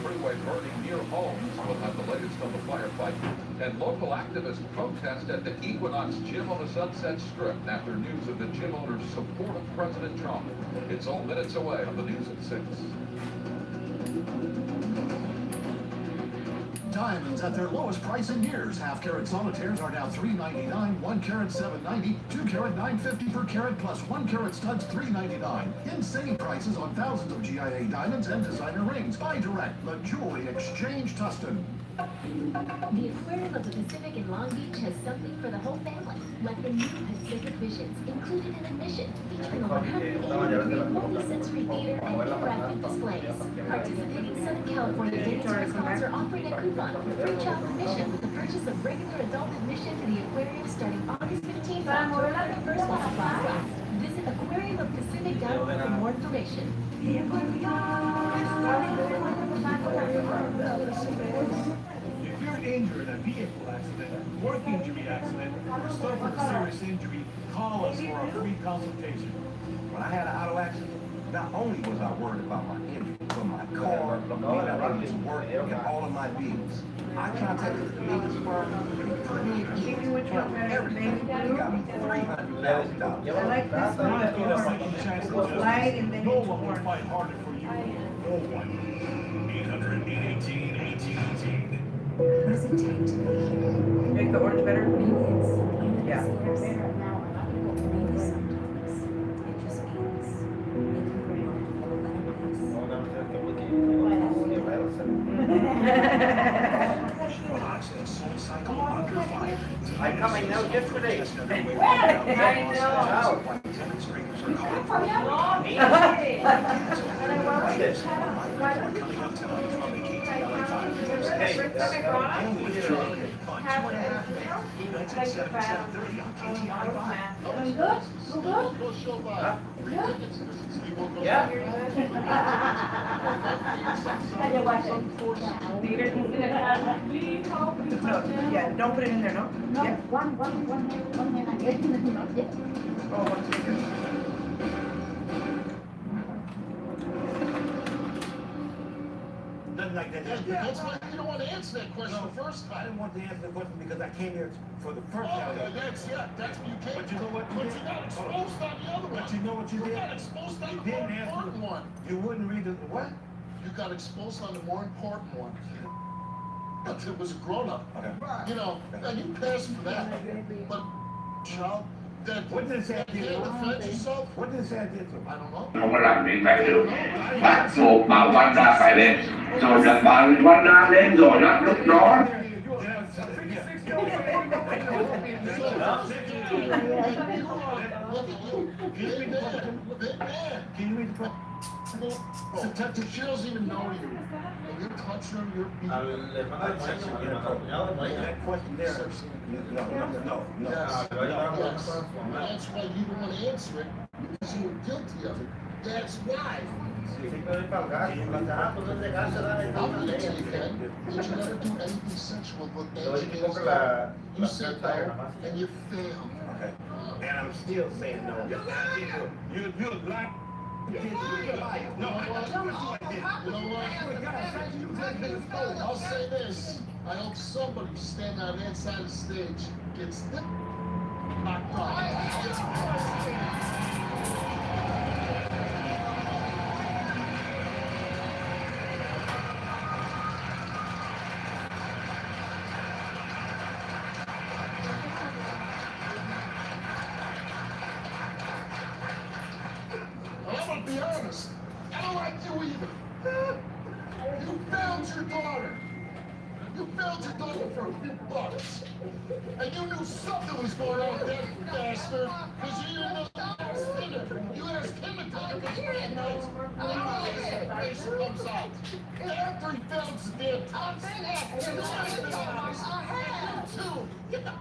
[SPEAKER 16] freeway burning near homes. We'll have the latest on the firefight. And local activists protest at the Equinox gym on the Sunset Strip after news of the gym owner's support of President Trump. It's all minutes away on the news at 6.
[SPEAKER 24] Diamonds at their lowest price in years. Half-carat solitaires are now $3.99, 1 carat $7.90, 2 carat $9.50 per carat, plus 1 carat studs $3.99. Insane prices on thousands of GIA diamonds and designer rings. Buy direct. The Jewelry Exchange, Tustin.
[SPEAKER 7] The Aquarium of the Pacific in Long Beach has something for the whole family, like the new Pacific Visions, included in admission, featuring a 180-degree multi-sensory theater and interactive displays. Participating Southern California dating restaurants are offering a coupon for free child admission with the purchase of regular adult admission to the aquarium starting August 15th through November 1st while supplies last. Visit aquariumofpacific.org for more information.
[SPEAKER 3] If you're injured in a vehicle accident, work injury accident, or suffered a serious injury, call us for a free consultation.
[SPEAKER 25] When I had an auto accident, not only was I worried about my injury, but my car, being able to work, and all of my bills. I contacted the biggest firm, put me in everything. They got me $300,000.
[SPEAKER 1] I like this one. Light and then
[SPEAKER 3] no one will fight harder for you. No one. 800-818-1818.
[SPEAKER 15] What does it take to be here?
[SPEAKER 1] Make the orange better?
[SPEAKER 15] Maybe it's
[SPEAKER 1] Yeah.
[SPEAKER 15] maybe sometimes it just means making the world a better place.
[SPEAKER 5] I'm coming now just today.
[SPEAKER 1] Yeah, don't put it in there, no?
[SPEAKER 9] No,
[SPEAKER 1] Yeah.
[SPEAKER 9] one hand.
[SPEAKER 1] Oh, one second.
[SPEAKER 25] Nothing like that.
[SPEAKER 24] That's why you don't want to answer that question the first time.
[SPEAKER 25] I didn't want to answer the question because I came here for the first
[SPEAKER 24] Oh,
[SPEAKER 25] time.
[SPEAKER 24] that's what you came
[SPEAKER 25] But you know what you
[SPEAKER 24] But
[SPEAKER 25] did?
[SPEAKER 24] you got exposed on the other one.
[SPEAKER 25] But you know what you did?
[SPEAKER 24] got exposed on
[SPEAKER 25] You
[SPEAKER 24] the more
[SPEAKER 25] didn't answer
[SPEAKER 24] important one.
[SPEAKER 25] You wouldn't read the what?
[SPEAKER 24] You got exposed on the more important one. But it was a grown-up.
[SPEAKER 25] Okay.
[SPEAKER 24] You know, and you passed for that. But, child, that
[SPEAKER 25] What did it say?
[SPEAKER 24] that can't defend yourself,
[SPEAKER 25] What did it say I did to him?
[SPEAKER 24] I don't know.
[SPEAKER 6] เขากำลังเป็นแบบเดิมบัดโศกมาวันหน้าไปเล่นโซนดับบานวันหน้าเล่นโซนนักลุกร้อน
[SPEAKER 24] Can you read the question? Detective, she doesn't even know you. And you're touching her, you're beating her.
[SPEAKER 25] That question there. No.
[SPEAKER 24] Yes. That's why you don't want to answer it, because you were guilty of it. That's why. I'm gonna tell you, Ken, did you never do anything sexual with Angela? You said no, and you failed.
[SPEAKER 25] Okay. And I'm still saying no. You're lying.
[SPEAKER 24] You know what? I'll say this. I hope somebody standing on the inside of the stage gets this knocked off. I'm gonna be honest. I don't like you either. You failed your daughter. You failed sold your daughter for a few bucks. And you knew something was going on with that bastard, because you didn't know you asked him to come because you're nice. And how this information comes out? After he found his damn toxin, you too. Get the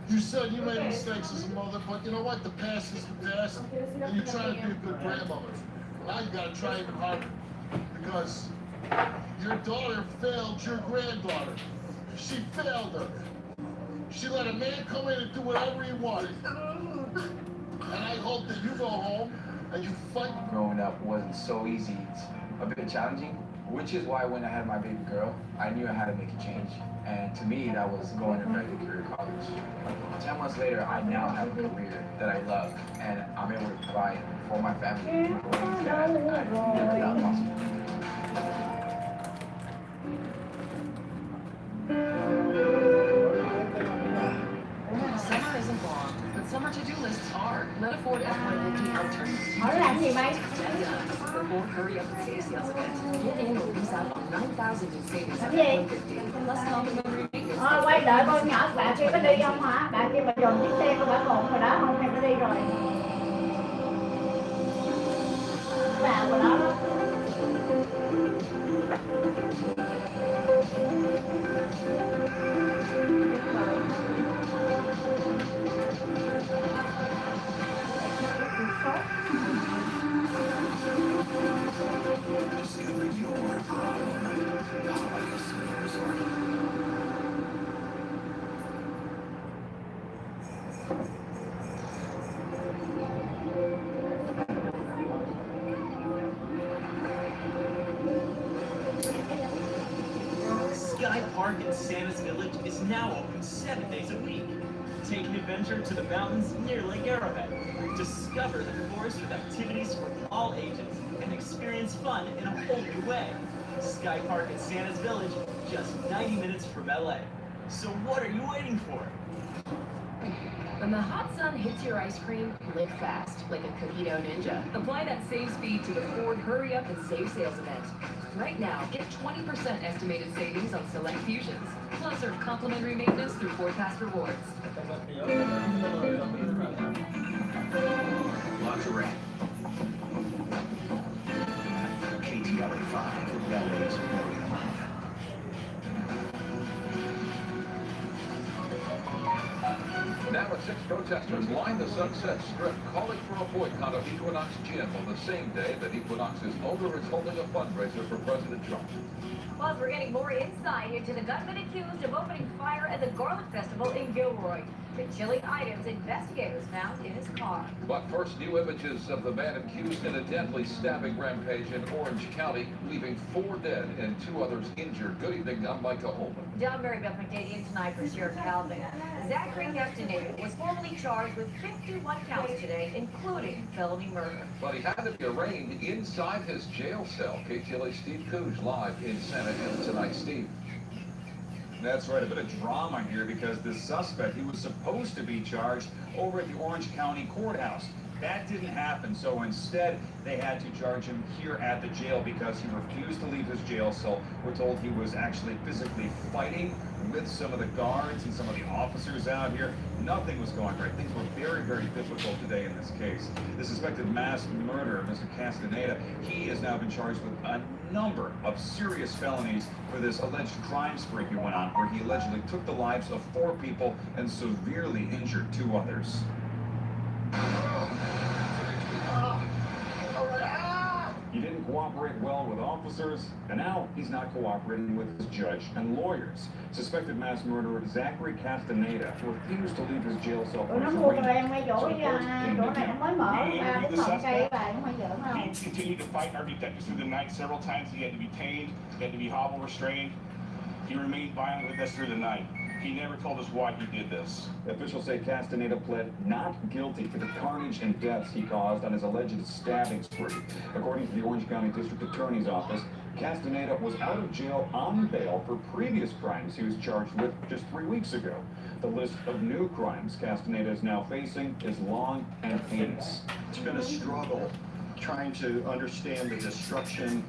[SPEAKER 24] You said you made mistakes as a mother, but you know what? The past is the past, and you're trying to be a good grandmother. Now you gotta try even harder, because your daughter failed your granddaughter. She failed her. She let a man come in and do whatever he wanted. And I hope that you go home and you fight.
[SPEAKER 11] Growing up wasn't so easy. It's a bit challenging, which is why when I had my baby girl, I knew I had to make a change. And to me, that was going to regular career college. 10 months later, I now have a career that I love, and I'm able to provide for my family in ways that I never thought possible.
[SPEAKER 10] Summer isn't long, but summer to-do lists are. Let a Ford F-150 alternate.
[SPEAKER 9] Hỏi làm gì mày?
[SPEAKER 10] Ford Hurry Up and Save Sales event. Get in or lose out on 9,000 in savings on
[SPEAKER 9] Làm gì?
[SPEAKER 10] F-150. Plus complimentary maintenance.
[SPEAKER 9] Thôi quay đợi con nhỏ bà kia có đi không hả? Bà kia mà dồn chiếc xe của bà cồn rồi đó không? Hay có đi rồi? Bà của nó đó.
[SPEAKER 8] Sky Park in Santa's Village is now open 7 days a week. Take an adventure to the mountains near Lake Arrowhead. Discover the forest with activities for all ages and experience fun in a whole new way. Sky Park in Santa's Village, just 90 minutes from LA. So what are you waiting for?
[SPEAKER 10] When the hot sun hits your ice cream, live fast, like a Cojito Ninja. Apply that same speed to the Ford Hurry Up and Save Sales event. Right now, get 20% estimated savings on select Fusions. Plus, earn complimentary maintenance through Ford Pass Rewards.
[SPEAKER 4] Lingerie. KTLA 5, LA's very alive.
[SPEAKER 16] Now at 6 protesters line the Sunset Strip, calling for a boycott of Equinox Gym on the same day that Equinox's owner is holding a fundraiser for President Trump.
[SPEAKER 14] Plus, we're getting more insight into the gunman accused of opening fire at the Garlic Festival in Gilroy. The chilling items investigators found in his car.
[SPEAKER 16] But first, new images of the man accused in a deadly stabbing rampage in Orange County, leaving 4 dead and 2 others injured. Good evening, I'm Micah Holman.
[SPEAKER 14] John Mary Beth McDaniel tonight for Sheriff Calvin. Zachary Castaneda was formally charged with 51 counts today, including felony murder.
[SPEAKER 16] But he had to be arraigned inside his jail cell. KTLA Steve Cooge live in Santa Ana tonight. Steve.
[SPEAKER 21] That's right, a bit of drama here because the suspect, he was supposed to be charged over at the Orange County Courthouse. That didn't happen, so instead they had to charge him here at the jail because he refused to leave his jail cell. We're told he was actually physically fighting with some of the guards and some of the officers out here. Nothing was going right. Things were very, very difficult today in this case. The suspected mass murderer, Mr. Castaneda, he has now been charged with a number of serious felonies for this alleged crime spree he went on, where he allegedly took the lives of 4 people and severely injured 2 others. He didn't cooperate well with officers, and now he's not cooperating with his judge and lawyers. Suspected mass murderer Zachary Castaneda refused to leave his jail cell for his arraignment.
[SPEAKER 22] He continued to fight our detectives through the night. Several times he had to be tamed, he had to be hobble restrained. He remained violent with us through the night. He never told us why he did this.
[SPEAKER 21] Officials say Castaneda pled not guilty to the carnage and deaths he caused on his alleged stabbing spree. According to the Orange County District Attorney's Office,
[SPEAKER 13] Castaneda was out of jail on bail for previous crimes he was charged with just 3 weeks ago. The list of new crimes Castaneda is now facing is long and heinous.
[SPEAKER 17] It's been a struggle trying to understand the destruction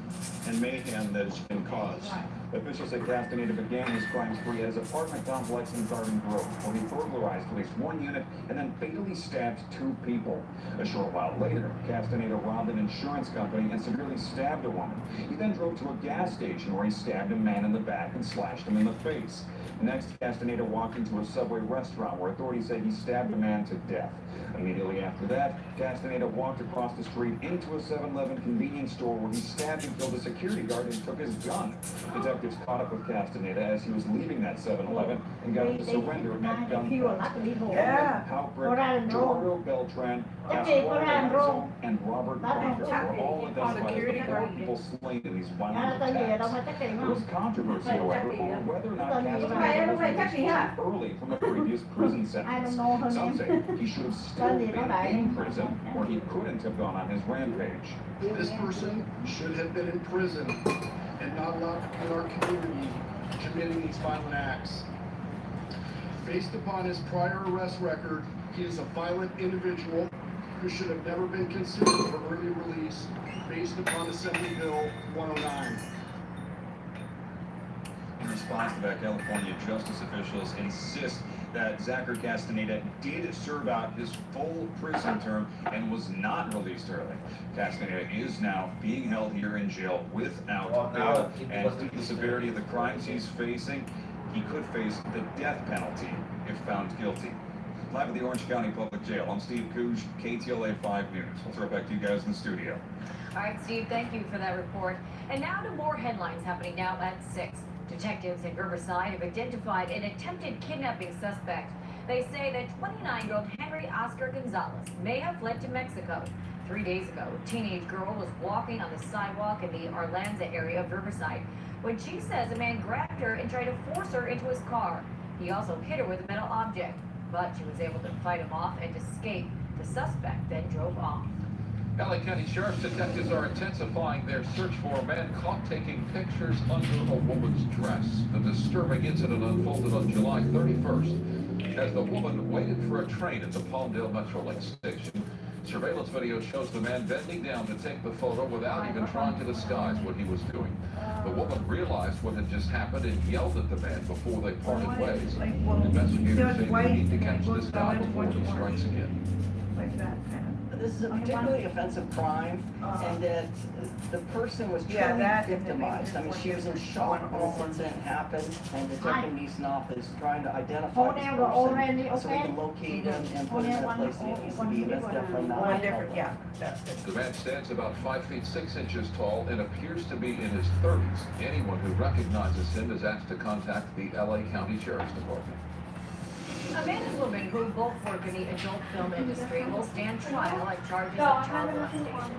[SPEAKER 17] and mayhem that has been caused.
[SPEAKER 13] Officials say Castaneda began his crime spree at his apartment complex in Garden Grove, where he burglarized at least one unit and then fatally stabbed 2 people. A short while later, Castaneda robbed an insurance company and severely stabbed a woman. He then drove to a gas station where he stabbed a man in the back and slashed him in the face. Next, Castaneda walked into a Subway restaurant where authorities said he stabbed a man to death. Immediately after that, Castaneda walked across the street into a 7-Eleven convenience store where he stabbed and killed a security guard and took his gun. Detectives caught up with Castaneda as he was leaving that 7-Eleven and got him to surrender at gunpoint.
[SPEAKER 9] Yeah.
[SPEAKER 13] Halbrick, Gerardo Beltran, Pascual, and Robert Crocker were all identified as the 4 people slain in these violent attacks. There was controversy, however, over whether or not Castaneda was released early from a previous prison sentence. Some say he should have still been in prison, or he couldn't have gone on his rampage.
[SPEAKER 24] This person should have been in prison and not allowed in our community committing these violent acts. Based upon his prior arrest record, he is a violent individual who should have never been considered for early release based upon Assembly Bill 109.
[SPEAKER 11] In response to that, California justice officials insist that Zachary Castaneda did serve out his full prison term and was not released early. Castaneda is now being held here in jail without bail, and due to the severity of the crimes he's facing, he could face the death penalty if found guilty. Live at the Orange County Public Jail, I'm Steve Khach, KTLA 5 News. We'll throw it back to you guys in the studio.
[SPEAKER 14] All right, Steve, thank you for that report. And now to more headlines happening now at 6. Detectives in Riverside have identified an attempted kidnapping suspect. They say that 29-year-old Henry Oscar Gonzalez may have fled to Mexico. 3 days ago, a teenage girl was walking on the sidewalk in the Arlanza area of Riverside when she says a man grabbed her and tried to force her into his car. He also hit her with a metal object, but she was able to fight him off and escape. The suspect then drove off.
[SPEAKER 16] LA County Sheriff's detectives are intensifying their search for a man caught taking pictures under a woman's dress. The disturbing incident unfolded on July 31st as the woman waited for a train at the Palmdale Metrolink station. Surveillance video shows the man bending down to take the photo without even trying to disguise what he was doing. The woman realized what had just happened and yelled at the man before they parted ways. Investigators say they need to catch this guy before he strikes again.
[SPEAKER 1] Like that kind of.
[SPEAKER 19] This is a particularly offensive crime, and that the person was truly victimized. I mean, she was in shock when this incident happened, and Detective Neesnoff is trying to identify this person so we can locate him and put him in a place that he needs to be. That's definitely not
[SPEAKER 1] yeah.
[SPEAKER 16] The man stands about 5 feet 6 inches tall and appears to be in his 30s. Anyone who recognizes him is asked to contact the LA County Sheriff's Department.
[SPEAKER 14] A man and woman who both work in the adult film industry will stand trial on charges of child molestation.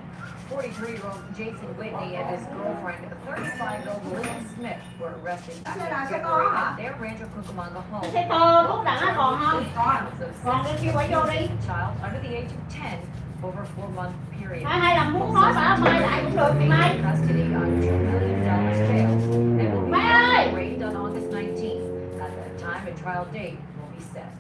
[SPEAKER 14] 43-year-old Jason Whitney and his girlfriend, 35-year-old Lynn Smith, were arrested after February at their Rancho Cucamonga home. A child under the age of 10 over a 4-month period. Custody on $2 million bail and will be arraigned on August 19th. At that time, a trial date will be set.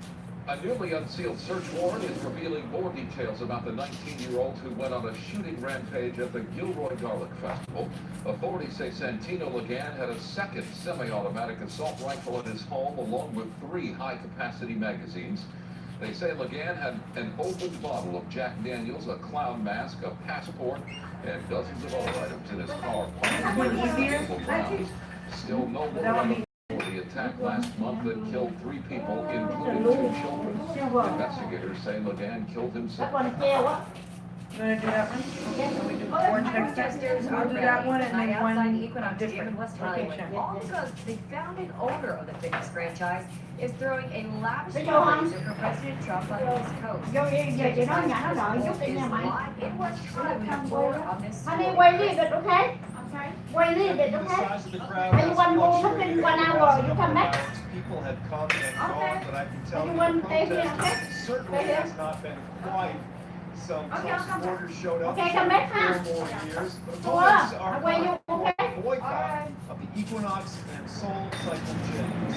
[SPEAKER 16] A newly unsealed search warrant is revealing more details about the 19-year-old who went on a shooting rampage at the Gilroy Garlic Festival. Authorities say Santino Ligan had a second semi-automatic assault rifle in his home along with 3 high-capacity magazines. They say Ligan had an open bottle of Jack Daniels, a clown mask, a passport, and dozens of other items in his car. Still no more on the attack last month that killed 3 people, including 2 children. Investigators say Ligan killed himself.
[SPEAKER 1] You want to do that one? We do Orange next time? I'll do that one and then one
[SPEAKER 14] Equinox Gym in West Hollywood. All because the founding owner of the fitness franchise is throwing a lavish fundraiser for President Trump on the East Coast. It was true for on this
[SPEAKER 9] Honey, wait a little bit, okay? I'm sorry? Wait a little bit, okay? Are you want to move in 1 hour? You come back?
[SPEAKER 17] People had come and gone, but I can tell
[SPEAKER 9] You
[SPEAKER 17] you
[SPEAKER 9] want
[SPEAKER 17] the
[SPEAKER 9] to stay here,
[SPEAKER 17] protest
[SPEAKER 9] okay?
[SPEAKER 17] certainly has not been quite. Some supporters showed up
[SPEAKER 9] Okay, come back,
[SPEAKER 17] for
[SPEAKER 9] huh?
[SPEAKER 17] 4 more years.
[SPEAKER 9] Ủa, quay vô, ok?
[SPEAKER 2] boycott of the Equinox and Soul Cycle gyms.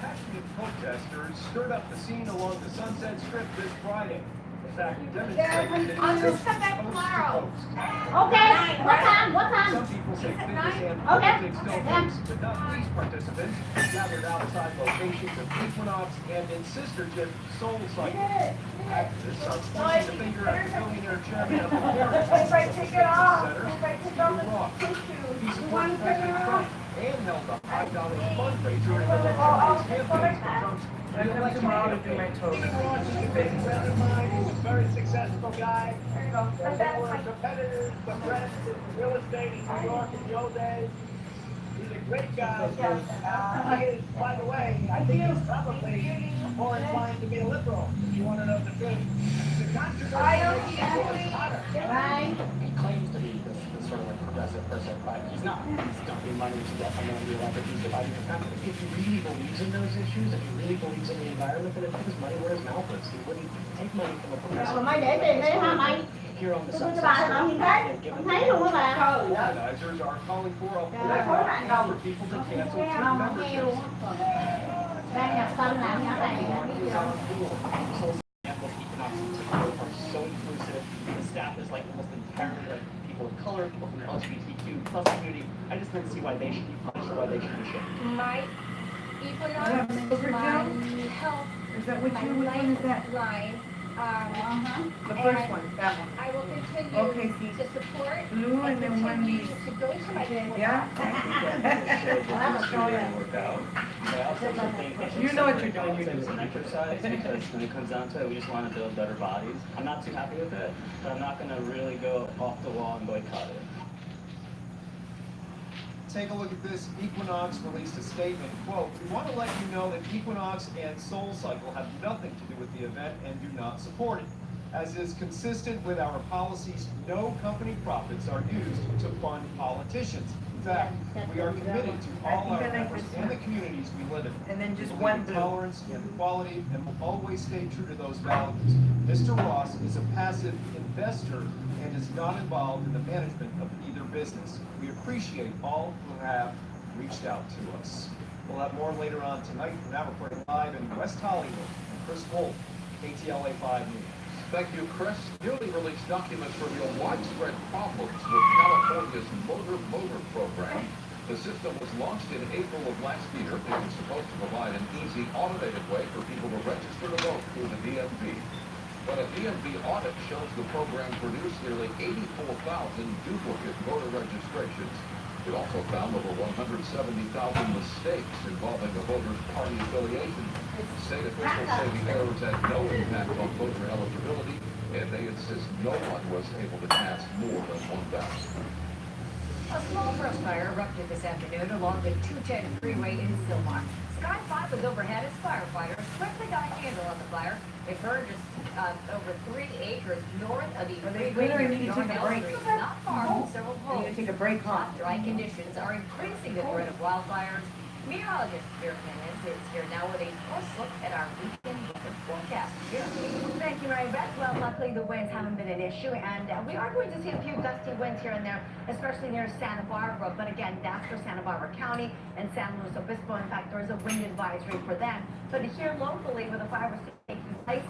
[SPEAKER 2] Passionate protesters stirred up the scene along the Sunset Strip this Friday. In fact, demonstrated
[SPEAKER 9] I'll just come back tomorrow. Okay, what time? What time?
[SPEAKER 2] Some people say fitness and
[SPEAKER 9] Okay.
[SPEAKER 2] politics still mix, but not these participants gathered outside locations of Equinox and in sister gym Soul Cycle. Activists are pointing the finger at the billionaire chairman of the parents of the fitness center, Stephen Ross. He supported President Trump and held a $5 fundraiser in order to raise campaigns for Trump's
[SPEAKER 1] Come tomorrow to do my toes.
[SPEAKER 5] He's a very successful guy. They were competitors, the friends in real estate in New York in the old days. He's a great guy. He is, by the way, I think he's probably more inclined to be a liberal, if you want to know the truth. The controversy
[SPEAKER 12] He claims to be this sort of like progressive person, but he's not. He's dumping money to get from the electric. He's dividing his country. If he really believes in those issues, if he really believes in the environment, then it put his money where his mouth is. He wouldn't take money from a progressive. Here on the Sunset Strip.
[SPEAKER 2] Organizers are calling for a boycott for people to cancel gym memberships.
[SPEAKER 12] Are so inclusive. The staff is like almost entirely like people of color, people from the LGBTQ plus community. I just don't see why they should be punished or why they should be shamed.
[SPEAKER 9] My Equinox, my health,
[SPEAKER 1] Is that what
[SPEAKER 9] my
[SPEAKER 1] you, which one is that?
[SPEAKER 9] lifeline.
[SPEAKER 1] The first one, that one.
[SPEAKER 9] I will continue
[SPEAKER 1] Okay, see.
[SPEAKER 9] to support
[SPEAKER 1] Blue and then one
[SPEAKER 9] continue
[SPEAKER 1] these.
[SPEAKER 9] to go to my
[SPEAKER 1] Yeah? You know what you're doing.
[SPEAKER 12] You're doing exercise because when it comes down to it, we just want to build better bodies. I'm not too happy with it, but I'm not going to really go off the wall and boycott it.
[SPEAKER 2] Take a look at this. Equinox released a statement, quote, "We want to let you know that Equinox and Soul Cycle have nothing to do with the event and do not support it. As is consistent with our policies, no company profits are used to fund politicians. In fact, we are committed to all our members and the communities we live in.
[SPEAKER 1] And then just
[SPEAKER 2] We
[SPEAKER 1] one
[SPEAKER 2] believe in
[SPEAKER 1] blue.
[SPEAKER 2] tolerance and equality and will always stay true to those values. Mr. Ross is a passive investor and is not involved in the management of either business. We appreciate all who have reached out to us." We'll have more later on tonight. We're now reporting live in West Hollywood. Chris Holt, KTLA 5 News.
[SPEAKER 16] Thank you, Chris. Newly released documents reveal widespread problems with California's motor program. The system was launched in April of last year. It was supposed to provide an easy, automated way for people to register to vote through the DMV. But a DMV audit shows the program produced nearly 84,000 duplicate voter registrations. It also found over 170,000 mistakes involving a voter's party affiliation. State officials say the errors had no impact on voter eligibility, and they insist no one was able to cast more than one ballot.
[SPEAKER 14] A small brush fire erupted this afternoon along the 210 freeway in Sylmar. Sky 5 was overhead as firefighters quickly got a handle on the fire. It burned just over 3 acres north of the freeway near Darnell Street, not far from several homes.
[SPEAKER 1] Take a break, huh?
[SPEAKER 14] Dry conditions are increasing the threat of wildfires. Meteorologist Vera Menez is here now with a close look at our weekend weather forecast.
[SPEAKER 18] Thank you, Mary Beth. Well, luckily the winds haven't been an issue, and we are going to see a few gusty winds here and there, especially near Santa Barbara. But again, that's for Santa Barbara County and San Luis Obispo. In fact, there is a wind advisory for them. But here locally, with the fire was taking place,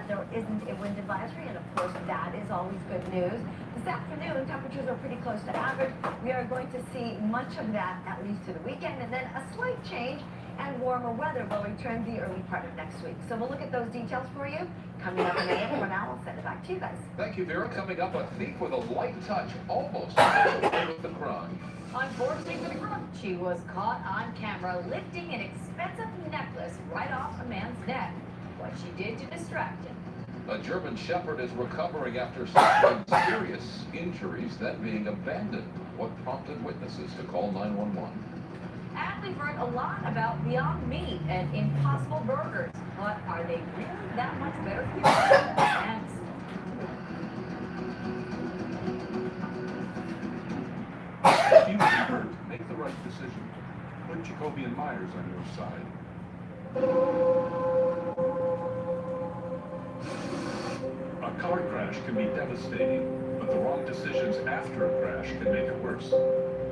[SPEAKER 18] there isn't a wind advisory, and of course, that is always good news. This afternoon, temperatures are pretty close to average. We are going to see much of that, at least to the weekend, and then a slight change and warmer weather will return the early part of next week. So we'll look at those details for you coming up in a minute. For now, I'll send it back to you guys.
[SPEAKER 16] Thank you, Vera. Coming up, a thief with a light touch almost got away with the crime.
[SPEAKER 14] Unfortunately for the group, she was caught on camera lifting an expensive necklace right off a man's neck. What she did to distract him.
[SPEAKER 16] A German Shepherd is recovering after suffering serious injuries, then being abandoned. What prompted witnesses to call 911?
[SPEAKER 14] And we've heard a lot about Beyond Meat and Impossible Burgers. But are they really that much better for you? Thanks.
[SPEAKER 20] If you ever make the right decision, put Jacoby and Myers on your side. A car crash can be devastating, but the wrong decisions after a crash can make it worse.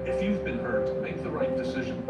[SPEAKER 20] If you've been hurt, make the right decision.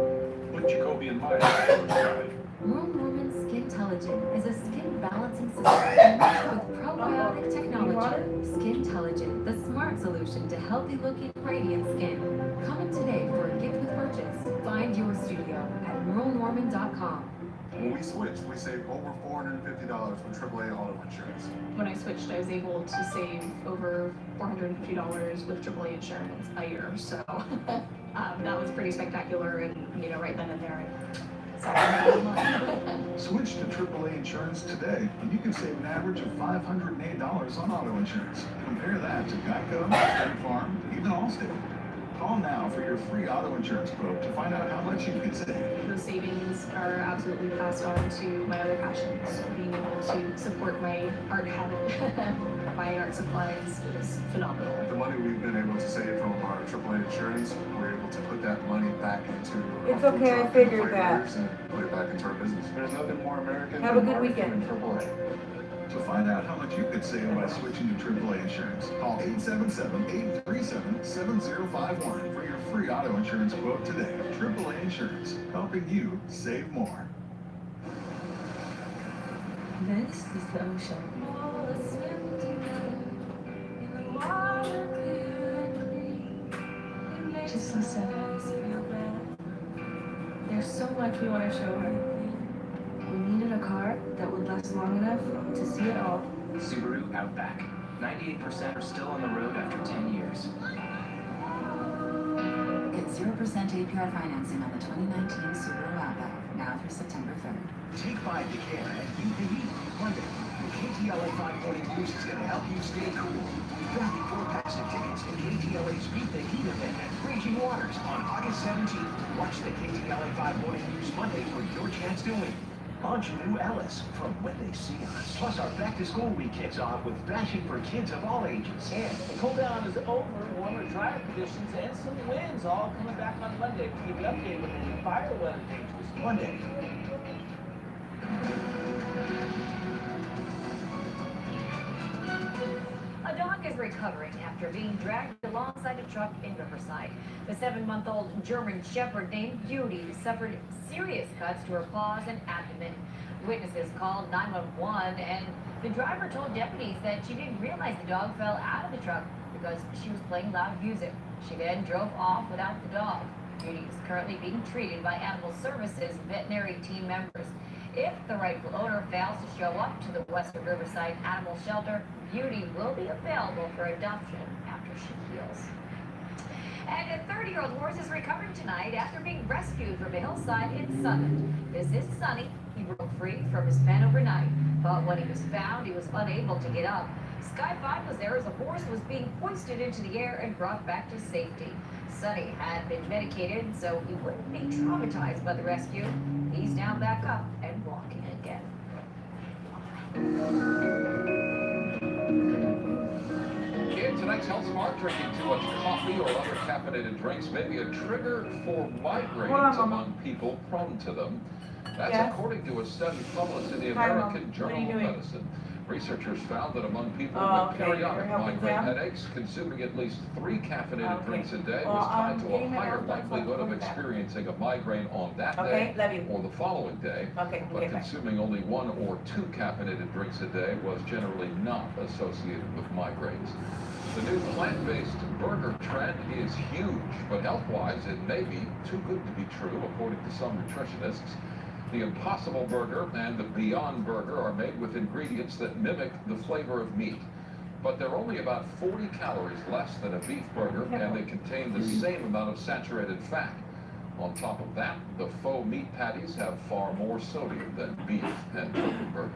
[SPEAKER 20] Put Jacoby and Myers on your side.
[SPEAKER 10] Rural Norman Skintelligent is a skin balancing system enriched with probiotic technology. Skintelligent, the smart solution to healthy looking, radiant skin. Come in today for a gift with purchase. Find your studio at ruralnorman.com.
[SPEAKER 24] When we switched, we saved over $450 with AAA auto insurance.
[SPEAKER 3] When I switched, I was able to save over $450 with AAA insurance a year. So that was pretty spectacular, and right then and there.
[SPEAKER 13] Switch to AAA insurance today, and you can save an average of $508 on auto insurance. Compare that to Geico, State Farm, even Allstate. Call now for your free auto insurance quote to find out how much you can save.
[SPEAKER 3] Those savings are absolutely passed on to my other passions. Being able to support my art habit, buying art supplies is phenomenal.
[SPEAKER 24] The money we've been able to save from our AAA insurance, we're able to put that money back into
[SPEAKER 1] It's okay, I figured that.
[SPEAKER 24] and put it back into our business. There's nothing more American
[SPEAKER 1] Have a
[SPEAKER 24] than
[SPEAKER 1] good
[SPEAKER 24] marketing
[SPEAKER 1] weekend.
[SPEAKER 24] and AAA.
[SPEAKER 13] To find out how much you could save by switching to AAA insurance, call 877-837-7051 for your free auto insurance quote today. AAA Insurance, helping you save more.
[SPEAKER 10] This is the ocean. Just listen. There's so much we want to show her. We needed a car that would last long enough to see it all.
[SPEAKER 11] Subaru Outback. 98% are still on the road after 10 years.
[SPEAKER 6] Get 0% APR financing on the 2019 Subaru Outback, now through September 3rd.
[SPEAKER 4] Take 5 to care and beat the heat. Monday, the KTLA 540 Boost is going to help you stay cool. We've got 4 packs of tickets to KTLA's Beat the Heat event at Raging Waters on August 17th. Watch the KTLA 540 Boost Monday for your chance to win. Ingenue Ellis from When They See Us. Plus, our back-to-school week kicks off with bashing for kids of all ages. And
[SPEAKER 7] the cool down is over, warmer, drier conditions, and some winds all coming back on Monday. We'll keep you updated with any fire weather dangers.
[SPEAKER 4] Monday.
[SPEAKER 14] A dog is recovering after being dragged alongside a truck in Riverside. The 7-month-old German Shepherd named Beauty suffered serious cuts to her paws and abdomen. Witnesses called 911, and the driver told deputies that she didn't realize the dog fell out of the truck because she was playing loud music. She then drove off without the dog. Beauty is currently being treated by Animal Services veterinary team members. If the rightful owner fails to show up to the Western Riverside Animal Shelter, Beauty will be available for adoption after she heals. And a 30-year-old horse is recovering tonight after being rescued from a hillside in Summit. This is Sonny. He broke free from his pen overnight, but when he was found, he was unable to get up. Sky 5 was there as the horse was being hoisted into the air and brought back to safety. Sonny had been medicated, so he wouldn't be traumatized by the rescue. He's now back up and walking again.
[SPEAKER 16] Kids, tonight's Health Smart, drinking too much coffee or other caffeinated drinks may be a trigger for migraines among people prone to them. That's according to a study published in the American Journal of Medicine. Researchers found that among people with periodic migraine headaches, consuming at least 3 caffeinated drinks a day was tied to a higher likelihood of experiencing a migraine on that day or the following day. But consuming only 1 or 2 caffeinated drinks a day was generally not associated with migraines. The new plant-based burger trend is huge, but health-wise it may be too good to be true, according to some nutritionists. The Impossible Burger and the Beyond Burger are made with ingredients that mimic the flavor of meat. But they're only about 40 calories less than a beef burger, and they contain the same amount of saturated fat. On top of that, the faux meat patties have far more sodium than beef and chicken burgers.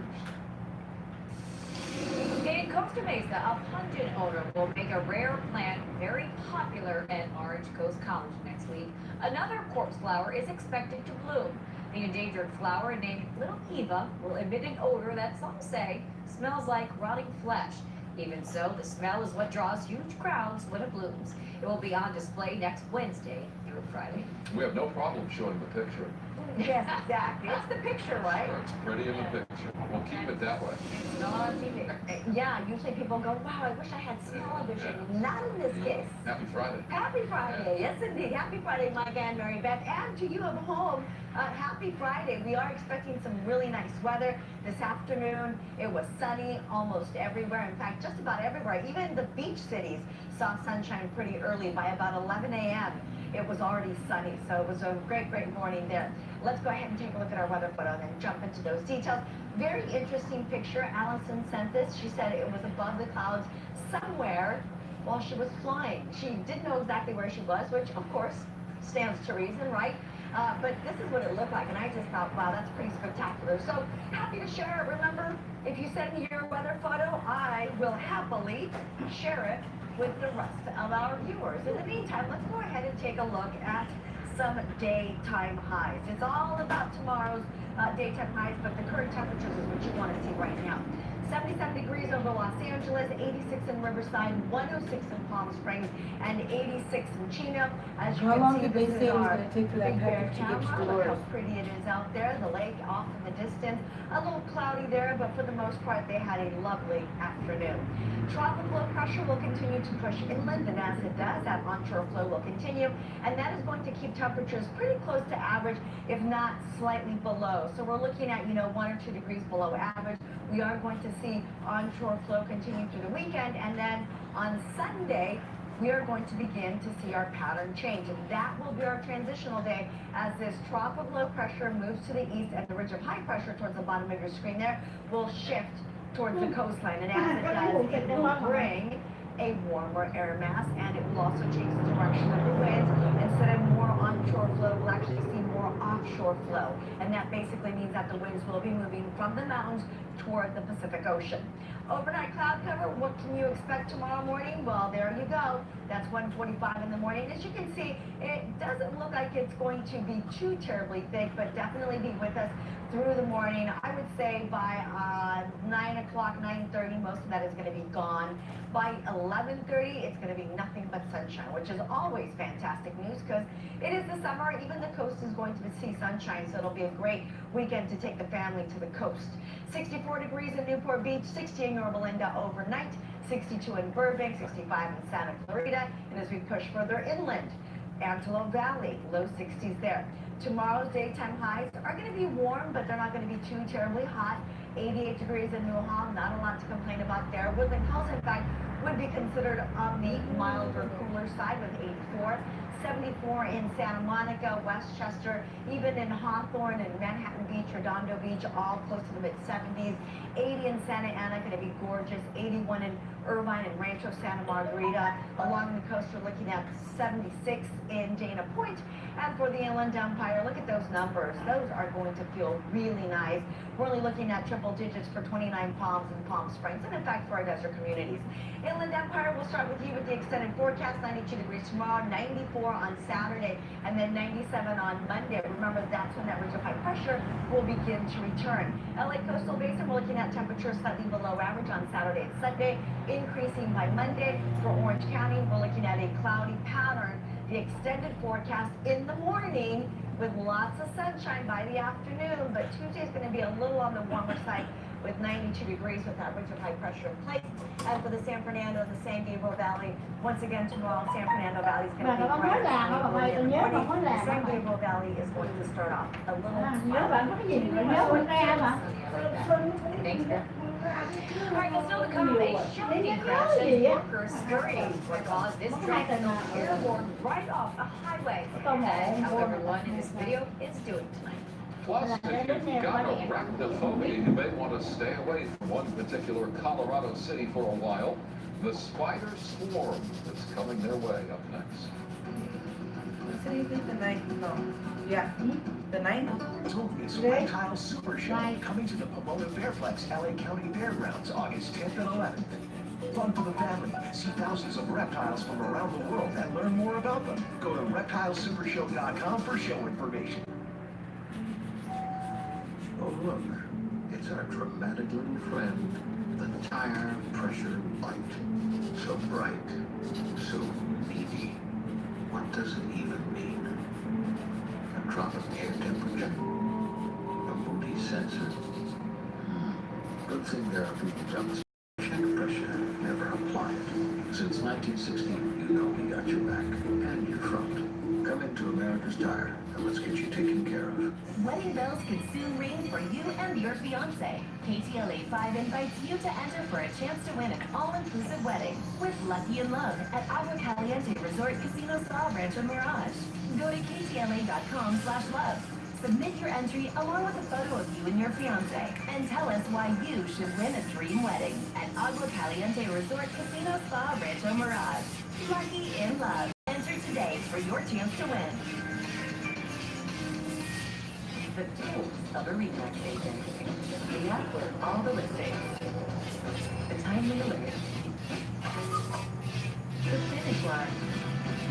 [SPEAKER 14] In Costa Mesa, a pungent odor will make a rare plant very popular at Orange Coast College next week. Another corpse flower is expected to bloom. The endangered flower named Little Eva will emit an odor that some say smells like rotting flesh. Even so, the smell is what draws huge crowds when it blooms. It will be on display next Wednesday through Friday.
[SPEAKER 16] We have no problem showing the picture.
[SPEAKER 18] Yes, exactly. It's the picture, right?
[SPEAKER 16] It's pretty in the picture. We'll keep it that way.
[SPEAKER 14] It's not on TV.
[SPEAKER 18] Yeah, usually people go, wow, I wish I had television. Not in this case.
[SPEAKER 16] Happy Friday.
[SPEAKER 18] Happy Friday. Yes, indeed. Happy Friday, Mike and Mary Beth. And to you at home, happy Friday. We are expecting some really nice weather this afternoon. It was sunny almost everywhere. In fact, just about everywhere. Even the beach cities saw sunshine pretty early. By about 11 a.m., it was already sunny. So it was a great, great morning there. Let's go ahead and take a look at our weather photo and then jump into those details. Very interesting picture. Allison sent this. She said it was above the clouds somewhere while she was flying. She didn't know exactly where she was, which of course stands to reason, right? But this is what it looked like, and I just thought, wow, that's pretty spectacular. So happy to share it. Remember, if you send me your weather photo, I will happily share it with the rest of our viewers. In the meantime, let's go ahead and take a look at some daytime highs. It's all about tomorrow's daytime highs, but the current temperatures is what you want to see right now. 77 degrees over Los Angeles, 86 in Riverside, 106 in Palm Springs, and 86 in Chino. As you
[SPEAKER 1] How long
[SPEAKER 18] can see,
[SPEAKER 1] did they
[SPEAKER 18] this
[SPEAKER 1] say
[SPEAKER 18] is
[SPEAKER 1] it was
[SPEAKER 18] our
[SPEAKER 1] going to take for that
[SPEAKER 18] Big Bear
[SPEAKER 1] package to get to
[SPEAKER 18] Tower.
[SPEAKER 1] the
[SPEAKER 18] Look how
[SPEAKER 1] Lord?
[SPEAKER 18] pretty it is out there. The lake off in the distance. A little cloudy there, but for the most part, they had a lovely afternoon. Tropical low pressure will continue to push inland, and as it does, that onshore flow will continue, and that is going to keep temperatures pretty close to average, if not slightly below. So we're looking at, 1 or 2 degrees below average. We are going to see onshore flow continue through the weekend, and then on Sunday, we are going to begin to see our pattern change, and that will be our transitional day as this trough of low pressure moves to the east and the ridge of high pressure towards the bottom of your screen there will shift towards the coastline, and as it does, it will bring a warmer air mass, and it will also change the direction of the winds. Instead of more onshore flow, we'll actually see more offshore flow, and that basically means that the winds will be moving from the mountains toward the Pacific Ocean. Overnight cloud cover, what can you expect tomorrow morning? Well, there you go. That's 1:45 in the morning. As you can see, it doesn't look like it's going to be too terribly thick, but definitely be with us through the morning. I would say by 9 o'clock, 9:30, most of that is going to be gone. By 11:30, it's going to be nothing but sunshine, which is always fantastic news because it is the summer. Even the coast is going to see sunshine, so it'll be a great weekend to take the family to the coast. 64 degrees in Newport Beach, 60 in Yorba Linda overnight, 62 in Burbank, 65 in Santa Clarita, and as we push further inland, Antelope Valley, low 60s there. Tomorrow's daytime highs are going to be warm, but they're not going to be too terribly hot. 88 degrees in Newhall, not a lot to complain about there. Woodland Hills, in fact, would be considered on the milder, cooler side with 84. 74 in Santa Monica, Westchester, even in Hawthorne and Manhattan Beach, Redondo Beach, all close to the mid-70s. 80 in Santa Ana, going to be gorgeous. 81 in Irvine and Rancho Santa Margarita. Along the coast, we're looking at 76 in Dana Point. And for the Inland Empire, look at those numbers. Those are going to feel really nice. We're only looking at triple digits for 29 Palms and Palm Springs, and in fact for our desert communities. Inland Empire, we'll start with you with the extended forecast. 92 degrees tomorrow, 94 on Saturday, and then 97 on Monday. Remember, that's when that ridge of high pressure will begin to return. LA Coastal Basin, we're looking at temperatures slightly below average on Saturday and Sunday, increasing by Monday. For Orange County, we're looking at a cloudy pattern. The extended forecast in the morning with lots of sunshine by the afternoon, but Tuesday is going to be a little on the warmer side with 92 degrees with that ridge of high pressure in place. And for the San Fernando and the San Gabriel Valley, once again tomorrow, San Fernando Valley is going to be brighter than the San Gabriel Valley is going to start off a little Thanks, Bill.
[SPEAKER 14] All right, well, still to come, a shipping crash and workers scurrying because this truck is airborne right off the highway. That's how everyone in this video is doing tonight.
[SPEAKER 16] Plus, if you've got arachnophobia, you may want to stay away from one particular Colorado city for a while. The spider swarm that's coming their way up next.
[SPEAKER 1] What city is it? The 9th? No. Yeah. The 9th?
[SPEAKER 4] Toby's Reptile Super Show coming to the Pomona Fairplex LA County Fairgrounds August 10th and 11th. Fun for the family. See thousands of reptiles from around the world and learn more about them. Go to reptilesupershow.com for show information.
[SPEAKER 8] Oh, look. It's our dramatic little friend, the tire pressure light. So bright, so needy. does it even mean? A drop of air temperature? A moody sensor? Good thing there are people on the check pressure. Never apply it. Since 1960, you know we got your back and your front. Come into America's Tire and let's get you taken care of.
[SPEAKER 6] Wedding bells can soon ring for you and your fiancé. KTLA 5 invites you to enter for a chance to win an all-inclusive wedding with Lucky in Love at Agua Caliente Resort Casino Spa Rancho Mirage. Go to KTLA.com/love. Submit your entry along with a photo of you and your fiancé and tell us why you should win a dream wedding at Agua Caliente Resort Casino Spa Rancho Mirage. Lucky in Love. Enter today for your chance to win. The tools of a Remax agent. The app with all the listings. The timely alert. The finish line.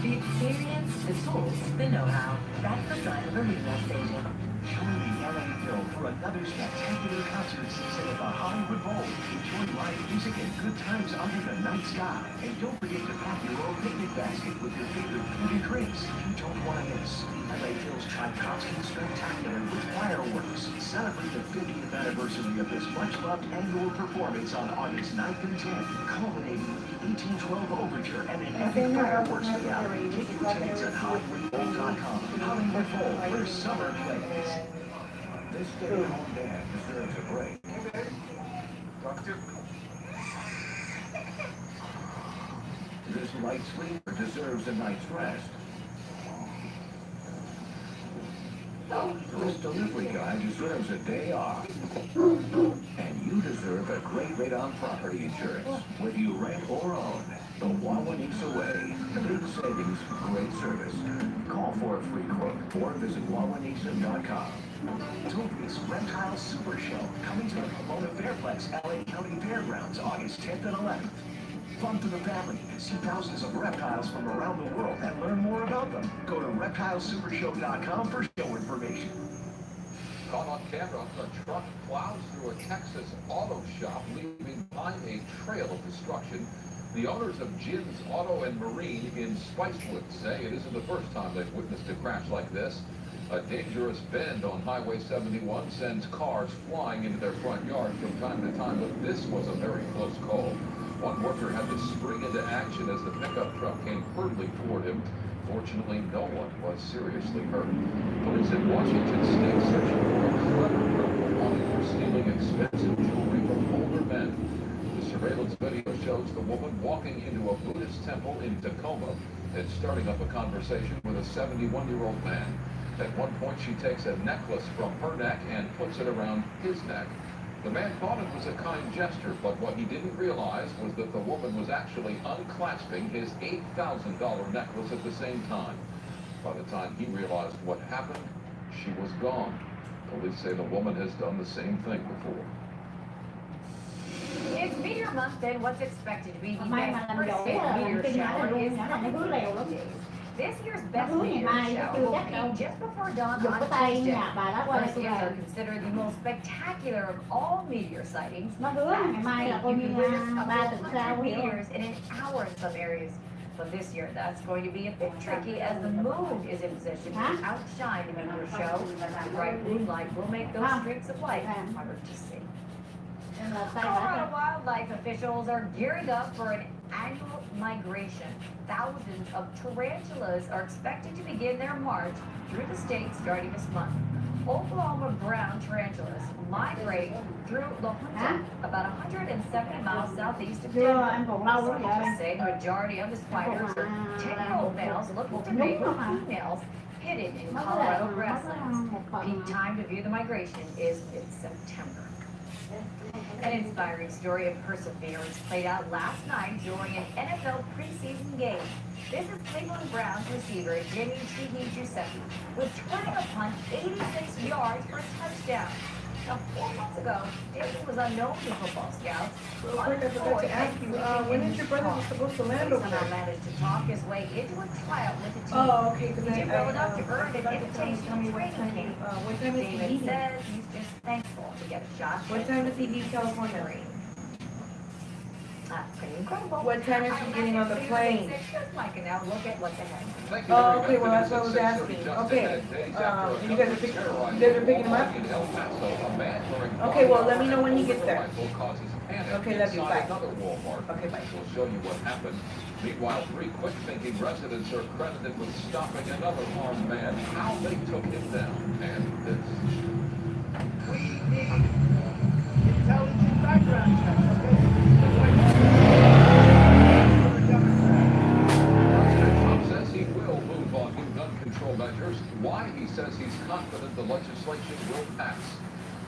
[SPEAKER 6] The experience, the tools, the know-how. That's the sign of a Remax agent.
[SPEAKER 4] Join the LA Phil for another spectacular concert season at the Hollywood Bowl. Enjoy live music and good times under the night sky. And don't forget to pack your own picnic basket with your favorite food and drinks. You don't want to miss LA Phil's Tchaikovsky Spectacular with fireworks. Celebrate the 50th anniversary of this much-loved annual performance on August 9th and 10th, culminating with the 1812 Overture and an epic fireworks finale. Get your tickets at HollywoodBowl.com. Hollywood Bowl, where summer plays.
[SPEAKER 8] This stay-at-home dad deserves a break.
[SPEAKER 2] Doctor?
[SPEAKER 8] This light sleeper deserves a night's rest. This delivery guy deserves a day off. And you deserve a great rate on property insurance, whether you rent or own. The Wawanesa Way. Big savings, great service. Call for a free quote or visit wawanesa.com.
[SPEAKER 4] Toby's Reptile Super Show, coming to the Pomona Fairplex LA County Fairgrounds August 10th and 11th. Fun for the family. See thousands of reptiles from around the world and learn more about them. Go to reptilesupershow.com for show information.
[SPEAKER 16] Caught on camera, a truck plows through a Texas auto shop, leaving behind a trail of destruction. The owners of Jim's Auto and Marine in Spicewood say it isn't the first time they've witnessed a crash like this. A dangerous bend on Highway 71 sends cars flying into their front yard from time to time, but this was a very close call. One worker had to spring into action as the pickup truck came hurtling toward him. Fortunately, no one was seriously hurt. Police in Washington state searching for a clever criminal wanted for stealing expensive jewelry from older men. The surveillance video shows the woman walking into a Buddhist temple in Tacoma and starting up a conversation with a 71-year-old man. At one point, she takes a necklace from her neck and puts it around his neck. The man thought it was a kind gesture, but what he didn't realize was that the woman was actually unclasping his $8,000 necklace at the same time. By the time he realized what happened, she was gone. Police say the woman has done the same thing before.
[SPEAKER 14] It's Meteor Month, and what's expected to be the best first meteor shower is coming. This year's best meteor shower will peak just before dawn on Tuesday. First years are considered the most spectacular of all meteor sightings. You can witness up to 100 meteors in an hour in some areas. But this year, that's going to be a bit tricky as the moon is in position to outshine the meteor show. Bright moonlight will make those streaks of light harder to see. Colorado wildlife officials are gearing up for an annual migration. Thousands of tarantulas are expected to begin their march through the state starting this month. Oklahoma brown tarantulas migrate through La Junta, about 170 miles southeast of Denver. Scientists say the majority of the spiders are 10-year-old males looking to mate with females hidden in Colorado grasslands. Peak time to view the migration is mid-September. An inspiring story of perseverance played out last night during an NFL preseason game. This is Cleveland Browns receiver Jimmy Giuseppe was turning a punt 86 yards for a touchdown. Now, 4 months ago, Jimmy was unknown to football scouts.
[SPEAKER 1] Real quick, I forgot to ask you, when is your brother supposed to land over there?
[SPEAKER 14] Somehow managed to talk his way into a tryout with the team.
[SPEAKER 1] Oh, okay, because
[SPEAKER 14] He did well enough to earn an
[SPEAKER 1] tell
[SPEAKER 14] invitation
[SPEAKER 1] me
[SPEAKER 14] to
[SPEAKER 1] what time,
[SPEAKER 14] training camp.
[SPEAKER 1] what time is he
[SPEAKER 14] David
[SPEAKER 1] leaving?
[SPEAKER 14] says he's just thankful to get a shot.
[SPEAKER 1] What time does he leave California?
[SPEAKER 18] That's pretty incredible.
[SPEAKER 1] What time is she getting on the plane?
[SPEAKER 14] Just like an outlook at what's ahead.
[SPEAKER 1] Oh, okay, well, that's what I was asking. Okay, and you guys are picking him up? Okay, well, let me know when he gets there. Okay, love you, bye. Okay, bye.
[SPEAKER 16] We'll show you what happened. Meanwhile, 3 quick-thinking residents are credited with stopping another armed man. How they took him down, and this.
[SPEAKER 7] We need intelligent background checks, okay?
[SPEAKER 16] President Trump says he will move on new gun control measures. Why? He says he's confident the legislation will pass.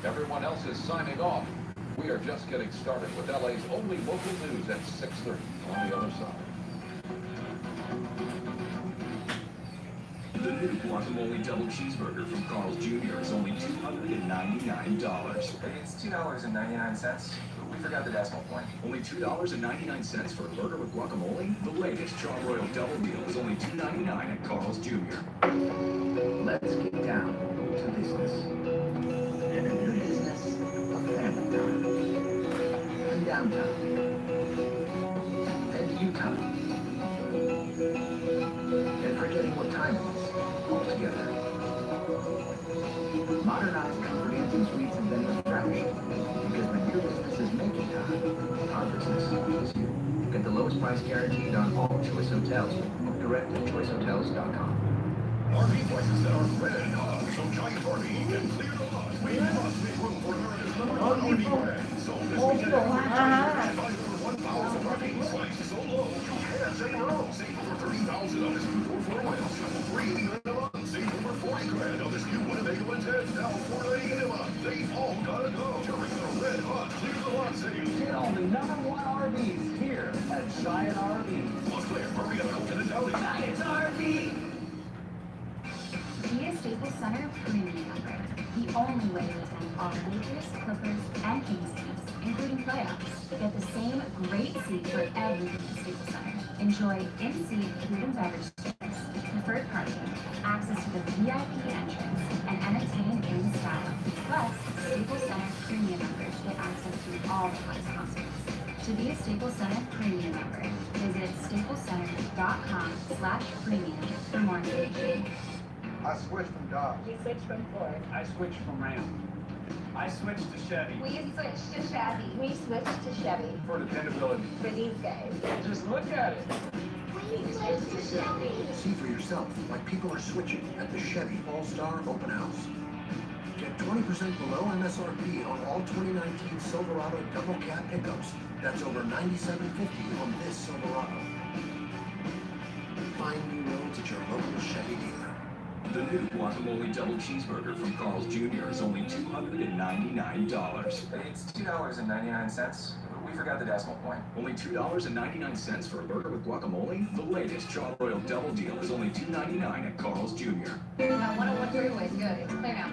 [SPEAKER 16] Everyone else is signing off. We are just getting started with LA's only local news at 6:30 on the other side.
[SPEAKER 15] The new guacamole double cheeseburger from Carl's Jr. is only $299.
[SPEAKER 11] It's $2.99. We forgot the decimal point.
[SPEAKER 15] Only $2.99 for a burger with guacamole? The latest Char-Broil double deal is only $2.99 at Carl's Jr.
[SPEAKER 8] Let's get down to business. And in the business of family time. And downtown. And Utah. And forgetting what time it is altogether. Modernized conferencing suites have been refreshed. Because when your business is making time, our business is you. Get the lowest price guaranteed on all Choice Hotels. Book direct at choicehotels.com.
[SPEAKER 20] RV prices that are red hot, so giant RV can clear the lot. We must make room for America's #1 RV brand. So this weekend, over 1,000 RVs priced so low, you can't say no. Save over $30,000 on this new 4 wheels. Free in a month. Save over $40,000 on this new Winnebago Intense. Now $490 in a month. They've all gotta go during the red hot clear the lot sale.
[SPEAKER 7] Get all the #1 RVs here at Giant RVs.
[SPEAKER 20] Montclair, Marietta, and Italian.
[SPEAKER 7] Giant RV!
[SPEAKER 21] Be a Staples Center premium member. The only way to attend all Lakers, Clippers, and Kings games, including playoffs. Get the same great seat for everything at Staples Center. Enjoy in-seat food and beverage tickets, preferred parking, access to the VIP entrance, and entertain in style. Plus, Staples Center premium members get access to all the hottest concerts. To be a Staples Center premium member, visit staplescenter.com/premium for more information.
[SPEAKER 7] I switched from Dodge.
[SPEAKER 18] We switched from Ford.
[SPEAKER 7] I switched from Ram. I switched to Chevy.
[SPEAKER 18] We switched to Chevy. We switched to Chevy.
[SPEAKER 7] For dependability.
[SPEAKER 18] For these guys.
[SPEAKER 7] Just look at it.
[SPEAKER 18] We switched to Chevy.
[SPEAKER 8] See for yourself why people are switching at the Chevy All-Star Open House. Get 20% below MSRP on all 2019 Silverado double cab pickups. That's over $97.50 on this Silverado. Find new roads at your local Chevy dealer.
[SPEAKER 15] The new guacamole double cheeseburger from Carl's Jr. is only $299.
[SPEAKER 11] It's $2.99. We forgot the decimal point.
[SPEAKER 15] Only $2.99 for a burger with guacamole? The latest Char-Broil double deal is only $2.99 at Carl's Jr.
[SPEAKER 14] Now, 101 freeway is good. It's clear now.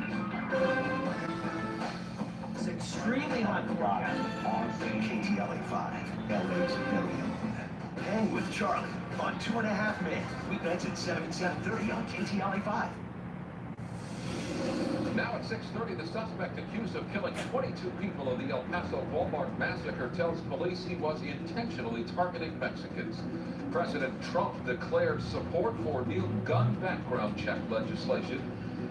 [SPEAKER 7] It's extremely hot to rock.
[SPEAKER 4] On KTLA 5, LA's very own. Hang with Charlie on 2.5 Men. Weeknights at 7 and 7:30 on KTLA 5.
[SPEAKER 16] Now at 6:30, the suspect accused of killing 22 people in the El Paso Walmart massacre tells police he was intentionally targeting Mexicans. President Trump declared support for new gun background check legislation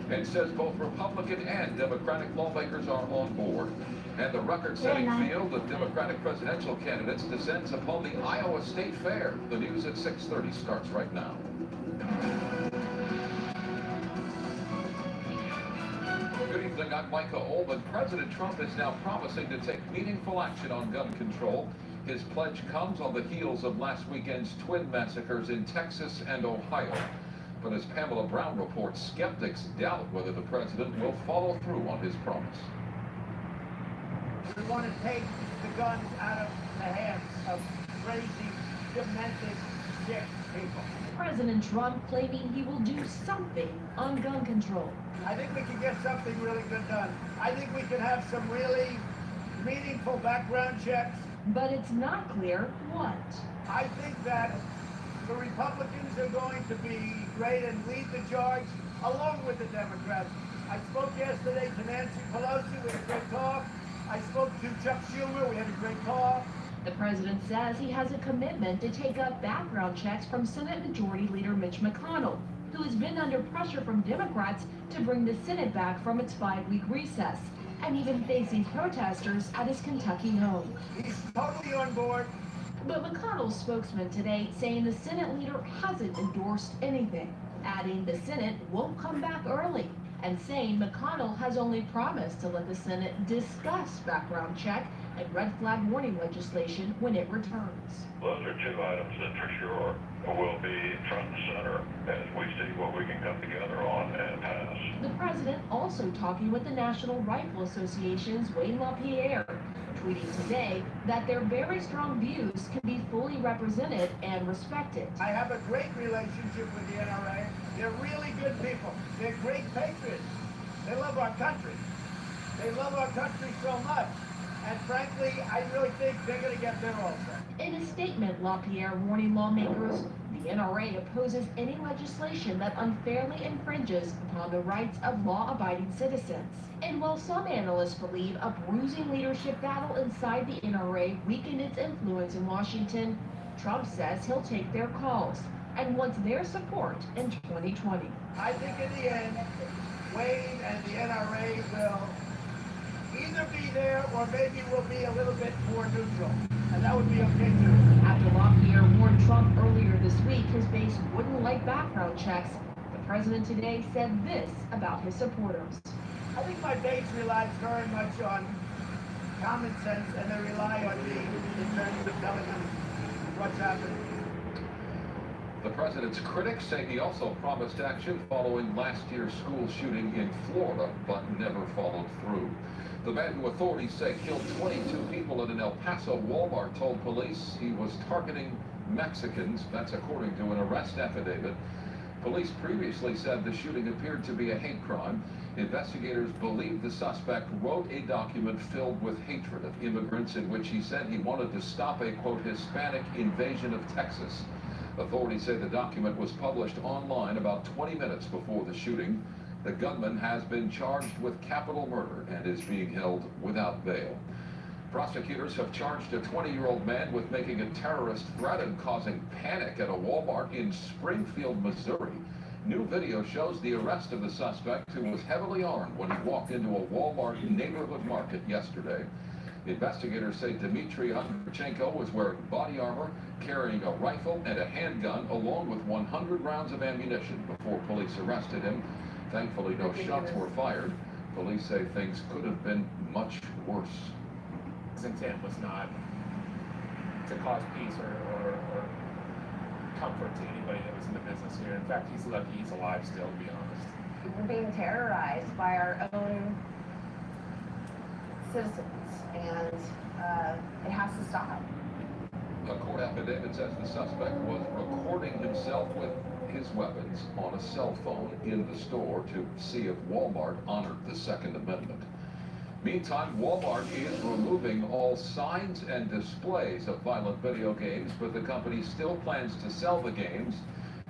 [SPEAKER 16] and says both Republican and Democratic lawmakers are on board. And the record-setting field of Democratic presidential candidates descends upon the Iowa State Fair. The news at 6:30 starts right now. Good evening, I'm Micah Olman. President Trump is now promising to take meaningful action on gun control. His pledge comes on the heels of last weekend's twin massacres in Texas and Ohio. But as Pamela Brown reports, skeptics doubt whether the president will follow through on his promise.
[SPEAKER 7] We want to take the guns out of the hands of crazy, demented, sick people.
[SPEAKER 22] President Trump claiming he will do something on gun control.
[SPEAKER 7] I think we can get something really good done. I think we can have some really meaningful background checks.
[SPEAKER 22] But it's not clear what.
[SPEAKER 7] I think that the Republicans are going to be great and lead the charge along with the Democrats. I spoke yesterday to Nancy Pelosi. We had a great talk. I spoke to Chuck Schumer. We had a great talk.
[SPEAKER 5] The president says he has a commitment to take up background checks from Senate Majority Leader Mitch McConnell, who has been under pressure from Democrats to bring the Senate back from its 5-week recess, and even facing protesters at his Kentucky home.
[SPEAKER 7] He's totally on board.
[SPEAKER 5] But McConnell's spokesman today saying the Senate leader hasn't endorsed anything, adding the Senate won't come back early, and saying McConnell has only promised to let the Senate discuss background check and red flag warning legislation when it returns.
[SPEAKER 17] Those are two items that for sure will be front and center as we see what we can come together on and pass.
[SPEAKER 5] The president also talking with the National Rifle Association's Wayne LaPierre, tweeting today that their very strong views can be fully represented and respected.
[SPEAKER 7] I have a great relationship with the NRA. They're really good people. They're great patriots. They love our country. They love our country so much. And frankly, I really think they're going to get there also.
[SPEAKER 5] In a statement, LaPierre warning lawmakers the NRA opposes any legislation that unfairly infringes upon the rights of law-abiding citizens. And while some analysts believe a bruising leadership battle inside the NRA weakened its influence in Washington, Trump says he'll take their calls and wants their support in 2020.
[SPEAKER 7] I think in the end, Wayne and the NRA will either be there or maybe we'll be a little bit more neutral. And that would be okay too.
[SPEAKER 5] After LaPierre warned Trump earlier this week his base wouldn't like background checks, the president today said this about his supporters.
[SPEAKER 7] I think my base relies very much on common sense and they rely on me in terms of telling them what's happening.
[SPEAKER 16] The president's critics say he also promised action following last year's school shooting in Florida, but never followed through. The man who authorities say killed 22 people at an El Paso Walmart told police he was targeting Mexicans. That's according to an arrest affidavit. Police previously said the shooting appeared to be a hate crime. Investigators believe the suspect wrote a document filled with hatred of immigrants in which he said he wanted to stop a, quote, Hispanic invasion of Texas. Authorities say the document was published online about 20 minutes before the shooting. The gunman has been charged with capital murder and is being held without bail. Prosecutors have charged a 20-year-old man with making a terrorist threat and causing panic at a Walmart in Springfield, Missouri. New video shows the arrest of the suspect, who was heavily armed when he walked into a Walmart neighborhood market yesterday. Investigators say Dmitry Andreychenko was wearing body armor, carrying a rifle and a handgun, along with 100 rounds of ammunition before police arrested him. Thankfully, no shots were fired. Police say things could have been much worse.
[SPEAKER 12] His intent was not to cause peace or comfort to anybody that was in the business here. In fact, he's lucky he's alive still, to be honest.
[SPEAKER 18] We're being terrorized by our own citizens, and it has to stop.
[SPEAKER 16] A court affidavit says the suspect was recording himself with his weapons on a cell phone in the store to see if Walmart honored the Second Amendment. Meantime, Walmart is removing all signs and displays of violent video games, but the company still plans to sell the games,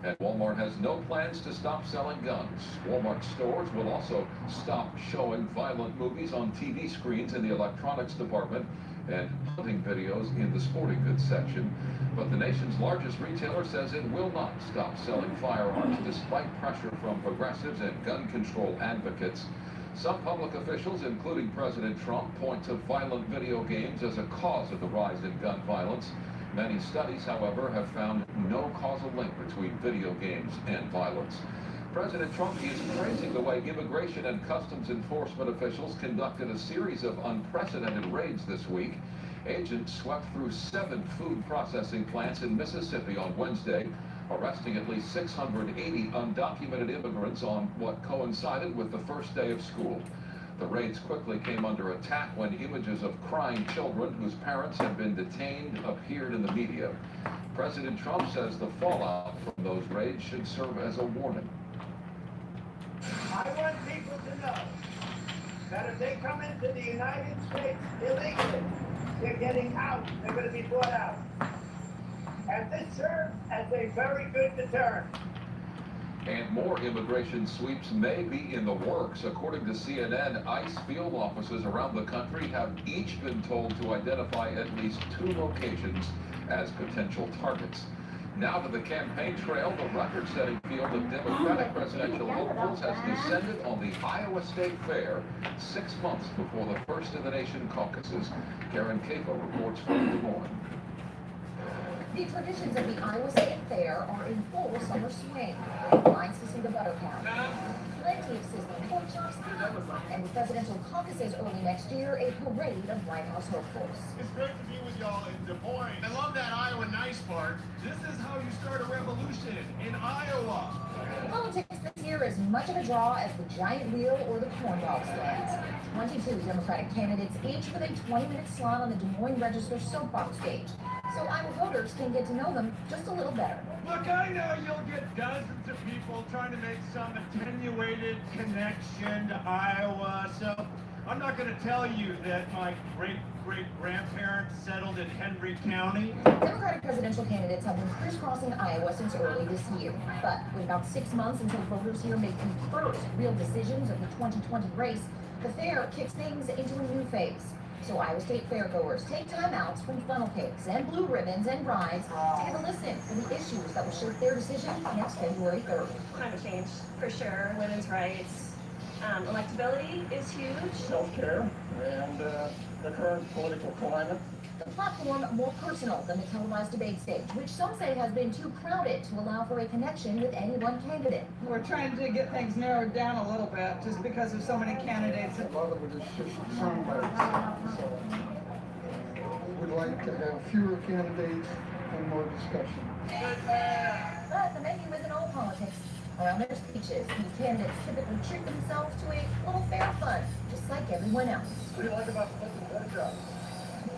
[SPEAKER 16] and Walmart has no plans to stop selling guns. Walmart stores will also stop showing violent movies on TV screens in the electronics department and hunting videos in the sporting goods section. But the nation's largest retailer says it will not stop selling firearms despite pressure from progressives and gun control advocates. Some public officials, including President Trump, point to violent video games as a cause of the rise in gun violence. Many studies, however, have found no causal link between video games and violence. President Trump is praising the way immigration and customs enforcement officials conducted a series of unprecedented raids this week. Agents swept through 7 food processing plants in Mississippi on Wednesday, arresting at least 680 undocumented immigrants on what coincided with the first day of school. The raids quickly came under attack when images of crying children whose parents had been detained appeared in the media. President Trump says the fallout from those raids should serve as a warning.
[SPEAKER 7] I want people to know that if they come into the United States illegally, they're getting out. They're going to be brought out. And this serves as a very good deterrent.
[SPEAKER 16] And more immigration sweeps may be in the works. According to CNN, ICE field offices around the country have each been told to identify at least 2 locations as potential targets. Now to the campaign trail, the record-setting field of Democratic presidential hopefuls has descended on the Iowa State Fair 6 months before the first-in-the-nation caucuses. Karen Capo reports from Des Moines.
[SPEAKER 5] The traditions of the Iowa State Fair are in full summer swing. Lines to see the butter count. Plenty of sizzling pork chops, and with presidential caucuses early next year, a parade of White House hopefuls.
[SPEAKER 7] It's great to be with y'all in Des Moines. I love that Iowa nice part. This is how you start a revolution in Iowa.
[SPEAKER 5] Politics this year is much of a draw as the giant wheel or the corn dog stands. 22 Democratic candidates, each with a 20-minute slot on the Des Moines Register soapbox stage, so Iowa voters can get to know them just a little better.
[SPEAKER 7] Look, I know you'll get dozens of people trying to make some attenuated connection to Iowa, so I'm not going to tell you that my great-great-grandparents settled in Henry County.
[SPEAKER 5] Democratic presidential candidates have been crisscrossing Iowa since early this year, but with about 6 months until voters here make the first real decisions of the 2020 race, the fair kicks things into a new phase. So Iowa State fairgoers take timeouts from funnel cakes and blue ribbons and rides to give a listen for the issues that will shape their decision next February 3rd.
[SPEAKER 3] Climate change, for sure, women's rights, electability is huge.
[SPEAKER 12] Self-care and the current political climate.
[SPEAKER 5] The platform more personal than the televised debate stage, which some say has been too crowded to allow for a connection with any one candidate.
[SPEAKER 9] We're trying to get things narrowed down a little bit just because of so many candidates.
[SPEAKER 19] A lot of it is just sound bites. So we'd like to have fewer candidates and more discussion.
[SPEAKER 5] But the menu isn't all politics. Around their speeches, the candidates typically treat themselves to a little fair fun, just like everyone else.
[SPEAKER 7] What do you like about flipping pork chops?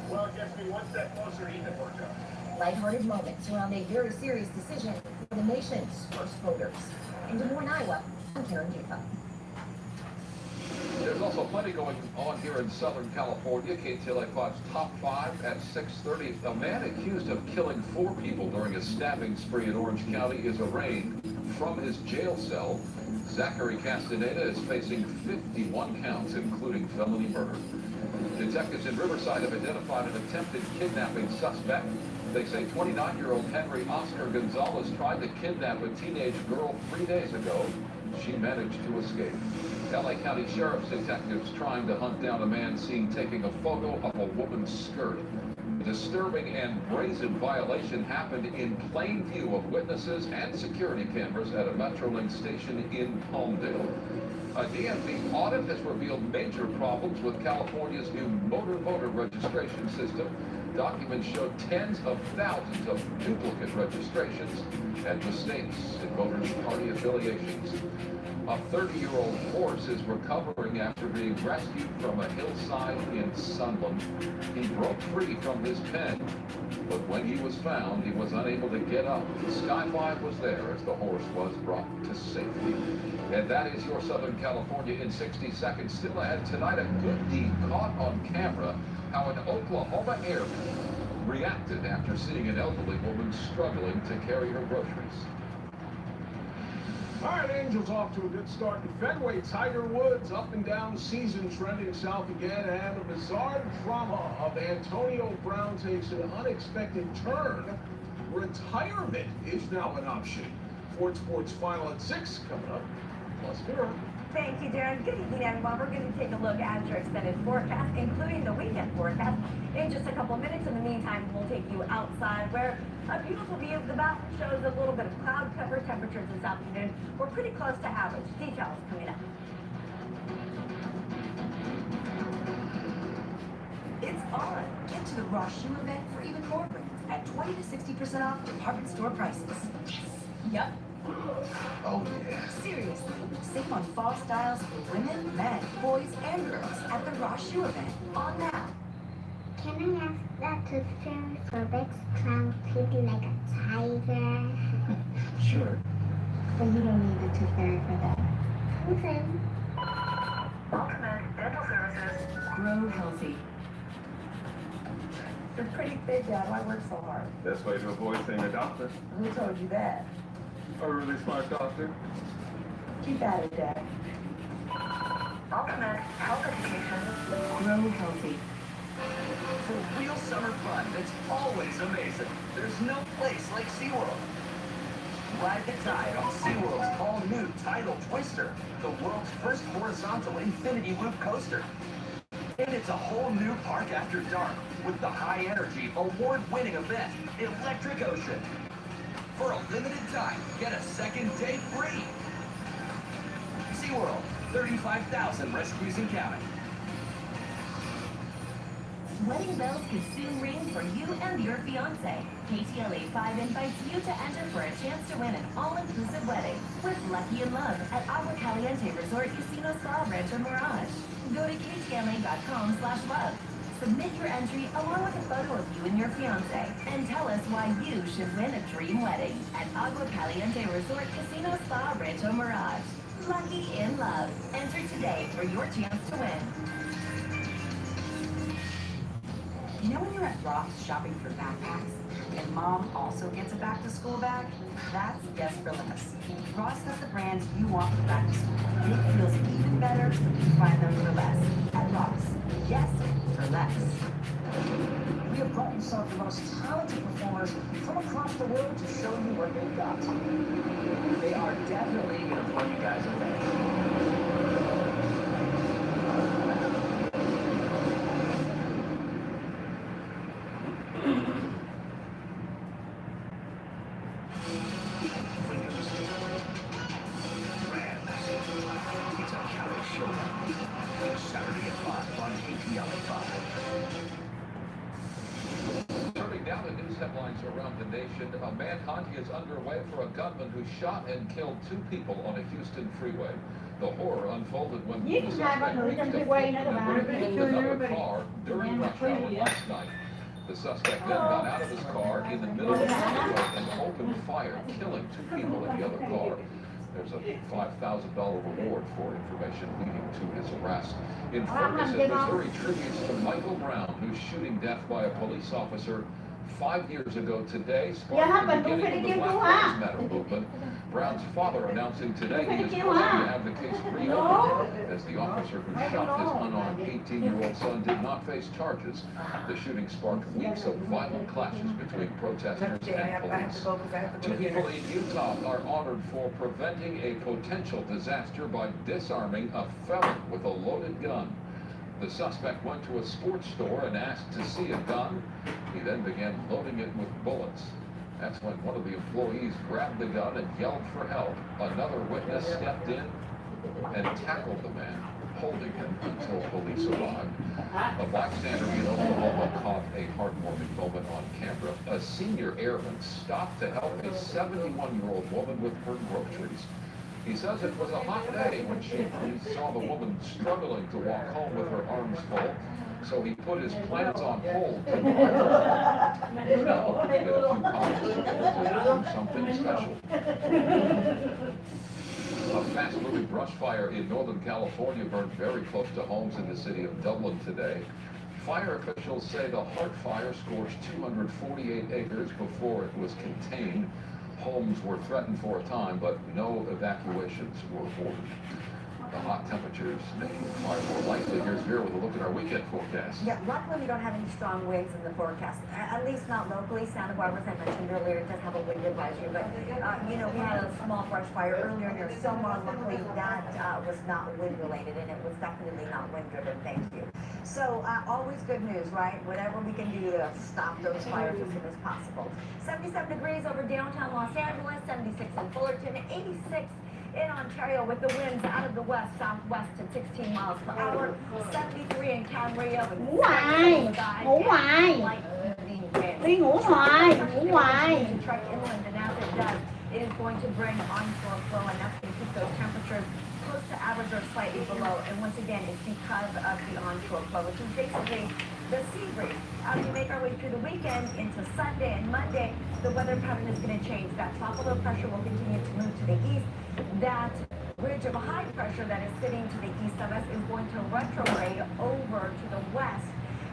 [SPEAKER 7] Well, it gets me one step closer to eating a pork chop.
[SPEAKER 5] Lighthearted moments around a very serious decision for the nation's first voters. In Des Moines, Iowa, I'm Karen Capo.
[SPEAKER 16] There's also plenty going on here in Southern California. KTLA 5's Top 5 at 6:30. A man accused of killing 4 people during a stabbing spree in Orange County is arraigned from his jail cell. Zachary Castaneda is facing 51 counts, including felony murder. Detectives in Riverside have identified an attempted kidnapping suspect. They say 29-year-old Henry Oscar Gonzalez tried to kidnap a teenage girl 3 days ago. She managed to escape. LA County Sheriff's detectives trying to hunt down a man seen taking a photo of a woman's skirt. A disturbing and brazen violation happened in plain view of witnesses and security cameras at a Metrolink station in Palmdale. A DMV audit has revealed major problems with California's new motor voter registration system. Documents show tens of thousands of duplicate registrations and mistakes in voters' party affiliations. A 30-year-old horse is recovering after being rescued from a hillside in Sunland. He broke free from his pen, but when he was found, he was unable to get up. Sky 5 was there as the horse was brought to safety. And that is your Southern California in 60 seconds. Still ahead tonight, a good deed caught on camera. How an Oklahoma airman reacted after seeing an elderly woman struggling to carry her groceries.
[SPEAKER 2] All right, Angels off to a good start in Fenway. Tiger Woods up and down season trending south again, and the bizarre drama of Antonio Brown takes an unexpected turn. Retirement is now an option. Ford Sports Final at 6 coming up. Plus Vera.
[SPEAKER 6] Thank you, Darren. Good evening, everyone. We're going to take a look at your extended forecast, including the weekend forecast, in just a couple minutes. In the meantime, we'll take you outside where a beautiful view of the mountain shows a little bit of cloud cover. Temperatures this afternoon were pretty close to average. Details coming up.
[SPEAKER 23] It's on. Get to the Raw Shoe event for even more brands at 20 to 60% off department store prices. Yup.
[SPEAKER 19] Oh, yeah.
[SPEAKER 23] Seriously, save on fall styles for women, men, boys, and girls at the Raw Shoe event. On now.
[SPEAKER 25] Can I ask that tooth fairy for big strong teeth like a tiger?
[SPEAKER 19] Sure.
[SPEAKER 25] But you don't need the tooth fairy for that. Okay.
[SPEAKER 6] Ultimate Dental Services.
[SPEAKER 23] Grow healthy.
[SPEAKER 6] You're pretty big, Dad. Why work so hard?
[SPEAKER 26] Best way to avoid seeing a doctor.
[SPEAKER 6] Who told you that?
[SPEAKER 1] A really smart doctor.
[SPEAKER 18] Keep at it, Dad.
[SPEAKER 6] Ultimate health education.
[SPEAKER 18] Grow healthy.
[SPEAKER 4] For real summer fun that's always amazing, there's no place like SeaWorld. Ride the tide on SeaWorld's all-new Tidal Twister, the world's first horizontal infinity loop coaster. And it's a whole new park after dark with the high-energy, award-winning event, Electric Ocean. For a limited time, get a second day free. SeaWorld, 35,000 rescues and counting.
[SPEAKER 6] Wedding bells could soon ring for you and your fiancé. KTLA 5 invites you to enter for a chance to win an all-inclusive wedding with Lucky in Love at Agua Caliente Resort Casino Spa Rancho Mirage. Go to ktla.com/love. Submit your entry along with a photo of you and your fiancé, and tell us why you should win a dream wedding at Agua Caliente Resort Casino Spa Rancho Mirage. Lucky in Love. Enter today for your chance to win.
[SPEAKER 23] You know when you're at Ross shopping for backpacks, and Mom also gets a back-to-school bag? That's Desperillimus. Ross has the brands you want for back to school. And it feels even better if you find them for less. At Ross. Yes, for less.
[SPEAKER 2] We have brought you some of the most talented performers from across the world to show you what they've got. They are definitely going to blow you guys away.
[SPEAKER 4] Saturday at 5 on KTLA 5.
[SPEAKER 16] Turning now to news headlines around the nation, a manhunt is underway for a gunman who shot and killed 2 people on a Houston freeway. The horror unfolded when the suspect reached a another car during rush hour last night. The suspect then got out of his car in the middle of the freeway and opened fire, killing 2 people in the other car. There's a $5,000 reward for information leading to his arrest. In Ferguson, Missouri, tributes to Michael Brown, whose shooting death by a police officer 5 years ago today sparked the beginning of the Black Lives Matter movement. Brown's father announcing today he is going to have the case reopened as the officer who shot his unarmed 18-year-old son did not face charges. The shooting sparked weeks of violent clashes between protesters and police. 2 people in Utah are honored for preventing a potential disaster by disarming a felon with a loaded gun. The suspect went to a sports store and asked to see a gun. He then began loading it with bullets. That's when one of the employees grabbed the gun and yelled for help. Another witness stepped in and tackled the man, holding him until police arrived. A bystander in Oklahoma caught a heartwarming moment on camera. A senior airman stopped to help a 71-year-old woman with her groceries. He says it was a hot day when he saw the woman struggling to walk home with her arms full. So he put his plans on hold to something special. A fast-moving brush fire in Northern California burned very close to homes in the city of Dublin today. Fire officials say the Hart Fire scorched 248 acres before it was contained. Homes were threatened for a time, but no evacuations were ordered. The hot temperatures making the fire more likely. Here's Vera with a look at our weekend forecast.
[SPEAKER 18] Yeah, luckily we don't have any strong winds in the forecast, at least not locally. Santa Barbara, as I mentioned earlier, does have a wind advisory, but you know, we had a small brush fire earlier near Selma. Luckily that was not wind related, and it was definitely not wind driven. Thank you. So always good news, right? Whatever we can do to stop those fires as soon as possible. 77 degrees over downtown Los Angeles, 76 in Fullerton, 86 in Ontario with the winds out of the west, southwest at 16 miles per hour, 73 in Camarillo, and trek inland, and as it does, it is going to bring onshore flow, and that's going to keep those temperatures close to average or slightly below. And once again, it's because of the onshore flow, which is basically the sea breeze. As we make our way through the weekend into Sunday and Monday, the weather pattern is going to change. That tropical pressure will continue to move to the east. That ridge of high pressure that is sitting to the east of us is going to retrograde over to the west.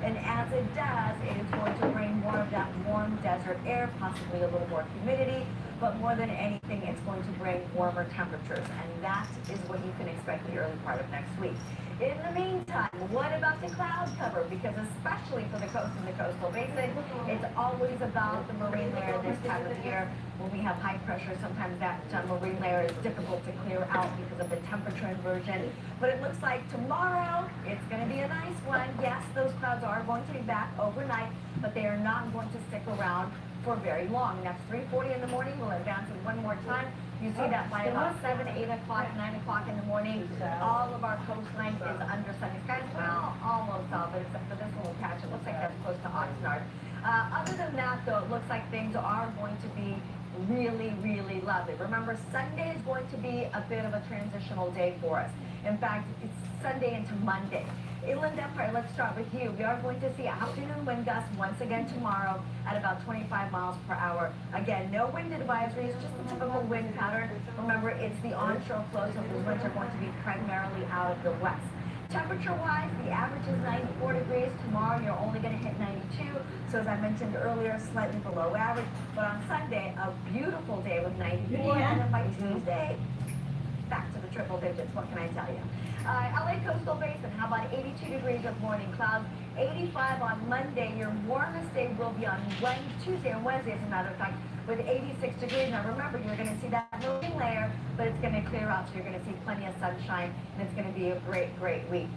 [SPEAKER 18] And as it does, it is going to bring more of that warm desert air, possibly a little more humidity, but more than anything, it's going to bring warmer temperatures, and that is what you can expect the early part of next week. In the meantime, what about the cloud cover? Because especially for the coast and the coastal basin, it's always about the marine layer this time of year. When we have high pressure, sometimes that marine layer is difficult to clear out because of the temperature inversion. But it looks like tomorrow, it's going to be a nice one. Yes, those clouds are going to be back overnight, but they are not going to stick around for very long. That's 3:40 in the morning. We'll advance it one more time. You see that by about 7, 8 o'clock, 9 o'clock in the morning, all of our coastline is under sunny skies. Well, almost all, but except for this little patch. It looks like that's close to Oxnard. Other than that, though, it looks like things are going to be really, really lovely. Remember, Sunday is going to be a bit of a transitional day for us. In fact, it's Sunday into Monday. Inland Empire, let's start with you. We are going to see afternoon wind gusts once again tomorrow at about 25 miles per hour. Again, no wind advisories, just a typical wind pattern. Remember, it's the onshore flows of those winds are going to be primarily out of the west. Temperature-wise, the average is 94 degrees. Tomorrow, you're only going to hit 92. So as I mentioned earlier, slightly below average. But on Sunday, a beautiful day with 94. And then by Tuesday, back to the triple digits. What can I tell you? LA coastal basin, how about 82 degrees with morning clouds? 85 on Monday. Your warmest day will be on Tuesday and Wednesday, as a matter of fact, with 86 degrees. Now remember, you're going to see that marine layer, but it's going to clear out, so you're going to see plenty of sunshine, and it's going to be a great, great week.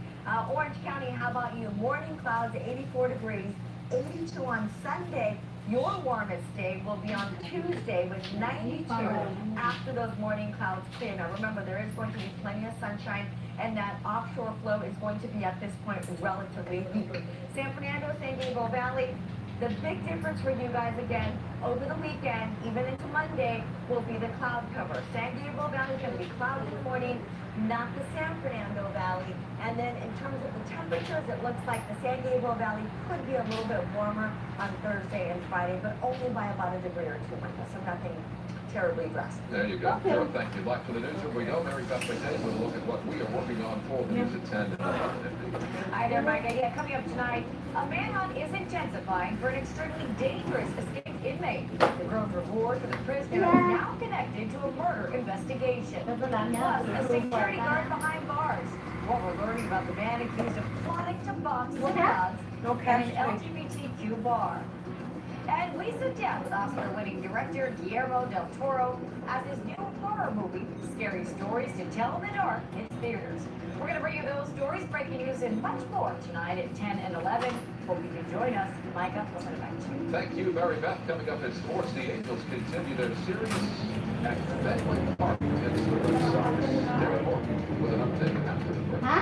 [SPEAKER 18] Orange County, how about you? Morning clouds, 84 degrees. 82 on Sunday. Your warmest day will be on Tuesday with 92 after those morning clouds clear. Now remember, there is going to be plenty of sunshine, and that offshore flow is going to be at this point relatively weak. San Fernando, San Gabriel Valley, the big difference for you guys again over the weekend, even into Monday, will be the cloud cover. San Gabriel Valley is going to be cloudy in the morning, not the San Fernando Valley. And then in terms of the temperatures, it looks like the San Gabriel Valley could be a little bit warmer on Thursday and Friday, but only by about a degree or two, so nothing terribly drastic.
[SPEAKER 16] There you go. Sure, thank you. Back to the news. Here we go. Mary Beth McKay will look at what we are working on for the news at 10 and 11.
[SPEAKER 14] Hi there, Mike. Yeah, coming up tonight, a manhunt is intensifying for an extremely dangerous escaped inmate. The growth reward for the prisoner is now connected to a murder investigation. Plus, a security guard behind bars. What we're learning about the man accused of plotting to box synagogues and an LGBTQ bar. And we sit down with Oscar-winning director Guillermo del Toro as his new horror movie, Scary Stories to Tell in the Dark, hits theaters. We're going to bring you those stories, breaking news, and much more tonight at 10 and 11. Hope you can join us. Micah, we'll send it back to you.
[SPEAKER 16] Thank you, Mary Beth. Coming up in sports, the Angels continue their series at Fenway Park against the Red Sox. Derek Moore with an update after the break.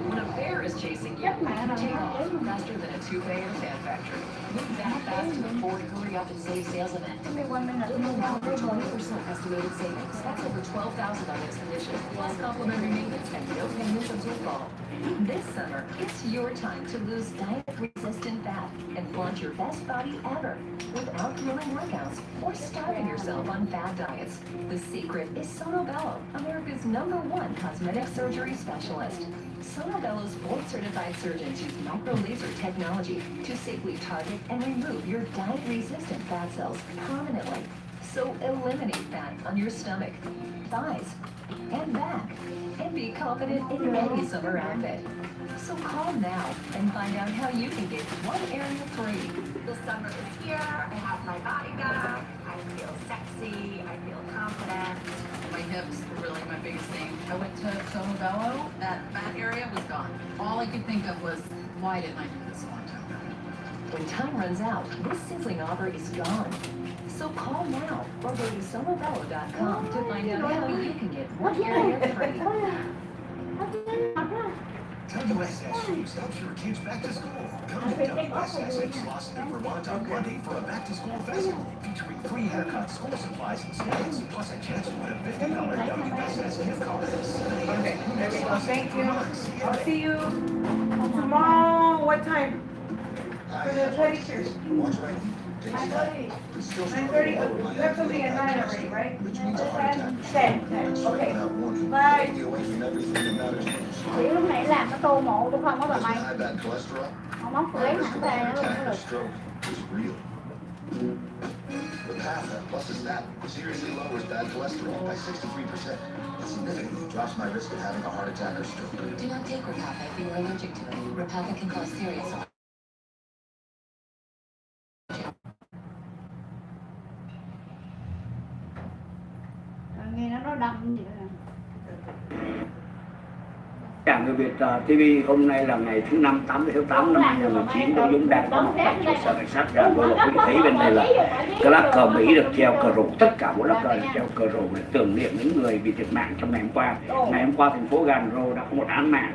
[SPEAKER 1] When a bear is chasing you, take off faster than a toupee or fan factory. Move that fast to the Ford Hurry Up and Save sales event. Give me 1 minute. Now for 20% estimated savings. That's over $12,000 on expedition, plus complimentary maintenance and no payments until fall. This summer, it's your time to lose diet-resistant fat and flaunt your best body ever without grueling workouts or starving yourself on fad diets. The secret is Sonobello, America's #1 cosmetic surgery specialist. Sonobello's board-certified surgeons use micro-laser technology to safely target and remove your diet-resistant fat cells permanently. So eliminate fat on your stomach, thighs, and back, and be confident in any summer outfit. So call now and find out how you can get one area free.
[SPEAKER 18] The summer is here. I have my body back. I feel sexy. I feel confident.
[SPEAKER 1] My hips were really my biggest thing. I went to Sonobello, that fat area was gone. All I could think of was, why didn't I do this a long time ago? When time runs out, this sizzling offer is gone. So call now or go to sonobello.com to find out how you can get one area free.
[SPEAKER 4] WSS stops your kids back to school. Come to WSS in Slauson, Vermont on Monday for a back-to-school festival featuring free haircuts, school supplies, and snacks, plus a chance to win a $50 WSS gift card.
[SPEAKER 9] Okay, there we go. Thank you. I'll see you tomorrow. What time? For the pictures. 9:30. 9:30. You have something at 9 already, right? 10. Okay. Bye.
[SPEAKER 25] Chỉ lúc nãy làm cái tô mộ đúng không các bạn mày?
[SPEAKER 8] High bad cholesterol.
[SPEAKER 25] Không móc phế hẳn về nó luôn.
[SPEAKER 8] Stroke is real. With half that plus a statin seriously lowers bad cholesterol by 63%. It significantly drops my risk of having a heart attack or stroke.
[SPEAKER 1] Do not take Repatha if you are allergic to it. Repatha can cause serious
[SPEAKER 9] Nghe nó đâm vậy đó.
[SPEAKER 10] Cả người Việt TV hôm nay là ngày thứ 5 tháng 8 năm 2019. Tôi Dũng đang có mặt tại trụ sở cảnh sát Gà Rô. Quý vị thấy bên đây là cái lá cờ Mỹ được treo cờ rủ, tất cả mỗi lá cờ được treo cờ rủ để tưởng niệm những người bị thiệt mạng trong ngày hôm qua. Ngày hôm qua thành phố Gà Rô đã có một án mạng,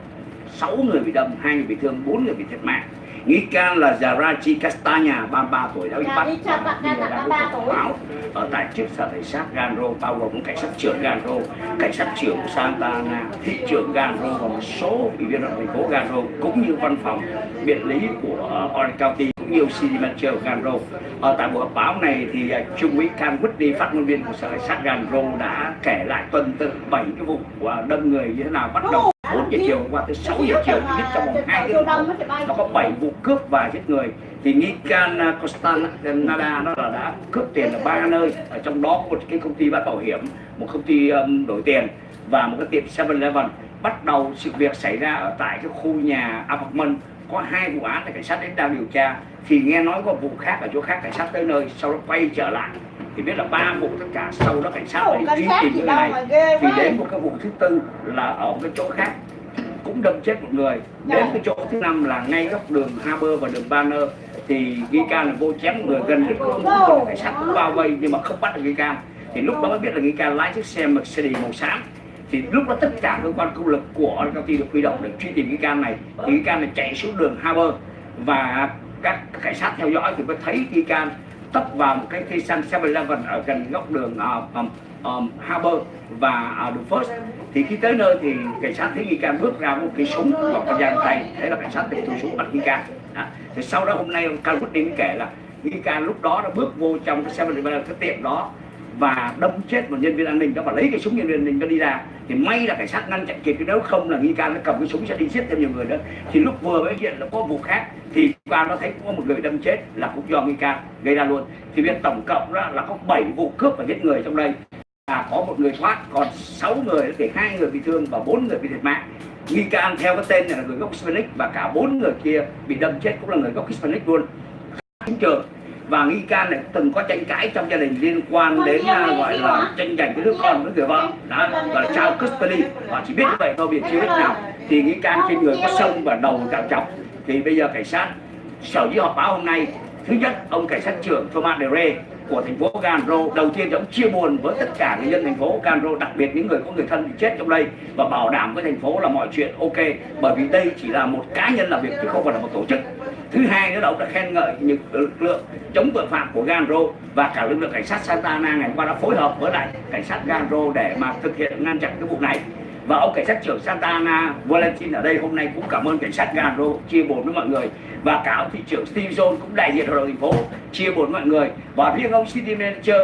[SPEAKER 10] 6 người bị đâm, 2 người bị thương, 4 người bị thiệt mạng. Nghi can là Zarachi Castagna, 33 tuổi đã bị bắt và bây giờ đang được báo ở tại trụ sở cảnh sát Gà Rô, bao gồm cảnh sát trưởng Gà Rô, cảnh sát trưởng Santa Ana, thị trưởng Gà Rô và một số ủy viên đoàn thành phố Gà Rô, cũng như văn phòng biện lý của Orange County cũng như City Manager Gà Rô. Tại buổi họp báo này thì Trung úy Can Whitney, phát ngôn viên của sở cảnh sát Gà Rô đã kể lại tuần tự 7 cái vụ đâm người như thế nào, bắt đầu 4 giờ chiều qua tới 6 giờ chiều, nhất trong vòng 2 tiếng nó có 7 vụ cướp và giết người. Thì nghi can Costanada nó là đã cướp tiền ở 3 nơi, ở trong đó có một cái công ty bán bảo hiểm, một công ty đổi tiền và một cái tiệm 7-Eleven. Bắt đầu sự việc xảy ra ở tại cái khu nhà apartment, có 2 vụ án là cảnh sát đến đang điều tra, thì nghe nói có vụ khác ở chỗ khác, cảnh sát tới nơi sau đó quay trở lại thì biết là 3 vụ tất cả. Sau đó cảnh sát lại truy tìm người này thì đến một cái vụ thứ tư là ở một cái chỗ khác cũng đâm chết một người. Đến cái chỗ thứ 5 là ngay góc đường Harbor và đường Banner thì nghi can là vô chém người gần rất không, cảnh sát cũng bao vây nhưng mà không bắt được nghi can. Thì lúc đó mới biết là nghi can lái chiếc xe Mercedes màu xám. Thì lúc đó tất cả cơ quan công lực của Orange County được huy động để truy tìm nghi can này. Thì nghi can này chạy xuống đường Harbor và các cảnh sát theo dõi thì mới thấy nghi can tấp vào một cái cây xăng 7-Eleven ở gần góc đường Harbor và đường First. Thì khi tới nơi thì cảnh sát thấy nghi can bước ra một cái súng và con dao tay, thế là cảnh sát tịch thu súng bắt nghi can. Thì sau đó hôm nay ông Can Whitney kể là nghi can lúc đó đã bước vô trong cái 7-Eleven, cái tiệm đó và đâm chết một nhân viên an ninh đó và lấy cái súng nhân viên an ninh đó đi ra. Thì may là cảnh sát ngăn chặn kịp, nếu không là nghi can nó cầm cái súng sẽ đi giết thêm nhiều người nữa. Thì lúc vừa mới hiện là có vụ khác thì quan nó thấy có một người đâm chết là cũng do nghi can gây ra luôn. Thì biết tổng cộng đó là có 7 vụ cướp và giết người trong đây, và có một người thoát, còn 6 người thì 2 người bị thương và 4 người bị thiệt mạng. Nghi can theo cái tên này là người gốc Hispanic và cả 4 người kia bị đâm chết cũng là người gốc Hispanic luôn. Chính trường và nghi can này từng có tranh cãi trong gia đình liên quan đến gọi là tranh giành cái đứa con với người vợ đó, gọi là child custody, họ chỉ biết như vậy thôi, biết chưa biết nào. Thì nghi can trên người có sông và đầu cạo chọc. Thì bây giờ cảnh sát sở dĩ họp báo hôm nay, thứ nhất ông cảnh sát trưởng Thomas DeRay của thành phố Gà Rô đầu tiên ông chia buồn với tất cả người dân thành phố Gà Rô, đặc biệt những người có người thân bị chết trong đây, và bảo đảm với thành phố là mọi chuyện ok, bởi vì đây chỉ là một cá nhân làm việc chứ không phải là một tổ chức. Thứ hai nữa là ông đã khen ngợi những lực lượng chống tội phạm của Gà Rô và cả lực lượng cảnh sát Santa Ana ngày qua đã phối hợp với lại cảnh sát Gà Rô để mà thực hiện ngăn chặn cái vụ này. Và ông cảnh sát trưởng Santa Ana Valentin ở đây hôm nay cũng cảm ơn cảnh sát Gà Rô, chia buồn với mọi người, và cả ông thị trưởng Steve Jones cũng đại diện hội đồng thành phố chia buồn với mọi người. Và riêng ông City Manager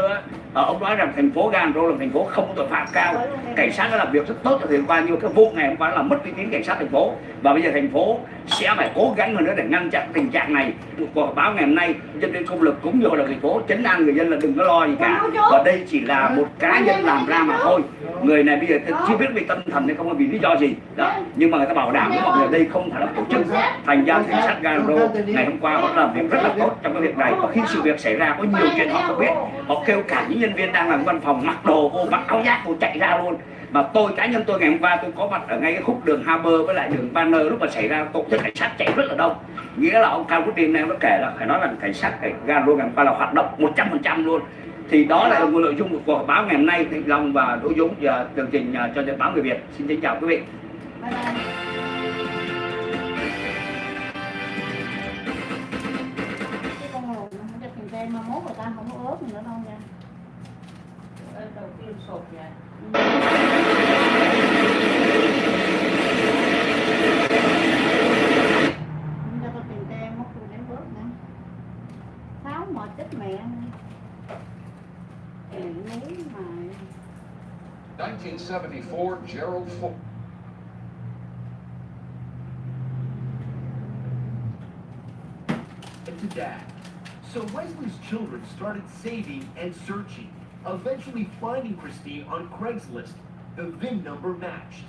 [SPEAKER 10] ông nói rằng thành phố Gà Rô là thành phố không có tội phạm cao, cảnh sát đã làm việc rất tốt ở thời gian qua, nhưng cái vụ ngày hôm qua là mất uy tín cảnh sát thành phố, và bây giờ thành phố sẽ phải cố gắng hơn nữa để ngăn chặn tình trạng này. Cuộc họp báo ngày hôm nay nhân viên công lực cũng như hội đồng thành phố trấn an người dân là đừng có lo gì cả, và đây chỉ là một cá nhân làm ra mà thôi. Người này bây giờ chưa biết bị tâm thần hay không, có vì lý do gì đó, nhưng mà người ta bảo đảm với mọi người đây không phải là tổ chức. Thành ra cảnh sát Gà Rô ngày hôm qua họ làm việc rất là tốt trong cái việc này, và khi sự việc xảy ra có nhiều chuyện họ không biết, họ kêu cả những nhân viên đang làm văn phòng mặc đồ vô, mặc áo giáp vô chạy ra luôn. Mà cá nhân tôi ngày hôm qua tôi có mặt ở ngay cái khúc đường Harbor với lại đường Banner lúc mà xảy ra, tôi thấy cảnh sát chạy rất là đông. Nghĩa là ông Cao Quốc Điên này nó kể là phải nói là cảnh sát Gà Rô ngày hôm qua là hoạt động 100% luôn. Thì đó là một nội dung của cuộc họp báo ngày hôm nay. Thanh Long và Đỗ Dũng và tường trình cho nhật báo Người Việt. Xin kính chào quý vị.
[SPEAKER 9] Bye bye. Cái con ngồi nó không cho tiền tên mà mốt người ta không có ớt nữa đâu nha. Đầu tiên sột vậy. Không cho tôi tiền tên mốt tôi đến bớt nữa. Tháo mệt chết mẹ nữa.
[SPEAKER 16] 1974, Gerald Ford.
[SPEAKER 10] Into that.
[SPEAKER 2] So Wesley's children started saving and searching, eventually finding Christine on Craigslist. The VIN number matched.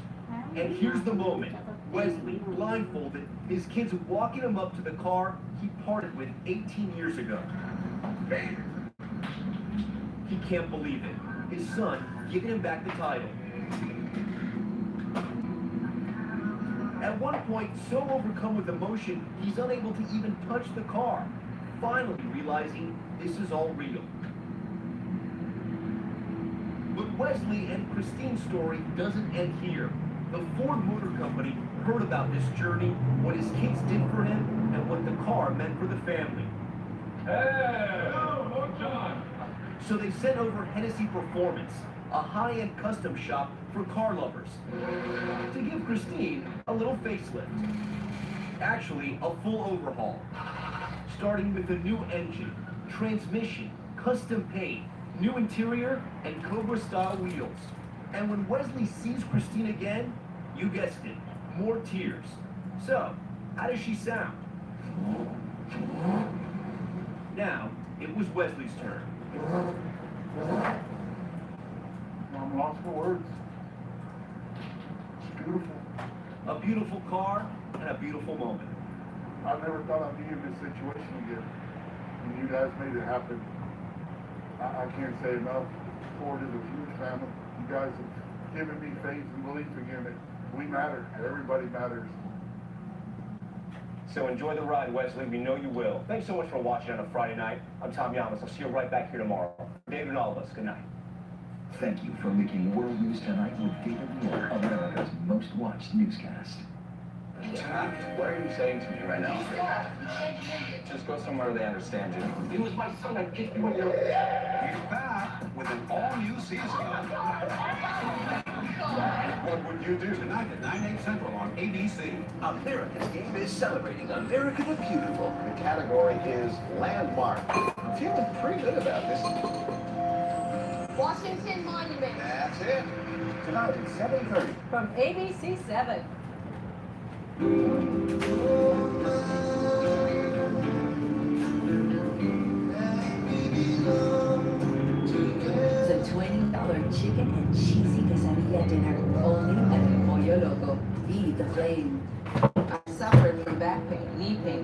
[SPEAKER 2] And here's the moment. Wesley, blindfolded, his kids walking him up to the car he parted with 18 years ago. He can't believe it. His son giving him back the title. At one point, so overcome with emotion, he's unable to even touch the car, finally realizing this is all real. But Wesley and Christine's story doesn't end here. The Ford Motor Company heard about this journey, what his kids did for him, and what the car meant for the family.
[SPEAKER 16] Hey! Hello, John!
[SPEAKER 2] So they sent over Hennessy Performance, a high-end custom shop for car lovers, to give Christine a little facelift. Actually, a full overhaul, starting with a new engine, transmission, custom paint, new interior, and Cobra-style wheels. And when Wesley sees Christine again, you guessed it, more tears. So, how does she sound? Now, it was Wesley's turn.
[SPEAKER 19] I'm lost for words. It's beautiful.
[SPEAKER 2] A beautiful car and a beautiful moment.
[SPEAKER 19] I never thought I'd be in this situation again. And you guys made it happen. I can't say enough. Ford is a huge family. You guys have given me faith and belief again that we matter. Everybody matters.
[SPEAKER 2] So enjoy the ride, Wesley. We know you will. Thanks so much for watching on a Friday night. I'm Tom Yamas. I'll see you right back here tomorrow. David and all of us, good night.
[SPEAKER 4] Thank you for making World News Tonight with David Muir, America's most watched newscast.
[SPEAKER 15] What are you saying to me right now? Just go somewhere they understand you. It was my son I kicked you when you were... He's back with an all-new season of... What would you do? Tonight at 9, 8 Central on ABC.
[SPEAKER 4] America's Game is celebrating America the Beautiful.
[SPEAKER 8] The category is Landmark. I'm feeling pretty good about this.
[SPEAKER 11] Washington Monument.
[SPEAKER 8] That's it. Tonight at 7:30.
[SPEAKER 11] From ABC 7.
[SPEAKER 1] It's a $20 chicken and cheesy quesadilla dinner, only at El Pollo Loco. Feed the flame.
[SPEAKER 11] I suffered from back pain, knee pain,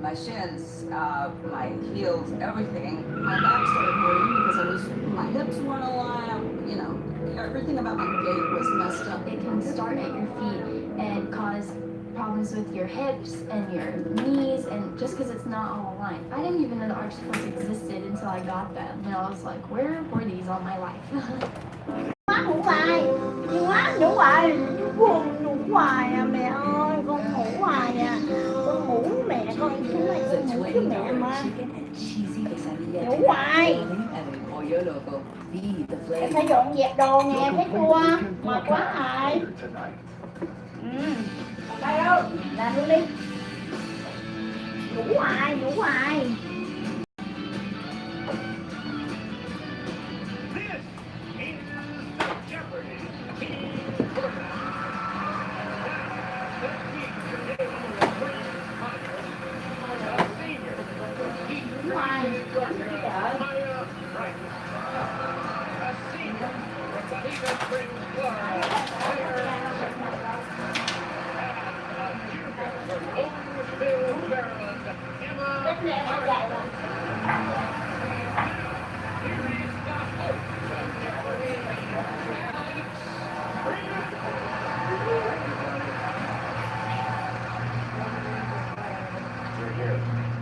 [SPEAKER 11] my shins, my heels, everything. My back started hurting because my hips weren't aligned, you know, everything about my gait was messed up.
[SPEAKER 13] It can start at your feet and cause problems with your hips and your knees, and just because it's not all aligned. I didn't even know the arch supports existed until I got them. And I was like, where were these all my life?
[SPEAKER 9] Ngủ hoài, nhiều quá ngủ hoài, buồn ngủ hoài à mẹ ơi, con ngủ hoài à, con ngủ với mẹ con xuống này con ngủ với mẹ mà, ngủ hoài. Em phải dọn dẹp đồ nghe thấy chưa, mệt quá rồi. Đây đâu, làm luôn đi. Ngủ hoài, ngủ hoài.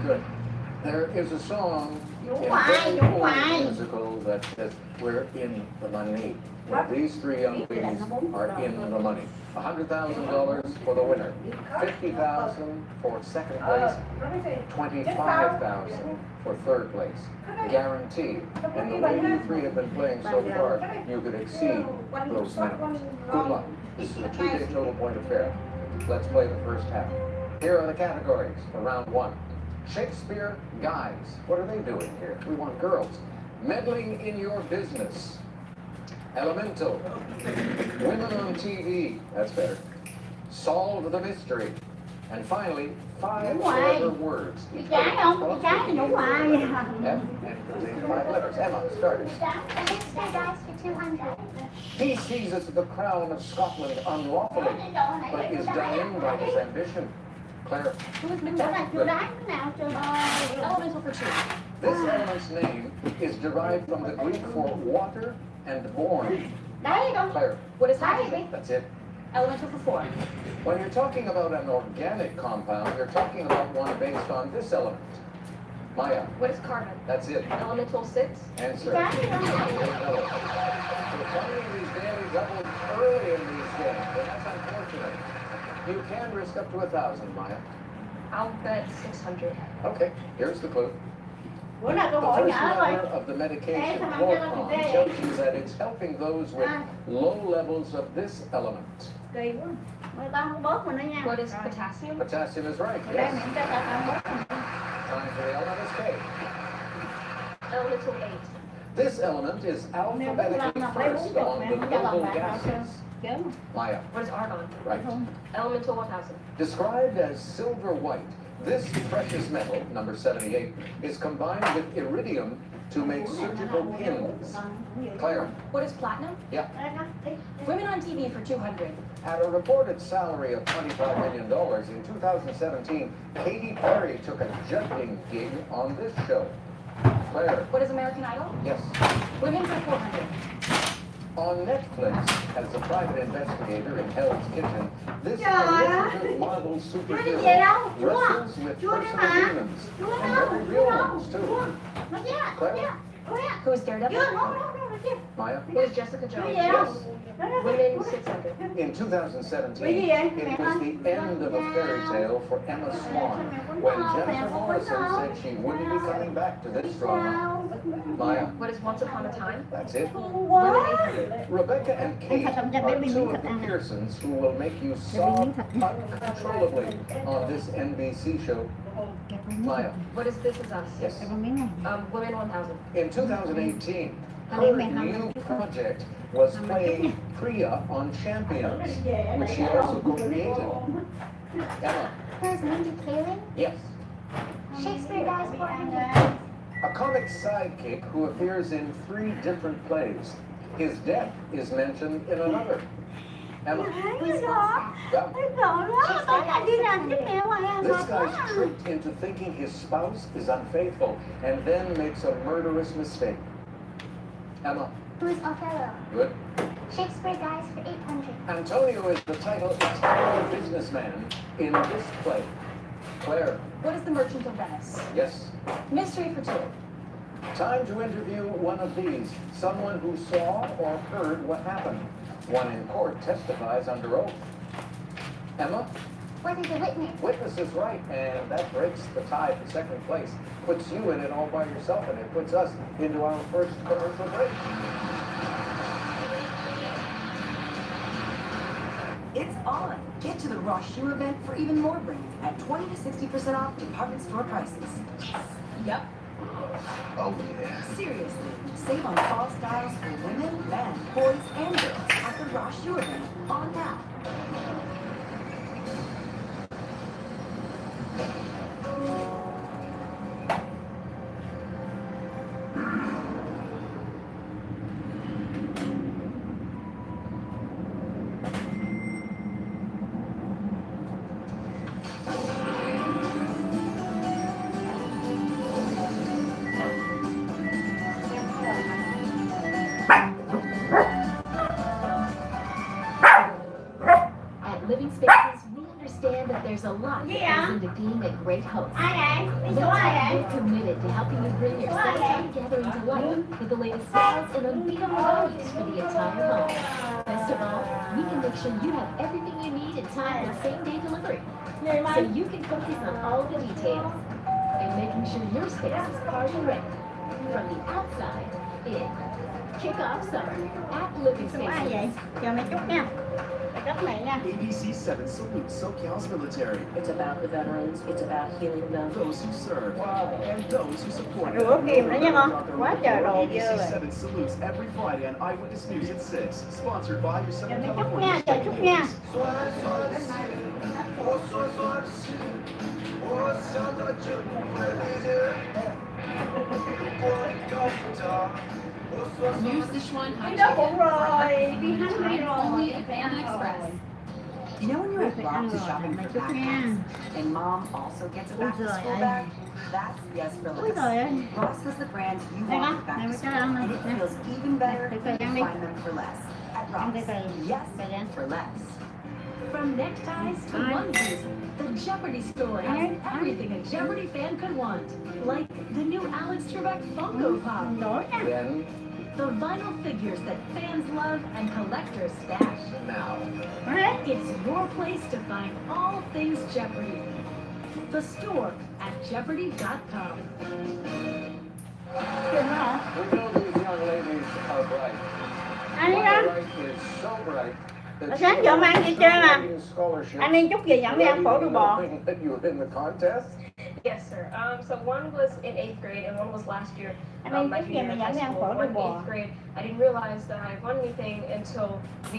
[SPEAKER 8] Good. There is a song in the musical that says we're in the money. Well, these three young ladies are in the money. $100,000 for the winner, $50,000 for second place, $25,000 for third place. Guaranteed. And the way you three have been playing so far, you could exceed those minimums. Good luck. This is a 2-day total point affair. Let's play the first half. Here are the categories for round one. Shakespeare guys. What are they doing here? We want girls. Meddling in your business. Elemental. Women on TV. That's better. Solve the mystery.
[SPEAKER 15] And finally, 5
[SPEAKER 25] Đúng rồi.
[SPEAKER 15] clever words.
[SPEAKER 25] Cái trái không? Cái trái thì đúng rồi.
[SPEAKER 15] F and contains 5 letters. Emma, start.
[SPEAKER 25] Shakespeare dies for 200.
[SPEAKER 15] He seizes the crown of Scotland unlawfully, but is done in by his ambition. Claire.
[SPEAKER 25] Chỗ này chưa đoán cái nào chưa?
[SPEAKER 14] Elemental for 2.
[SPEAKER 15] This element's name is derived from the Greek for water and born.
[SPEAKER 25] Đấy đâu?
[SPEAKER 15] Claire.
[SPEAKER 14] What is hydrogen?
[SPEAKER 15] That's it.
[SPEAKER 14] Elemental for 4.
[SPEAKER 15] When you're talking about an organic compound, you're talking about one based on this element. Maya.
[SPEAKER 14] What is carbon?
[SPEAKER 15] That's it.
[SPEAKER 14] Elemental 6.
[SPEAKER 15] Answer. No. So plenty of these daily doubles early in these games, but that's unfortunate. You can risk up to 1,000, Maya.
[SPEAKER 14] I'll bet 600.
[SPEAKER 15] Okay, here's the clue.
[SPEAKER 25] Bữa nào
[SPEAKER 15] The
[SPEAKER 25] tôi hỏi
[SPEAKER 15] first
[SPEAKER 25] nhớ rồi.
[SPEAKER 15] letter of the medication
[SPEAKER 25] Ê, sao mà
[SPEAKER 15] Lorcon
[SPEAKER 25] cho nó bị
[SPEAKER 15] tells you that it's helping those with low levels of this element.
[SPEAKER 25] Kỳ quá. Người ta không bớt mình đó nha.
[SPEAKER 14] What is potassium?
[SPEAKER 15] Potassium is right,
[SPEAKER 25] Ở đây
[SPEAKER 15] yes.
[SPEAKER 25] mình ta bớt.
[SPEAKER 15] Time for the element is K.
[SPEAKER 14] Elemental 8.
[SPEAKER 15] This element is alphabetically first among the noble gases. Maya.
[SPEAKER 14] What is argon?
[SPEAKER 15] Right.
[SPEAKER 14] Elemental 1000.
[SPEAKER 15] Described as silver white, this precious metal, number 78, is combined with iridium to make surgical pins. Claire.
[SPEAKER 14] What is platinum?
[SPEAKER 15] Yeah.
[SPEAKER 14] Women on TV for 200.
[SPEAKER 15] At a reported salary of $25 million in 2017, Katy Perry took a judging gig on this show. Claire.
[SPEAKER 14] What is American Idol?
[SPEAKER 15] Yes.
[SPEAKER 14] Women for 400.
[SPEAKER 15] On Netflix, as a private investigator in Hell's Kitchen, this Elizabeth Marvel superhero wrestles with personal demons, and very real ones too. Claire?
[SPEAKER 14] Who is Daredevil?
[SPEAKER 15] Maya?
[SPEAKER 14] Who is Jessica Jones?
[SPEAKER 15] Yes.
[SPEAKER 14] Women 600.
[SPEAKER 15] In 2017, it was the end of a fairy tale for Emma Swan when Jennifer Morrison said she wouldn't be coming back to this drama. Maya?
[SPEAKER 14] What is Once Upon a Time?
[SPEAKER 15] That's it.
[SPEAKER 14] Women 800.
[SPEAKER 15] Rebecca and Kate are two of the Pearsons who will make you sob uncontrollably on this NBC show. Maya?
[SPEAKER 14] What is This Is Us?
[SPEAKER 15] Yes.
[SPEAKER 14] Women 1000.
[SPEAKER 15] In 2018, her new project was playing Priya on Champions, which she also co-created. Emma?
[SPEAKER 25] Where's Mindy Kaling?
[SPEAKER 15] Yes.
[SPEAKER 25] Shakespeare dies for 400.
[SPEAKER 15] A comic sidekick who appears in 3 different plays. His death is mentioned in another. Emma? Yeah. This guy's tricked into thinking his spouse is unfaithful and then makes a murderous mistake. Emma?
[SPEAKER 25] Who's Othello?
[SPEAKER 15] Good.
[SPEAKER 25] Shakespeare dies for 800.
[SPEAKER 15] Antonio is the title Italian businessman in this play. Claire?
[SPEAKER 14] What is The Merchant of Venice?
[SPEAKER 15] Yes.
[SPEAKER 14] Mystery for 2.
[SPEAKER 15] Time to interview one of these, someone who saw or heard what happened. One in court testifies under oath. Emma?
[SPEAKER 25] What is a witness?
[SPEAKER 15] Witness is right, and that breaks the tie for second place. Puts you in it all by yourself, and it puts us into our first commercial break.
[SPEAKER 23] It's on. Get to the Raw Shoe event for even more brands at 20 to 60% off department store prices. Yep.
[SPEAKER 8] Oh, yeah.
[SPEAKER 23] Seriously, save on fall styles for women, men, boys, and girls at the Raw Shoe event on now.
[SPEAKER 5] Living Spaces, we understand that there's a lot that goes into being a great host. That's why we're committed to helping you bring your summertime gathering to life with the latest sales and unbeatable values for the entire home. Best of all, we can make sure you have everything you need in time with same-day delivery. So you can focus on all the details and making sure your space is party ready. From the outside in. Kick off summer at Living Spaces.
[SPEAKER 4] ABC 7 salutes SoCal's military.
[SPEAKER 17] It's about the veterans. It's about healing them.
[SPEAKER 4] Those who serve and those who support them.
[SPEAKER 9] Rửa kìm nữa nha con. Quá trời đồ dơ
[SPEAKER 4] ABC
[SPEAKER 9] rồi.
[SPEAKER 4] 7 salutes every Friday on Eyewitness News at 6. Sponsored by your Southern
[SPEAKER 9] Chúc
[SPEAKER 4] California
[SPEAKER 9] nha, trời chúc nha.
[SPEAKER 4] State Police.
[SPEAKER 1] Use the Schwan hot
[SPEAKER 9] Đi đâu
[SPEAKER 1] chicken.
[SPEAKER 9] cũng rồi, đi
[SPEAKER 1] One
[SPEAKER 9] hắn đi
[SPEAKER 1] time,
[SPEAKER 9] rồi.
[SPEAKER 1] only at Panda Express.
[SPEAKER 23] You know when you're at Ross shopping for backpacks and mom also gets a back to school bag? That's yes for less. Ross has the brands you want for back to school, and it feels even better when you find them for less. At Ross, yes for less.
[SPEAKER 5] From neckties to onesies, the Jeopardy store has everything a Jeopardy fan could want. Like the new Alex Trebek Funko Pop.
[SPEAKER 15] Then,
[SPEAKER 5] The vinyl figures that fans love and collectors stash.
[SPEAKER 15] now.
[SPEAKER 5] It's your place to find all things Jeopardy. The store at jeopardy.com.
[SPEAKER 15] We know these young ladies are bright.
[SPEAKER 9] Anh đi
[SPEAKER 15] My
[SPEAKER 9] ăn.
[SPEAKER 15] right is so bright that
[SPEAKER 9] Sáng giờ mà ăn gì chơi mà? Anh đi chút gì dẫn đi ăn phở đuôi bò.
[SPEAKER 15] that you were in the contest?
[SPEAKER 3] Yes, sir. So one was in 8th grade and one was last year.
[SPEAKER 9] Anh đi
[SPEAKER 3] My
[SPEAKER 9] chút gì
[SPEAKER 3] junior
[SPEAKER 9] mà
[SPEAKER 3] in
[SPEAKER 9] dẫn
[SPEAKER 3] high
[SPEAKER 9] đi ăn
[SPEAKER 3] school.
[SPEAKER 9] phở đuôi
[SPEAKER 3] One in
[SPEAKER 9] bò.
[SPEAKER 3] 8th grade. I didn't realize that I won anything until we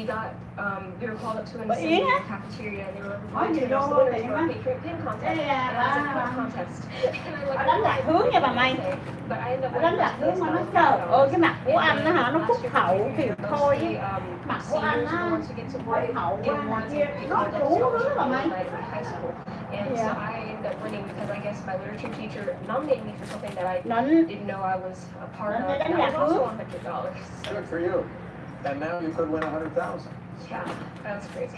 [SPEAKER 3] were called up to an assembly in the cafeteria and they were going to announce the winners for a Patriot Pin contest. And it was a pin contest.
[SPEAKER 9] Họ đánh lạc hướng nha bà Mai. Họ đánh lạc hướng mà nó trời ơi cái mặt của anh nó hả nó phúc hậu thì thôi chứ. Mặt của anh á phúc hậu qua này kia nó đủ thứ bà Mai.
[SPEAKER 3] And so I ended up winning because I guess my literature teacher nominated me for something that I didn't know I was a part of. And that was also $100.
[SPEAKER 15] Good for you. And now you could win 100,000.
[SPEAKER 3] Yeah, that's crazy.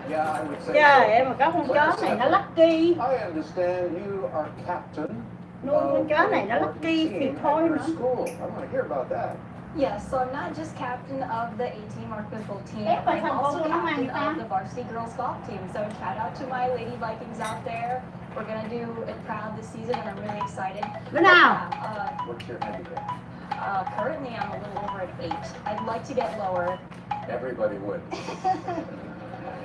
[SPEAKER 15] Yeah, I would say
[SPEAKER 9] Trời
[SPEAKER 15] so.
[SPEAKER 9] ơi mà có con chó này nó lucky.
[SPEAKER 15] I understand you are captain
[SPEAKER 9] Nuôi con chó này nó lucky thì thôi nữa.
[SPEAKER 15] school. I want to hear about that.
[SPEAKER 20] Yes, so I'm not just captain of the 18 Mark football team,
[SPEAKER 9] Ép vào
[SPEAKER 20] I'm
[SPEAKER 9] thằng
[SPEAKER 20] also
[SPEAKER 9] ô nó mang
[SPEAKER 20] captain
[SPEAKER 9] ta.
[SPEAKER 20] of the varsity girls golf team. So shout out to my Lady Vikings out there. We're gonna do it proud this season, and I'm really excited.
[SPEAKER 9] Bữa nào?
[SPEAKER 15] What's your handicap?
[SPEAKER 20] Currently, I'm a little over at 8. I'd like to get lower.
[SPEAKER 15] Everybody would.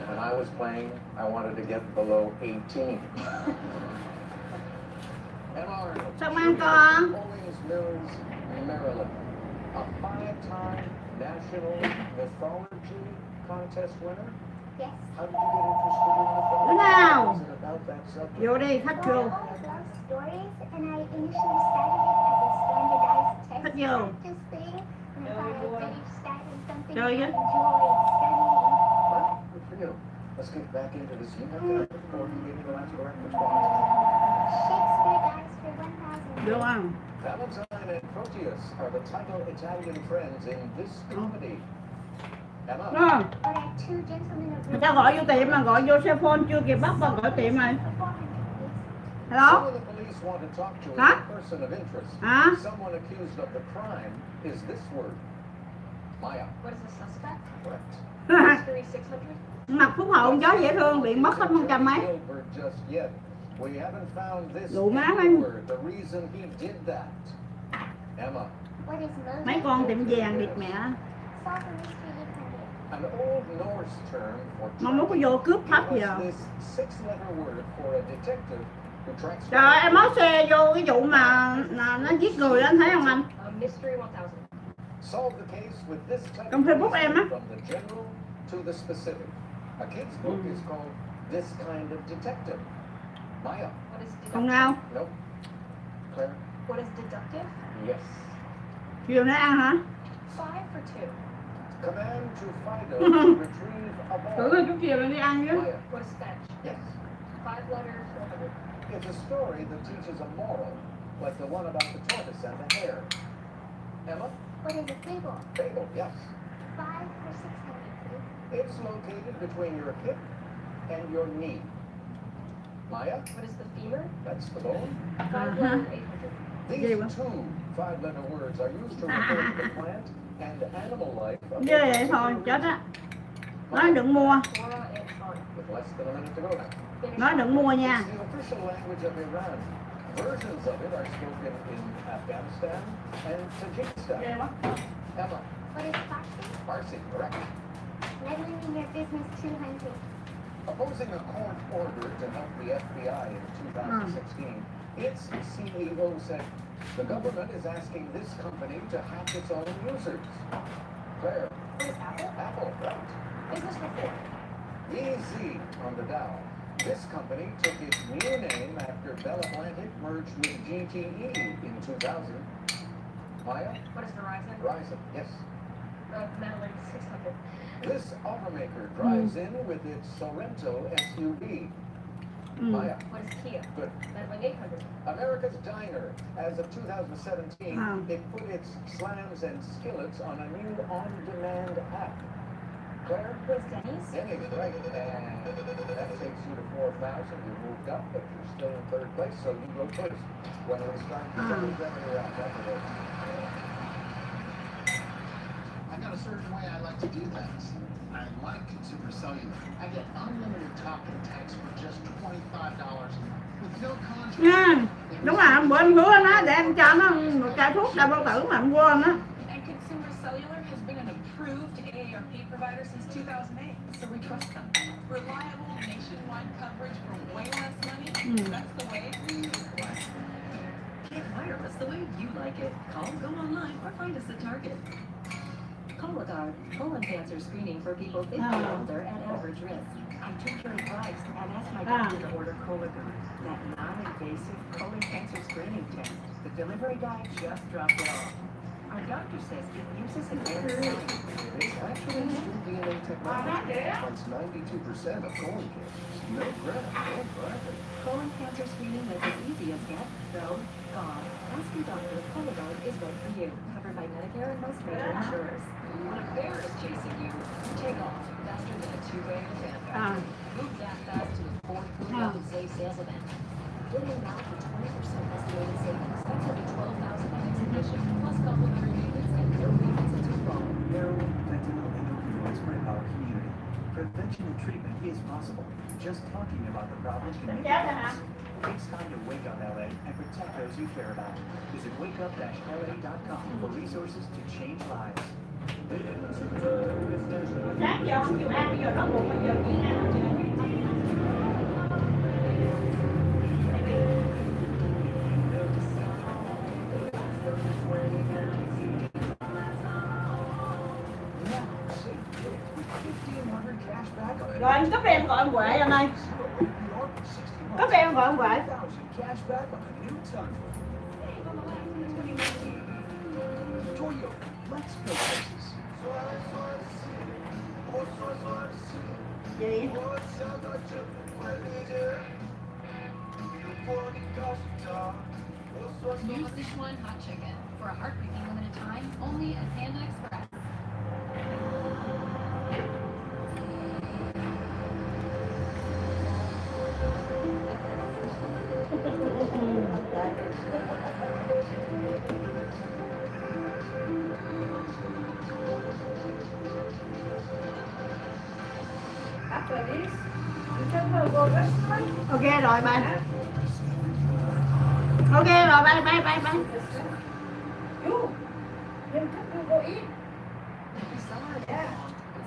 [SPEAKER 15] When I was playing, I wanted to get below 18.
[SPEAKER 9] Sao mang con?
[SPEAKER 15] Owings Mills, Maryland. A 5-time national mythology contest winner?
[SPEAKER 25] Yes.
[SPEAKER 15] How did you get interested in mythology?
[SPEAKER 9] Bữa nào?
[SPEAKER 15] Was it about that subject?
[SPEAKER 9] Vô đi, Khách vô.
[SPEAKER 25] I love stories, and I initially started it as a standardized test
[SPEAKER 9] Khách vô.
[SPEAKER 25] practice thing. And I thought I finished that in something
[SPEAKER 9] Chơi
[SPEAKER 25] I
[SPEAKER 9] chứ.
[SPEAKER 25] enjoyed studying.
[SPEAKER 15] Well, good for you. Let's get back into this. You have to before you gave me the last correct response.
[SPEAKER 25] Shakespeare dies for 1,000.
[SPEAKER 9] Vô ăn.
[SPEAKER 15] Valentine and Proteus are the title Italian friends in this comedy. Emma.
[SPEAKER 9] Đúng không?
[SPEAKER 25] But at two gentlemen of
[SPEAKER 9] Người ta gọi vô tiệm mà gọi vô cell phone chưa kịp bắt mà gọi tiệm rồi. Hello?
[SPEAKER 15] Some of the police want to talk to
[SPEAKER 9] Hả?
[SPEAKER 15] a person of interest.
[SPEAKER 9] Hả?
[SPEAKER 15] Someone accused of the crime is this word. Maya.
[SPEAKER 3] What is the suspect?
[SPEAKER 15] Correct.
[SPEAKER 3] Mystery 600?
[SPEAKER 9] Mặt Phúc Hậu con chó dễ thương bị mất hết 100 mấy.
[SPEAKER 15] Gilbert just yet. We haven't found this
[SPEAKER 9] Dụ má mấy.
[SPEAKER 15] word, the reason he did that. Emma.
[SPEAKER 25] What is most
[SPEAKER 9] Mấy con tiệm vàng địt mẹ.
[SPEAKER 25] solve a mystery 800.
[SPEAKER 15] An old Norse term for
[SPEAKER 9] Mà muốn có vô cướp thấp
[SPEAKER 15] was
[SPEAKER 9] giờ.
[SPEAKER 15] this 6-letter word for a detective who tracks
[SPEAKER 9] Trời ơi, em mới xe vô cái vụ mà nó giết người đó, anh thấy không anh?
[SPEAKER 3] Mystery 1000.
[SPEAKER 15] Solve the case with this type
[SPEAKER 9] Trong Facebook em á.
[SPEAKER 15] from the general to the specific. A kid's book is called This Kind of Detective. Maya.
[SPEAKER 3] What is deductive?
[SPEAKER 9] Còn nào?
[SPEAKER 15] Nope. Claire.
[SPEAKER 3] What is deductive?
[SPEAKER 15] Yes.
[SPEAKER 9] Chiều nay ăn hả?
[SPEAKER 3] 5 for 2.
[SPEAKER 15] Command to Fido to retrieve a
[SPEAKER 9] Thử
[SPEAKER 15] ball.
[SPEAKER 9] coi chút chiều đi ăn chứ.
[SPEAKER 15] Maya.
[SPEAKER 3] What is fetch?
[SPEAKER 15] Yes.
[SPEAKER 3] 5 letters, 400.
[SPEAKER 15] It's a story that teaches a moral, like the one about the tortoise and the hare. Emma?
[SPEAKER 25] What is a fable?
[SPEAKER 15] Fable, yes.
[SPEAKER 25] 5 for 600, please.
[SPEAKER 15] It's located between your hip and your knee. Maya?
[SPEAKER 3] What is the femur?
[SPEAKER 15] That's the bone.
[SPEAKER 3] 5 letters, 800.
[SPEAKER 15] These two 5-letter words are used to refer to the plant and animal life of
[SPEAKER 9] Ghê vậy thôi, chết á. Nói đừng mua.
[SPEAKER 3] Flora and fauna.
[SPEAKER 15] With less than a minute to go now.
[SPEAKER 9] Nói đừng mua nha.
[SPEAKER 15] It's the official language of Iran. Versions of it are spoken in Afghanistan and Tajikistan. Emma?
[SPEAKER 25] What is Farsi?
[SPEAKER 15] Farsi, correct.
[SPEAKER 25] Meddling in your business 200.
[SPEAKER 15] Opposing a court order to help the FBI in 2016, its CEO said the government is asking this company to hack its own users. Claire?
[SPEAKER 3] What is Apple?
[SPEAKER 15] Apple, right.
[SPEAKER 3] Business report.
[SPEAKER 15] Easy on the Dow. This company took its new name after Bell Atlantic merged with GTE in 2000. Maya?
[SPEAKER 3] What is Verizon?
[SPEAKER 15] Verizon, yes.
[SPEAKER 3] Madeline 600.
[SPEAKER 15] This automaker drives in with its Sorrento SUV. Maya?
[SPEAKER 3] What is Kia?
[SPEAKER 15] Good.
[SPEAKER 3] Madeline 800.
[SPEAKER 15] America's Diner. As of 2017, it put its slams and skillets on a new on-demand app. Claire?
[SPEAKER 3] What is Denny's?
[SPEAKER 15] Denny's, right. And that takes you to 4,000. You moved up, but you're still in third place, so you go first. When we start to revenue out, that's it.
[SPEAKER 8] I got a certain way I like to do things. I like consumer cellular. I get unlimited talk and text for just $25 with no contract.
[SPEAKER 9] Nha, đúng là bên hứa nó để em cho nó một chai thuốc đau bao tử mà em quên á.
[SPEAKER 1] And Consumer Cellular has been an approved AARP provider since 2008, so we trust them. Reliable nationwide coverage for way less money. That's the way.
[SPEAKER 6] Get wireless the way you like it. Call, go online, or find us at Target. Cologuard, colon cancer screening for people 50 or older at average risk. I took your advice and asked my doctor to order Cologuard, that non-invasive colon cancer screening test. The delivery guy just dropped it off. Our doctor says it uses advanced science.
[SPEAKER 15] It's actually true DNA technology. That's 92% of colon cancers. No breath, no private.
[SPEAKER 6] Colon cancer screening that's as easy as get, go, gone. Ask your doctor if Cologuard is right for you. Covered by Medicare and most major insurers.
[SPEAKER 1] When a bear is chasing you, take off faster than a two-way or fan factory. Move that fast to the fourth Hurry Up and Save sales event.
[SPEAKER 6] Get in now for 20% estimated savings. That's over 12,000 items addition, plus complimentary maintenance and no payments until fall.
[SPEAKER 7] Heroin, fentanyl, and opioids rip our community. Prevention and treatment is possible. Just talking about the problem can make a difference. It's time to wake up LA and protect those you care about. Visit wakeup-la.com for resources to change lives.
[SPEAKER 9] Sáng giờ không chịu ăn, bây giờ nó buồn, bây giờ chỉ ăn. Rồi anh cấp em gọi ông Huệ anh ơi. Cấp em gọi ông Huệ. Gì?
[SPEAKER 1] Use Sichuan hot chicken for a heartbreaking limited time only at Panda Express.
[SPEAKER 9] Ok rồi bye. Ok rồi bye bye bye bye.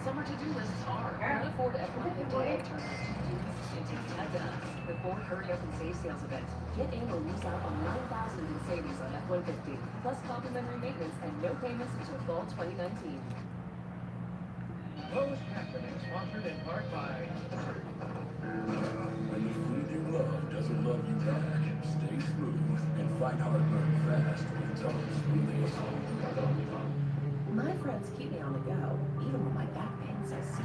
[SPEAKER 1] Summer to-do lists are can't afford F-150 alternatives. It takes 10 minutes. The Ford Hurry Up and Save sales event.
[SPEAKER 6] Get in or lose out on 9,000 in savings on F-150, plus complimentary maintenance and no payments until fall 2019.
[SPEAKER 15] Closed captioning sponsored in part by...
[SPEAKER 12] When the food you love doesn't love you back, stay smooth and fight heartburn fast with Tums Smoothies.
[SPEAKER 6] My friends keep me on the go, even when my back pain says so.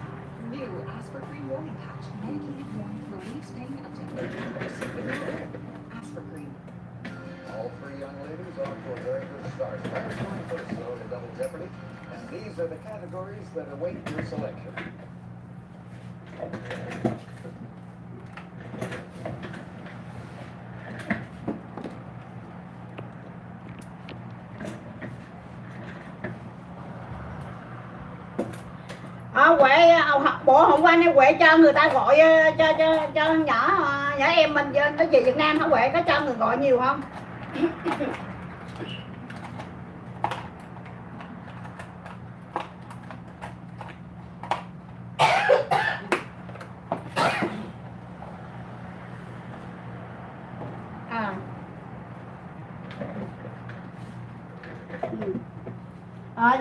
[SPEAKER 1] New Aspergreen warming patch. Medicated warming relieves pain up to 80%. Aspergreen.
[SPEAKER 15] All three young ladies off to a very good start. That's going to put us though to double jeopardy. And these are the categories that await your selection.
[SPEAKER 9] Huệ, bộ hôm qua nay Huệ cho người ta gọi cho nhỏ em mình nó về Việt Nam hả Huệ, có cho người gọi nhiều không?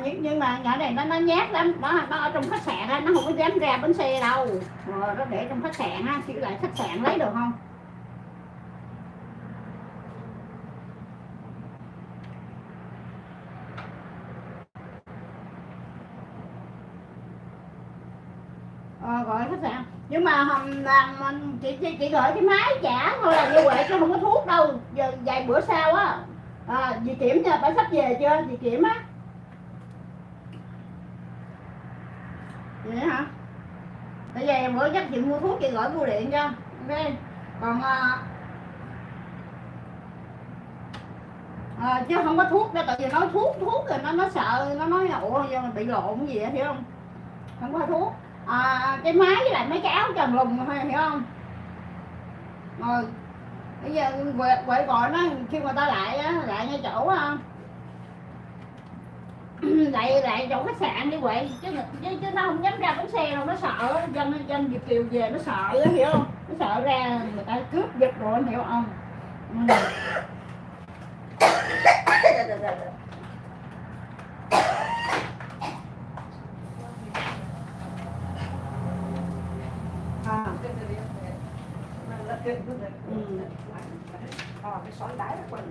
[SPEAKER 9] nhưng mà nhỏ này nó nhát lắm, nó ở trong khách sạn á, nó không có dám ra bến xe đâu. Nó để trong khách sạn á, chỉ lại khách sạn lấy được không? Gọi khách sạn, nhưng mà chị gửi cái máy trả thôi là như vậy chứ không có thuốc đâu. Giờ vài bữa sau á, dì Kiểm nha, phải sắp về chưa dì Kiểm á? Vậy hả? Bây giờ bữa chắc chị mua thuốc chị gửi bưu điện cho. Ok. Còn chứ không có thuốc đâu, tại vì nói thuốc rồi nó sợ, nó nói ủa bị lộn gì vậy, hiểu không? Không có thuốc. Cái máy với lại mấy cái áo trần lùng thôi, hiểu không? Rồi bây giờ quậy gọi nó khi người ta lại ngay chỗ lại chỗ khách sạn đi quậy, chứ nó không dám ra bến xe đâu, nó sợ dân Việt kiều về nó sợ, hiểu không? Nó sợ ra người ta cướp giật rồi, hiểu không? Cái xoắn đáy nó quên.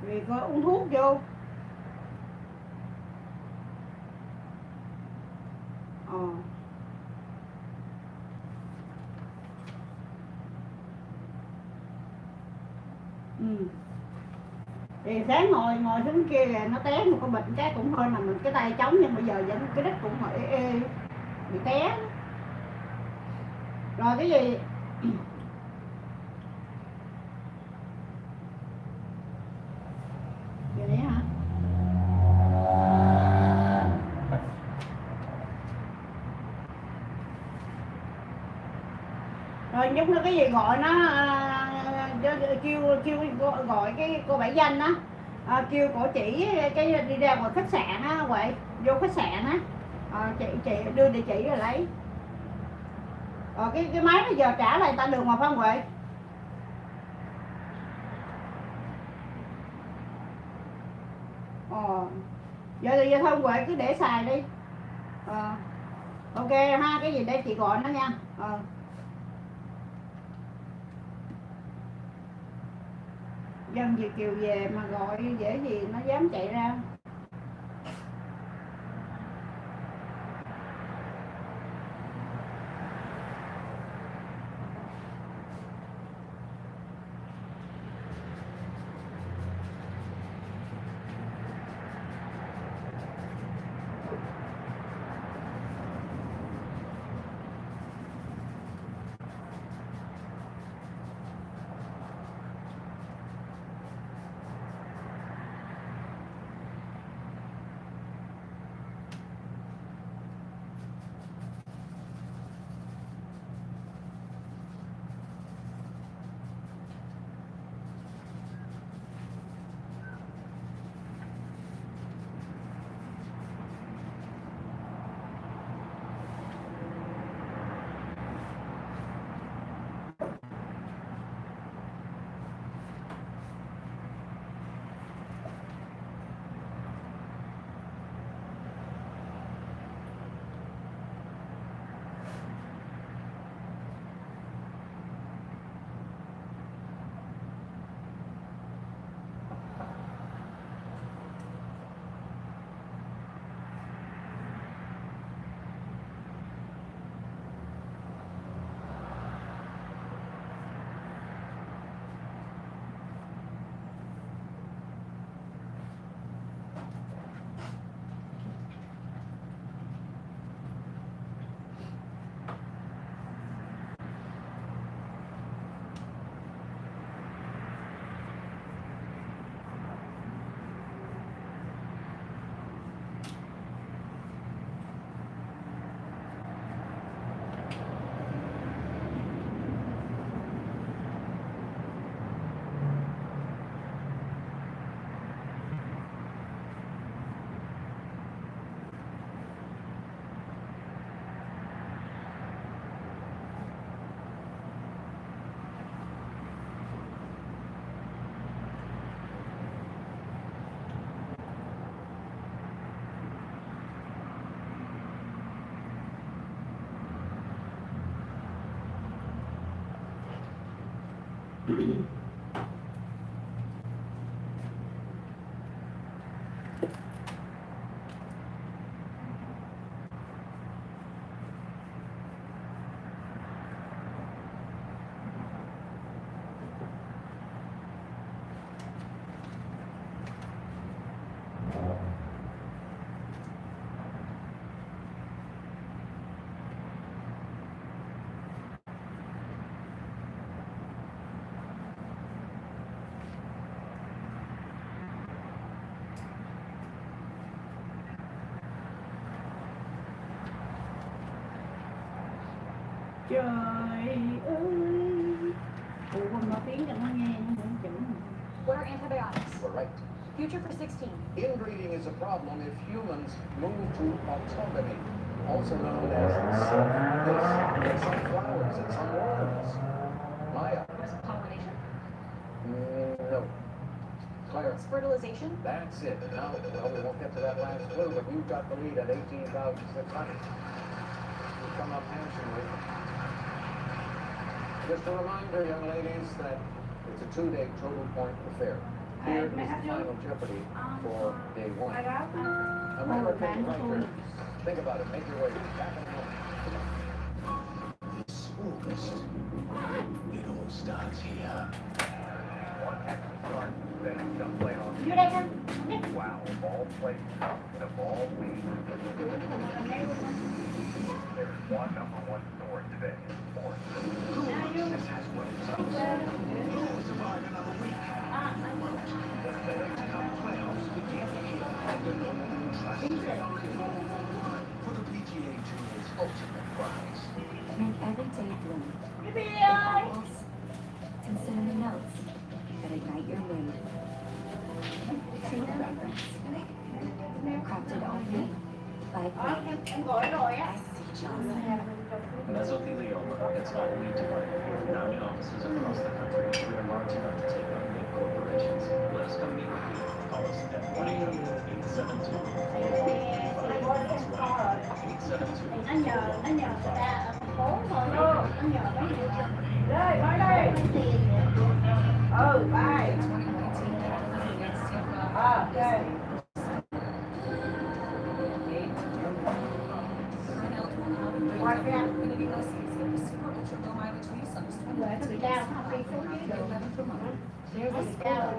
[SPEAKER 9] Vì có uống thuốc vô. Thì sáng ngồi xuống kia kìa, nó té một cái bệnh cái cũng hơi mà mình cái tay trống, nhưng bây giờ vẫn cái đít cũng ê bị té. Rồi cái gì vậy hả? Rồi nhúc nó cái gì gọi nó kêu gọi cái cô bảy danh á, kêu cổ chỉ cái đi ra ngoài khách sạn á, vậy vô khách sạn á, chị đưa địa chỉ rồi lấy. Cái máy bây giờ trả lại ta được mà phải không vậy? Giờ thôi vậy cứ để xài đi. Ok ha, cái gì để chị gọi nó nha. Dân Việt kiều về mà gọi dễ gì nó dám chạy ra. Trời ơi, ủa mà tiếng cho nó nghe nó không chữ.
[SPEAKER 20] What are antibiotics?
[SPEAKER 15] We're right.
[SPEAKER 20] Future for 16.
[SPEAKER 15] Inbreeding is a problem if humans move to autogamy, also known as self-this in some flowers and some worms. Maya?
[SPEAKER 20] Pollination?
[SPEAKER 15] No. Claire?
[SPEAKER 20] It's fertilization?
[SPEAKER 15] That's it. Now, well, we won't get to that last clue, but you've got the lead at 18,600. You come up handsomely. Just a reminder, young ladies, that it's a 2-day total point affair. Here is the final jeopardy for day 1. American writers. Think about it. Make your way back and home.
[SPEAKER 8] This August, it all starts here.
[SPEAKER 15] One extra start, then jump play on.
[SPEAKER 9] Vô đây anh.
[SPEAKER 15] Wow, ball play tough, the ball leads. There's one #1 store today. Sports. This has what it's up to.
[SPEAKER 8] Survive another week. The Stanley Cup playoffs begin here at the Northern Trust. For the PGA Tour's ultimate prize.
[SPEAKER 1] Make every day bloom. Consider the notes that ignite your mood. See the fragrance. Crafted only by
[SPEAKER 9] Em gọi rồi á.
[SPEAKER 10] Mesothelioma, it's all we do. Now in offices across the country, we are large enough to take on big corporations. Let us come meet with you. Call us at 1-800-872-872.
[SPEAKER 9] Nó nhờ người ta ở thành phố thôi luôn. Nó nhờ mấy người ta. Đây, nói đây. Bye. Okay.
[SPEAKER 1] There's a school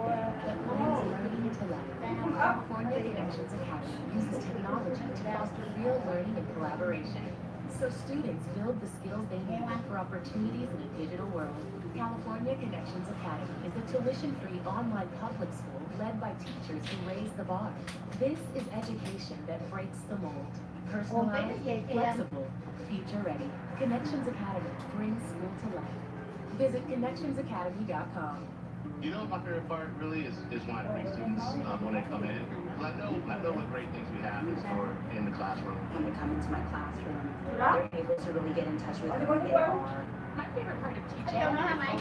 [SPEAKER 1] that brings learning to life. California Connections Academy uses technology to foster real learning and collaboration, so students build the skills they need for opportunities in a digital world. California Connections Academy is a tuition-free online public school led by teachers who raise the bar. This is education that breaks the mold. Personalized, flexible, future-ready. Connections Academy brings school to life. Visit connectionsacademy.com.
[SPEAKER 18] You know, my favorite part really is when I bring students when they come in. I know what great things we have in store in the classroom.
[SPEAKER 21] When they come into my classroom, they're able to really get in touch with who they are.
[SPEAKER 5] My favorite part of teaching has always been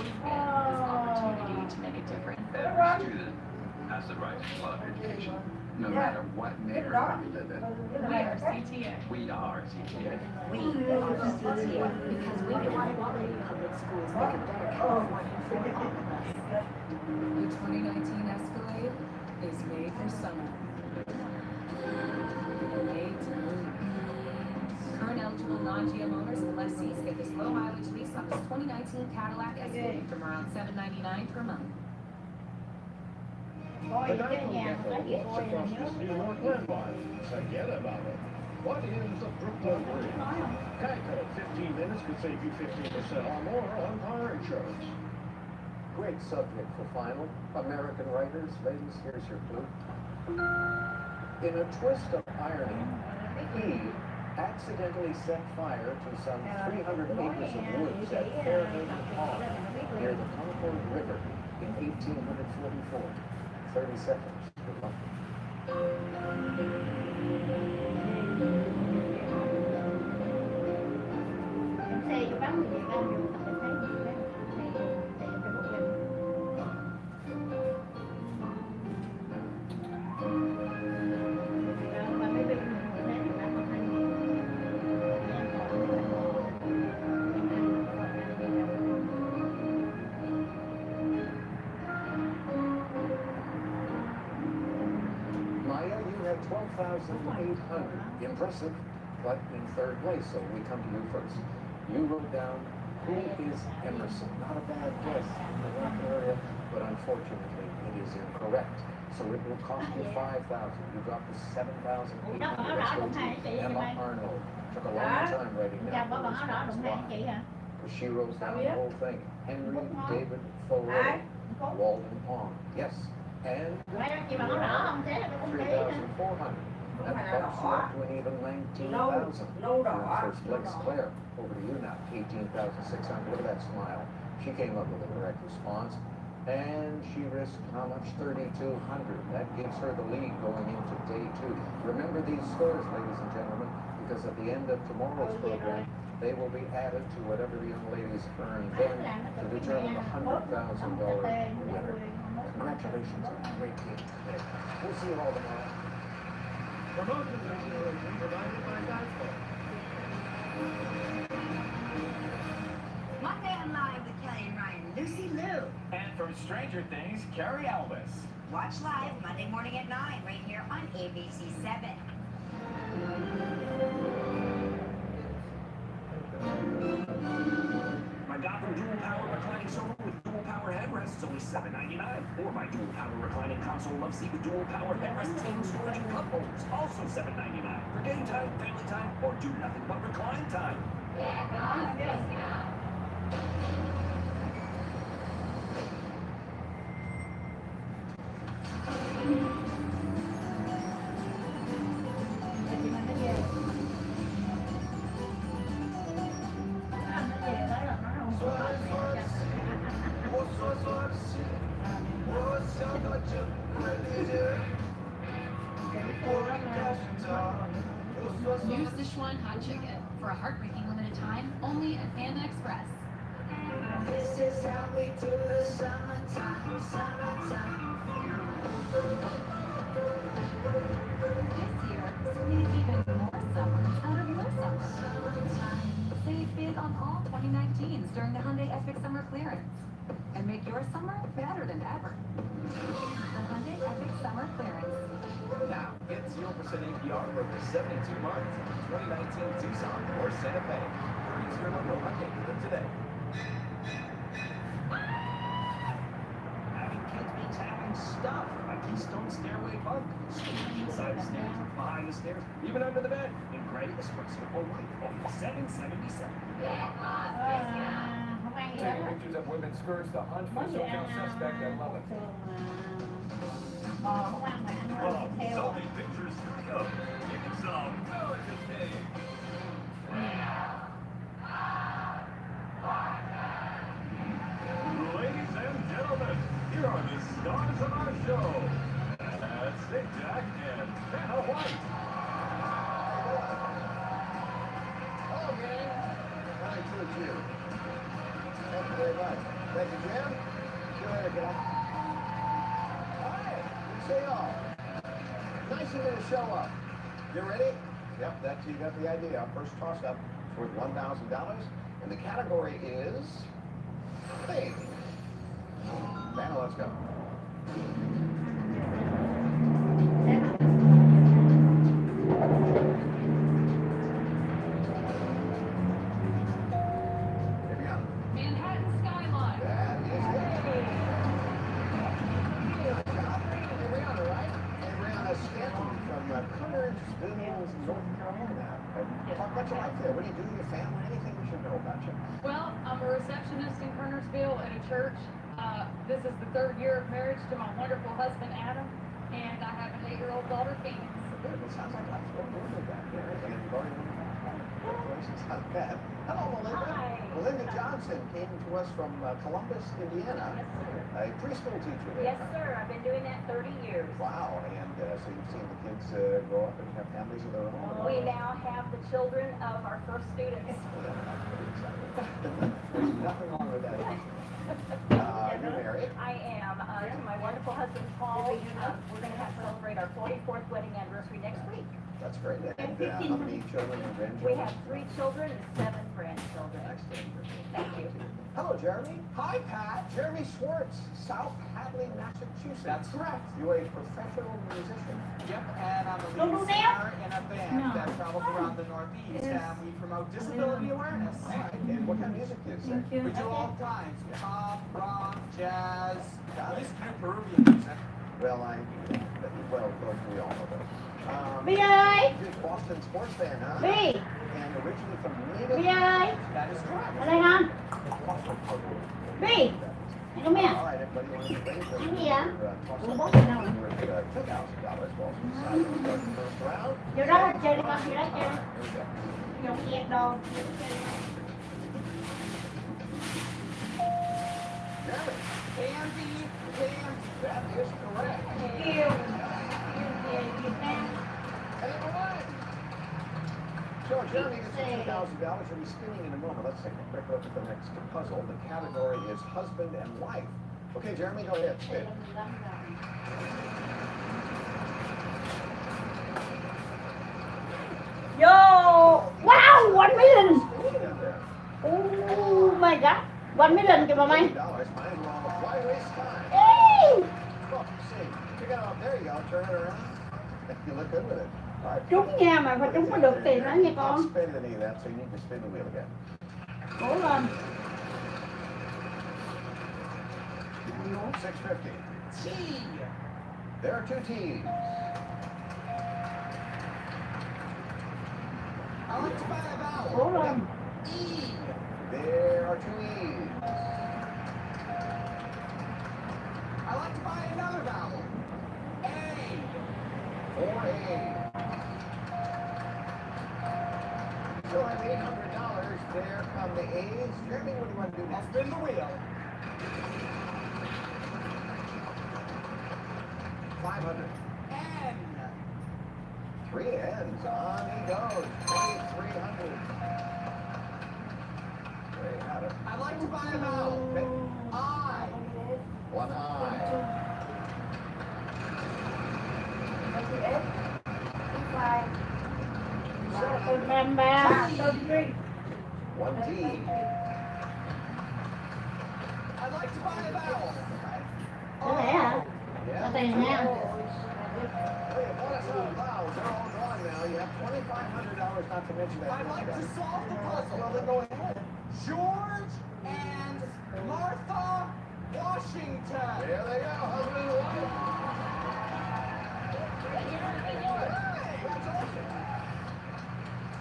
[SPEAKER 5] this opportunity to make a difference.
[SPEAKER 22] Every student has the right to love education, no matter what neighborhood you live in.
[SPEAKER 5] We are CTA.
[SPEAKER 22] We are CTA.
[SPEAKER 21] We are CTA because we want quality public schools make a better California for all of us.
[SPEAKER 24] The 2019 Escalade is made for summer. Made to move.
[SPEAKER 6] Current eligible non-GM owners and lessees get this low mileage lease on this 2019 Cadillac Escalade from around $799 per month.
[SPEAKER 15] The Diamond Gecko walks across this New York landmark. Forget about it. What is the Brooklyn Bridge? Geico, 15 minutes could save you 15% or more on car insurance. Great subject for final. American writers, ladies, here's your clue. In a twist of irony, he accidentally set fire to some 300 acres of woods at Fairhaven Pond near the Concord River in 1844. 30 seconds. Good luck.
[SPEAKER 9] Xe cho bán người ta nhiều tập thấy gì đấy. Xe cho một lần. Mà mấy bên người ta thì ta còn hay.
[SPEAKER 15] 12,800. Impressive, but in third place, so we come to you first. You wrote down, who is Emerson? Not a bad guess in the work area, but unfortunately it is incorrect. So it will cost you 5,000. You dropped to 7,800. Let's go to Emma Arnold. Took a long time writing down those facts. Why? Because she wrote down the whole thing. Henry David Thoreau, Walden Pond. Yes. And 3,400. That bumps you up to an even 19,000. First place, Claire. Over to you now. 18,600. Look at that smile. She came up with a correct response. And she risked how much? 3,200. That gives her the lead going into day 2. Remember these scores, ladies and gentlemen, because at the end of tomorrow's program, they will be added to whatever the young ladies earn then to determine the $100,000 winner. Congratulations on a great game today. We'll see you all tomorrow.
[SPEAKER 10] Promotions are provided by Gospel.
[SPEAKER 2] Monday on Live with Kelly and Ryan, Lucy Liu.
[SPEAKER 10] And from Stranger Things, Carrie Elvis.
[SPEAKER 2] Watch live Monday morning at 9 right here on ABC 7.
[SPEAKER 4] My Gotham Dual Power Reclining Sofa with Dual Power Headrests is only $7.99. Or my Dual Power Reclining Console Love Seat with Dual Power Headrests, table storage, and cup holders, also $7.99. For game time, family time, or do nothing but recline time.
[SPEAKER 1] Use Sichuan hot chicken for a heartbreaking limited time only at Panda Express.
[SPEAKER 2] This is how we do the summertime, summertime.
[SPEAKER 1] This year, squeeze even more summer out of your summer. Save big on all 2019s during the Hyundai Epic Summer Clearance. And make your summer better than ever. The Hyundai Epic Summer Clearance.
[SPEAKER 10] Now, get 0% APR for up to 72 months in 2019 Tucson or Santa Fe. Use your local Hyundai dealer today.
[SPEAKER 4] Having kids means having stuff. Like Keystone Stairway Bunk. Inside the stairs, behind the stairs, even under the bed. In gray, espresso, or white. Only $7.77.
[SPEAKER 10] Taking pictures of women's skirts to hunt for SoCal suspect at 11.
[SPEAKER 12] Selfie pictures. Go. Give it some. Go at the page. Ladies and gentlemen, here are the stars of our show. That's Nick Jack and Vanna White.
[SPEAKER 15] Hello, gang. Hi, to you. Thank you very much. Thank you, Jim. See you later, guys. Hi, good to see y'all. Nice of you to show up. You ready? Yep, that's, you got the idea. First toss-up is worth $1,000, and the category is thing. Vanna, let's go.
[SPEAKER 1] Manhattan skyline.
[SPEAKER 15] That is it. Hey, Brianna, right? Hey, Brianna Stanton from Cumberland, North Carolina. Talk about your life there. What do you do to your family? Anything we should know about you?
[SPEAKER 11] Well, I'm a receptionist in Kernersville at a church. This is the 3rd year of marriage to my wonderful husband, Adam, and I have an 8-year-old daughter, Phoenix.
[SPEAKER 15] Good. It sounds like life's going good back there. And you've already won that. Congratulations on that. Hello, Melinda.
[SPEAKER 3] Hi.
[SPEAKER 15] Melinda Johnson came to us from Columbus, Indiana.
[SPEAKER 3] Yes, sir.
[SPEAKER 15] A preschool teacher there.
[SPEAKER 3] Yes, sir. I've been doing that 30 years.
[SPEAKER 15] Wow. And so you've seen the kids grow up and have families of their own?
[SPEAKER 3] We now have the children of our first students.
[SPEAKER 15] Well, that's pretty exciting. There's nothing wrong with that. You're married?
[SPEAKER 3] I am. To my wonderful husband, Paul. We're going to celebrate our 44th wedding anniversary next week.
[SPEAKER 15] That's great. And how many children and grandchildren?
[SPEAKER 3] We have 3 children and 7
[SPEAKER 21] grandchildren.
[SPEAKER 20] Thank you.
[SPEAKER 15] Hello, Jeremy. Hi, Pat. Jeremy Schwartz, South Hadley, Massachusetts.
[SPEAKER 13] That's correct.
[SPEAKER 15] You're a professional musician.
[SPEAKER 13] Yep, and I'm a
[SPEAKER 9] Don't
[SPEAKER 13] lead
[SPEAKER 9] do
[SPEAKER 13] singer in a band
[SPEAKER 9] No.
[SPEAKER 13] that travels around the Northeast, and we promote disability awareness.
[SPEAKER 15] And what kind of music do you sing?
[SPEAKER 13] We do all kinds: pop, rock, jazz. We used to do Peruvian music.
[SPEAKER 15] Well, we all know that.
[SPEAKER 9] B.I.
[SPEAKER 15] You're a Boston sports fan, huh?
[SPEAKER 9] B.
[SPEAKER 15] And originally from Nina.
[SPEAKER 9] B.I.
[SPEAKER 13] That is correct.
[SPEAKER 9] Ở đây không? B. Come here.
[SPEAKER 15] All right, everybody wants to raise their
[SPEAKER 9] Anh gì ạ?
[SPEAKER 15] toss
[SPEAKER 9] Ủa,
[SPEAKER 15] up
[SPEAKER 9] bố gì đâu?
[SPEAKER 15] $2,000. Boston side will start the first round.
[SPEAKER 9] Vô đó là chơi đi con, vô đó chơi.
[SPEAKER 15] Here we go.
[SPEAKER 9] Dùng dẹp đồ.
[SPEAKER 15] Jeremy.
[SPEAKER 13] Pansy.
[SPEAKER 15] That is correct.
[SPEAKER 9] Kêu. Việt Nam.
[SPEAKER 15] And it won. So, Jeremy, this is $2,000. You'll be spinning in a moment. Let's take a quick look at the next puzzle. The category is husband and wife. Okay, Jeremy, go ahead. Spin.
[SPEAKER 9] Yo! Wow! 1 million!
[SPEAKER 15] Spinning in there.
[SPEAKER 9] Oh my god! 1 million kìa bà mày!
[SPEAKER 15] $1 Might as well fly race time.
[SPEAKER 9] Ê!
[SPEAKER 15] Look, see. Pick it up. There you go. Turn it around. You look good with it. All right.
[SPEAKER 9] Trúng nha, mà phải trúng mới được tiền đó nha
[SPEAKER 15] Not
[SPEAKER 9] con.
[SPEAKER 15] spend any of that, so you need to spin the wheel again.
[SPEAKER 9] Cố lên.
[SPEAKER 15] $650.
[SPEAKER 13] T.
[SPEAKER 15] There are two T's.
[SPEAKER 13] I like to buy a vowel.
[SPEAKER 9] Cố lên.
[SPEAKER 13] E.
[SPEAKER 15] There are two E's.
[SPEAKER 13] I like to buy another vowel. A.
[SPEAKER 15] 4 A's. So I have $800. There come the A's. Jeremy, what do you want to do
[SPEAKER 13] I'll
[SPEAKER 15] next?
[SPEAKER 13] spin the wheel.
[SPEAKER 15] 500.
[SPEAKER 13] N.
[SPEAKER 15] 3 N's. On he goes. 2,300. There you have it.
[SPEAKER 13] I'd like to buy a vowel. I.
[SPEAKER 15] 1 I.
[SPEAKER 9] Bam bam. 33.
[SPEAKER 15] 1 T.
[SPEAKER 13] I'd like to buy a vowel.
[SPEAKER 9] Có lẽ hả? Có
[SPEAKER 15] Yeah.
[SPEAKER 9] tiền nha.
[SPEAKER 15] Hey, bonus on vowels. They're all gone now. You have $2,500, not to mention that.
[SPEAKER 13] I'd like to solve the
[SPEAKER 15] Well,
[SPEAKER 13] puzzle.
[SPEAKER 15] then go ahead.
[SPEAKER 13] George and Martha Washington.
[SPEAKER 15] There they go. Husband and wife.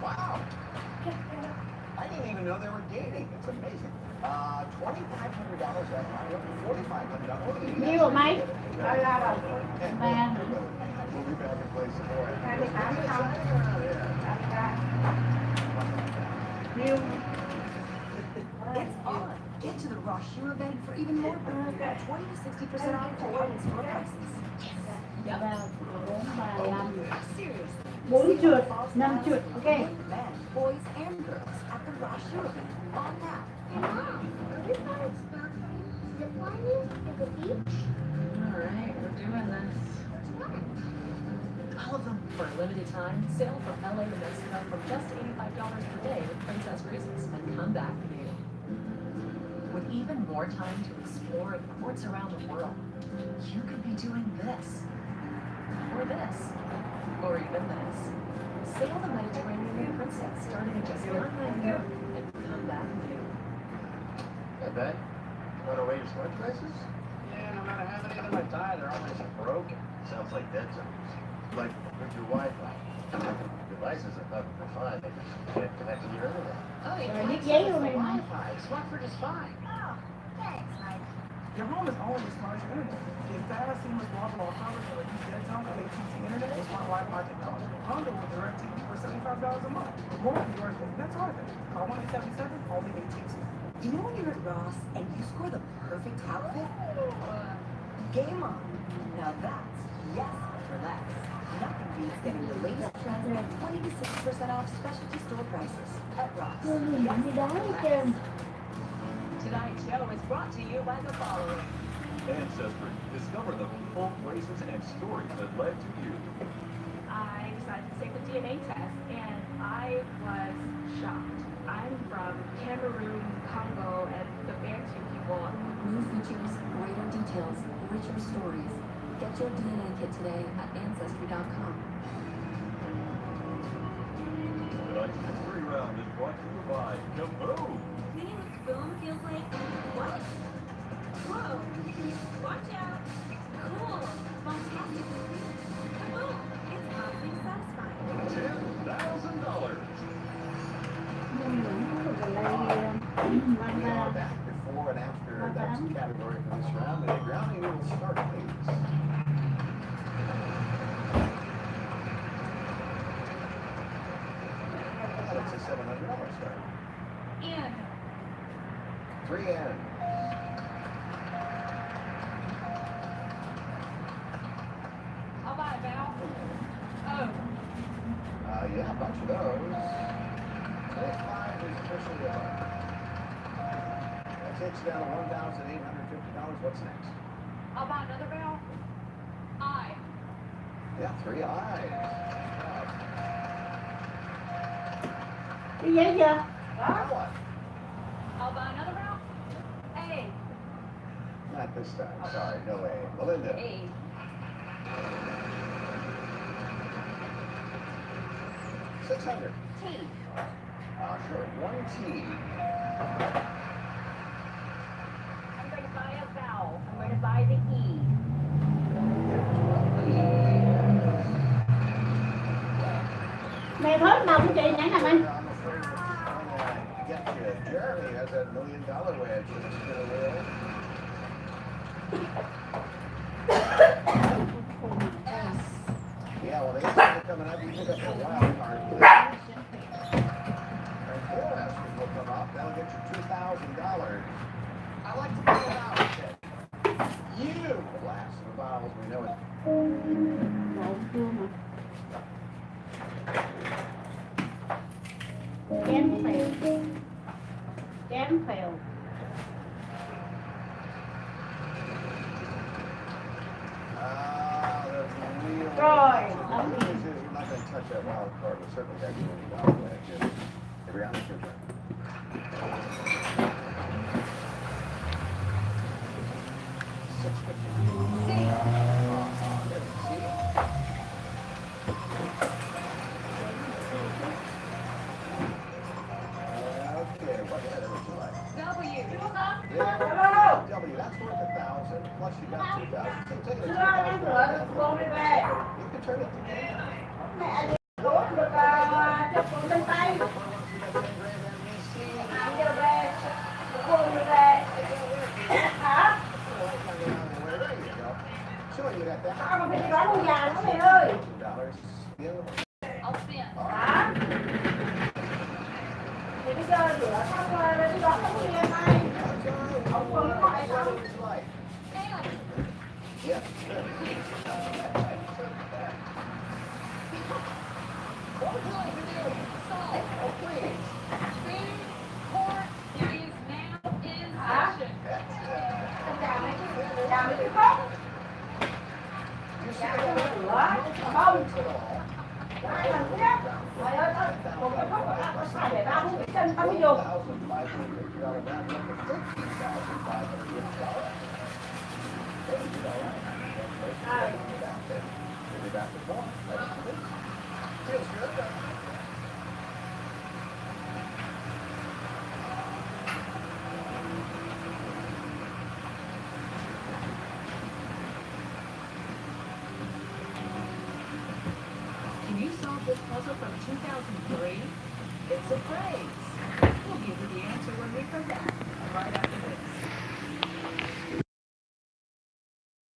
[SPEAKER 15] Wow. I didn't even know they were dating. It's amazing. $2,500 that time. $4,500.
[SPEAKER 9] Nhiêu rồi mày? Bao la rồi. Ba.
[SPEAKER 15] We'll be back and play some more.
[SPEAKER 9] 28 không? Nhiêu?
[SPEAKER 23] It's on. Get to the Ross Shoe event for even more. 20 to 60% off department store prices.
[SPEAKER 9] Ba, 4, 3, 5.
[SPEAKER 23] Seriously.
[SPEAKER 9] 4 trượt, 5 trượt. Ok.
[SPEAKER 23] Men, boys, and girls at the Ross Shoe event. On now.
[SPEAKER 1] Alright, we're doing this. All of them for a limited time. Sail from LA to Mexico for just $85 per day with Princess Cruises and come back new. With even more time to explore ports around the world, you could be doing this. Or this. Or even this. Sail the Mediterranean with Princess starting at just $9.99 and come back new.
[SPEAKER 15] And then, want to raise lunch prices?
[SPEAKER 18] Yeah, no matter how many of them I die, they're always broken.
[SPEAKER 15] Sounds like dead zones. Like with your Wi-Fi. Devices are perfectly fine. They just can't connect to your internet.
[SPEAKER 1] Oh, yeah.
[SPEAKER 9] Rồi, viết giấy luôn đi.
[SPEAKER 1] Wi-Fi. Swampford is fine.
[SPEAKER 13] Your home is always smart internet. Get fast, seamless wall-to-wall coverage or use dead zone with AT&T Internet and Smart Wi-Fi technology. Bundle with DirecTV for $75 a month. More than yours, that's all of it. Call 1-877, only AT&T.
[SPEAKER 23] You know when you're at Ross and you score the perfect outfit? Game on. Now that's yes for less. Nothing beats getting the latest trends at 20 to 60% off specialty store prices at Ross.
[SPEAKER 9] Dẫn đi đó hết trơn.
[SPEAKER 6] Tonight's show is brought to you by the following.
[SPEAKER 12] Ancestry. Discover the people, places, and stories that led to you.
[SPEAKER 3] I decided to take the DNA test, and I was shocked. I'm from Cameroon, Congo, and the Bantu people.
[SPEAKER 21] New features, greater details, richer stories. Get your DNA kit today at Ancestry.com.
[SPEAKER 12] Tonight's mystery round is brought to you by Kaboom!
[SPEAKER 6] Cleaning with film feels like what? Whoa! Watch out! Cool! Fantastic! Kaboom! It's oddly satisfying.
[SPEAKER 12] $10,000.
[SPEAKER 15] We are back before and after. That's the category for this round. And the grounding will start, please. That's a $700 start.
[SPEAKER 11] In.
[SPEAKER 15] 3 in.
[SPEAKER 11] I'll buy a Val. Oh.
[SPEAKER 15] Yeah, a bunch of those. Today's 5 is officially over. That takes you down to $1,850. What's next?
[SPEAKER 11] I'll buy another Val. I.
[SPEAKER 15] Yeah, 3 eyes.
[SPEAKER 9] Yeah.
[SPEAKER 15] What?
[SPEAKER 11] I'll buy another Val. A.
[SPEAKER 15] Not this time. Sorry, no way. Melinda.
[SPEAKER 11] A.
[SPEAKER 15] $600.
[SPEAKER 11] T.
[SPEAKER 15] Sure. 1 T.
[SPEAKER 11] I'm going to buy a vowel. I'm going to buy the E.
[SPEAKER 9] Mày hết nồng chị nãy nè anh.
[SPEAKER 15] Get you. Jeremy has that $1 million wedge in his spinner wheel. Yeah, well, they started coming up. You pick up a wild card. And 4 S's will come up. That'll get you $2,000. I like to put it out. You, the last of the vowels, we know it.
[SPEAKER 9] Springfield.
[SPEAKER 15] Rồi. I'm not going to touch that wild card, but certainly that $1 million wedge. Every hour, your turn. Okay, what letter would you like?
[SPEAKER 11] W.
[SPEAKER 15] Yeah. W, that's worth 1,000, plus you got 2,000. So take it as 2,000. You can turn it to game.
[SPEAKER 9] Mẹ đi đuổi được cho phụ bên tay. Ăn vô về, buông về. Hả? Sao mà phải đi đón con già nữa mày ơi?
[SPEAKER 11] I'll spin.
[SPEAKER 9] Hả? Thì bây giờ rửa xong rồi đi đón con già mày. Ông không có ai không?
[SPEAKER 15] Yes.
[SPEAKER 11] What would you like to do? Solve. Oh, please. Supreme Court is now in session.
[SPEAKER 9] Làm cái khóc. Dạ, rửa. Không. Lại lần thứ nhất. Trời ơi, một cái khóc mà ăn có sai để ra không bị chân tao mới dùng.
[SPEAKER 15] Feels good.
[SPEAKER 1] Can you solve this puzzle from 2003? It's a phrase. We'll give you the answer when we come back, right after this.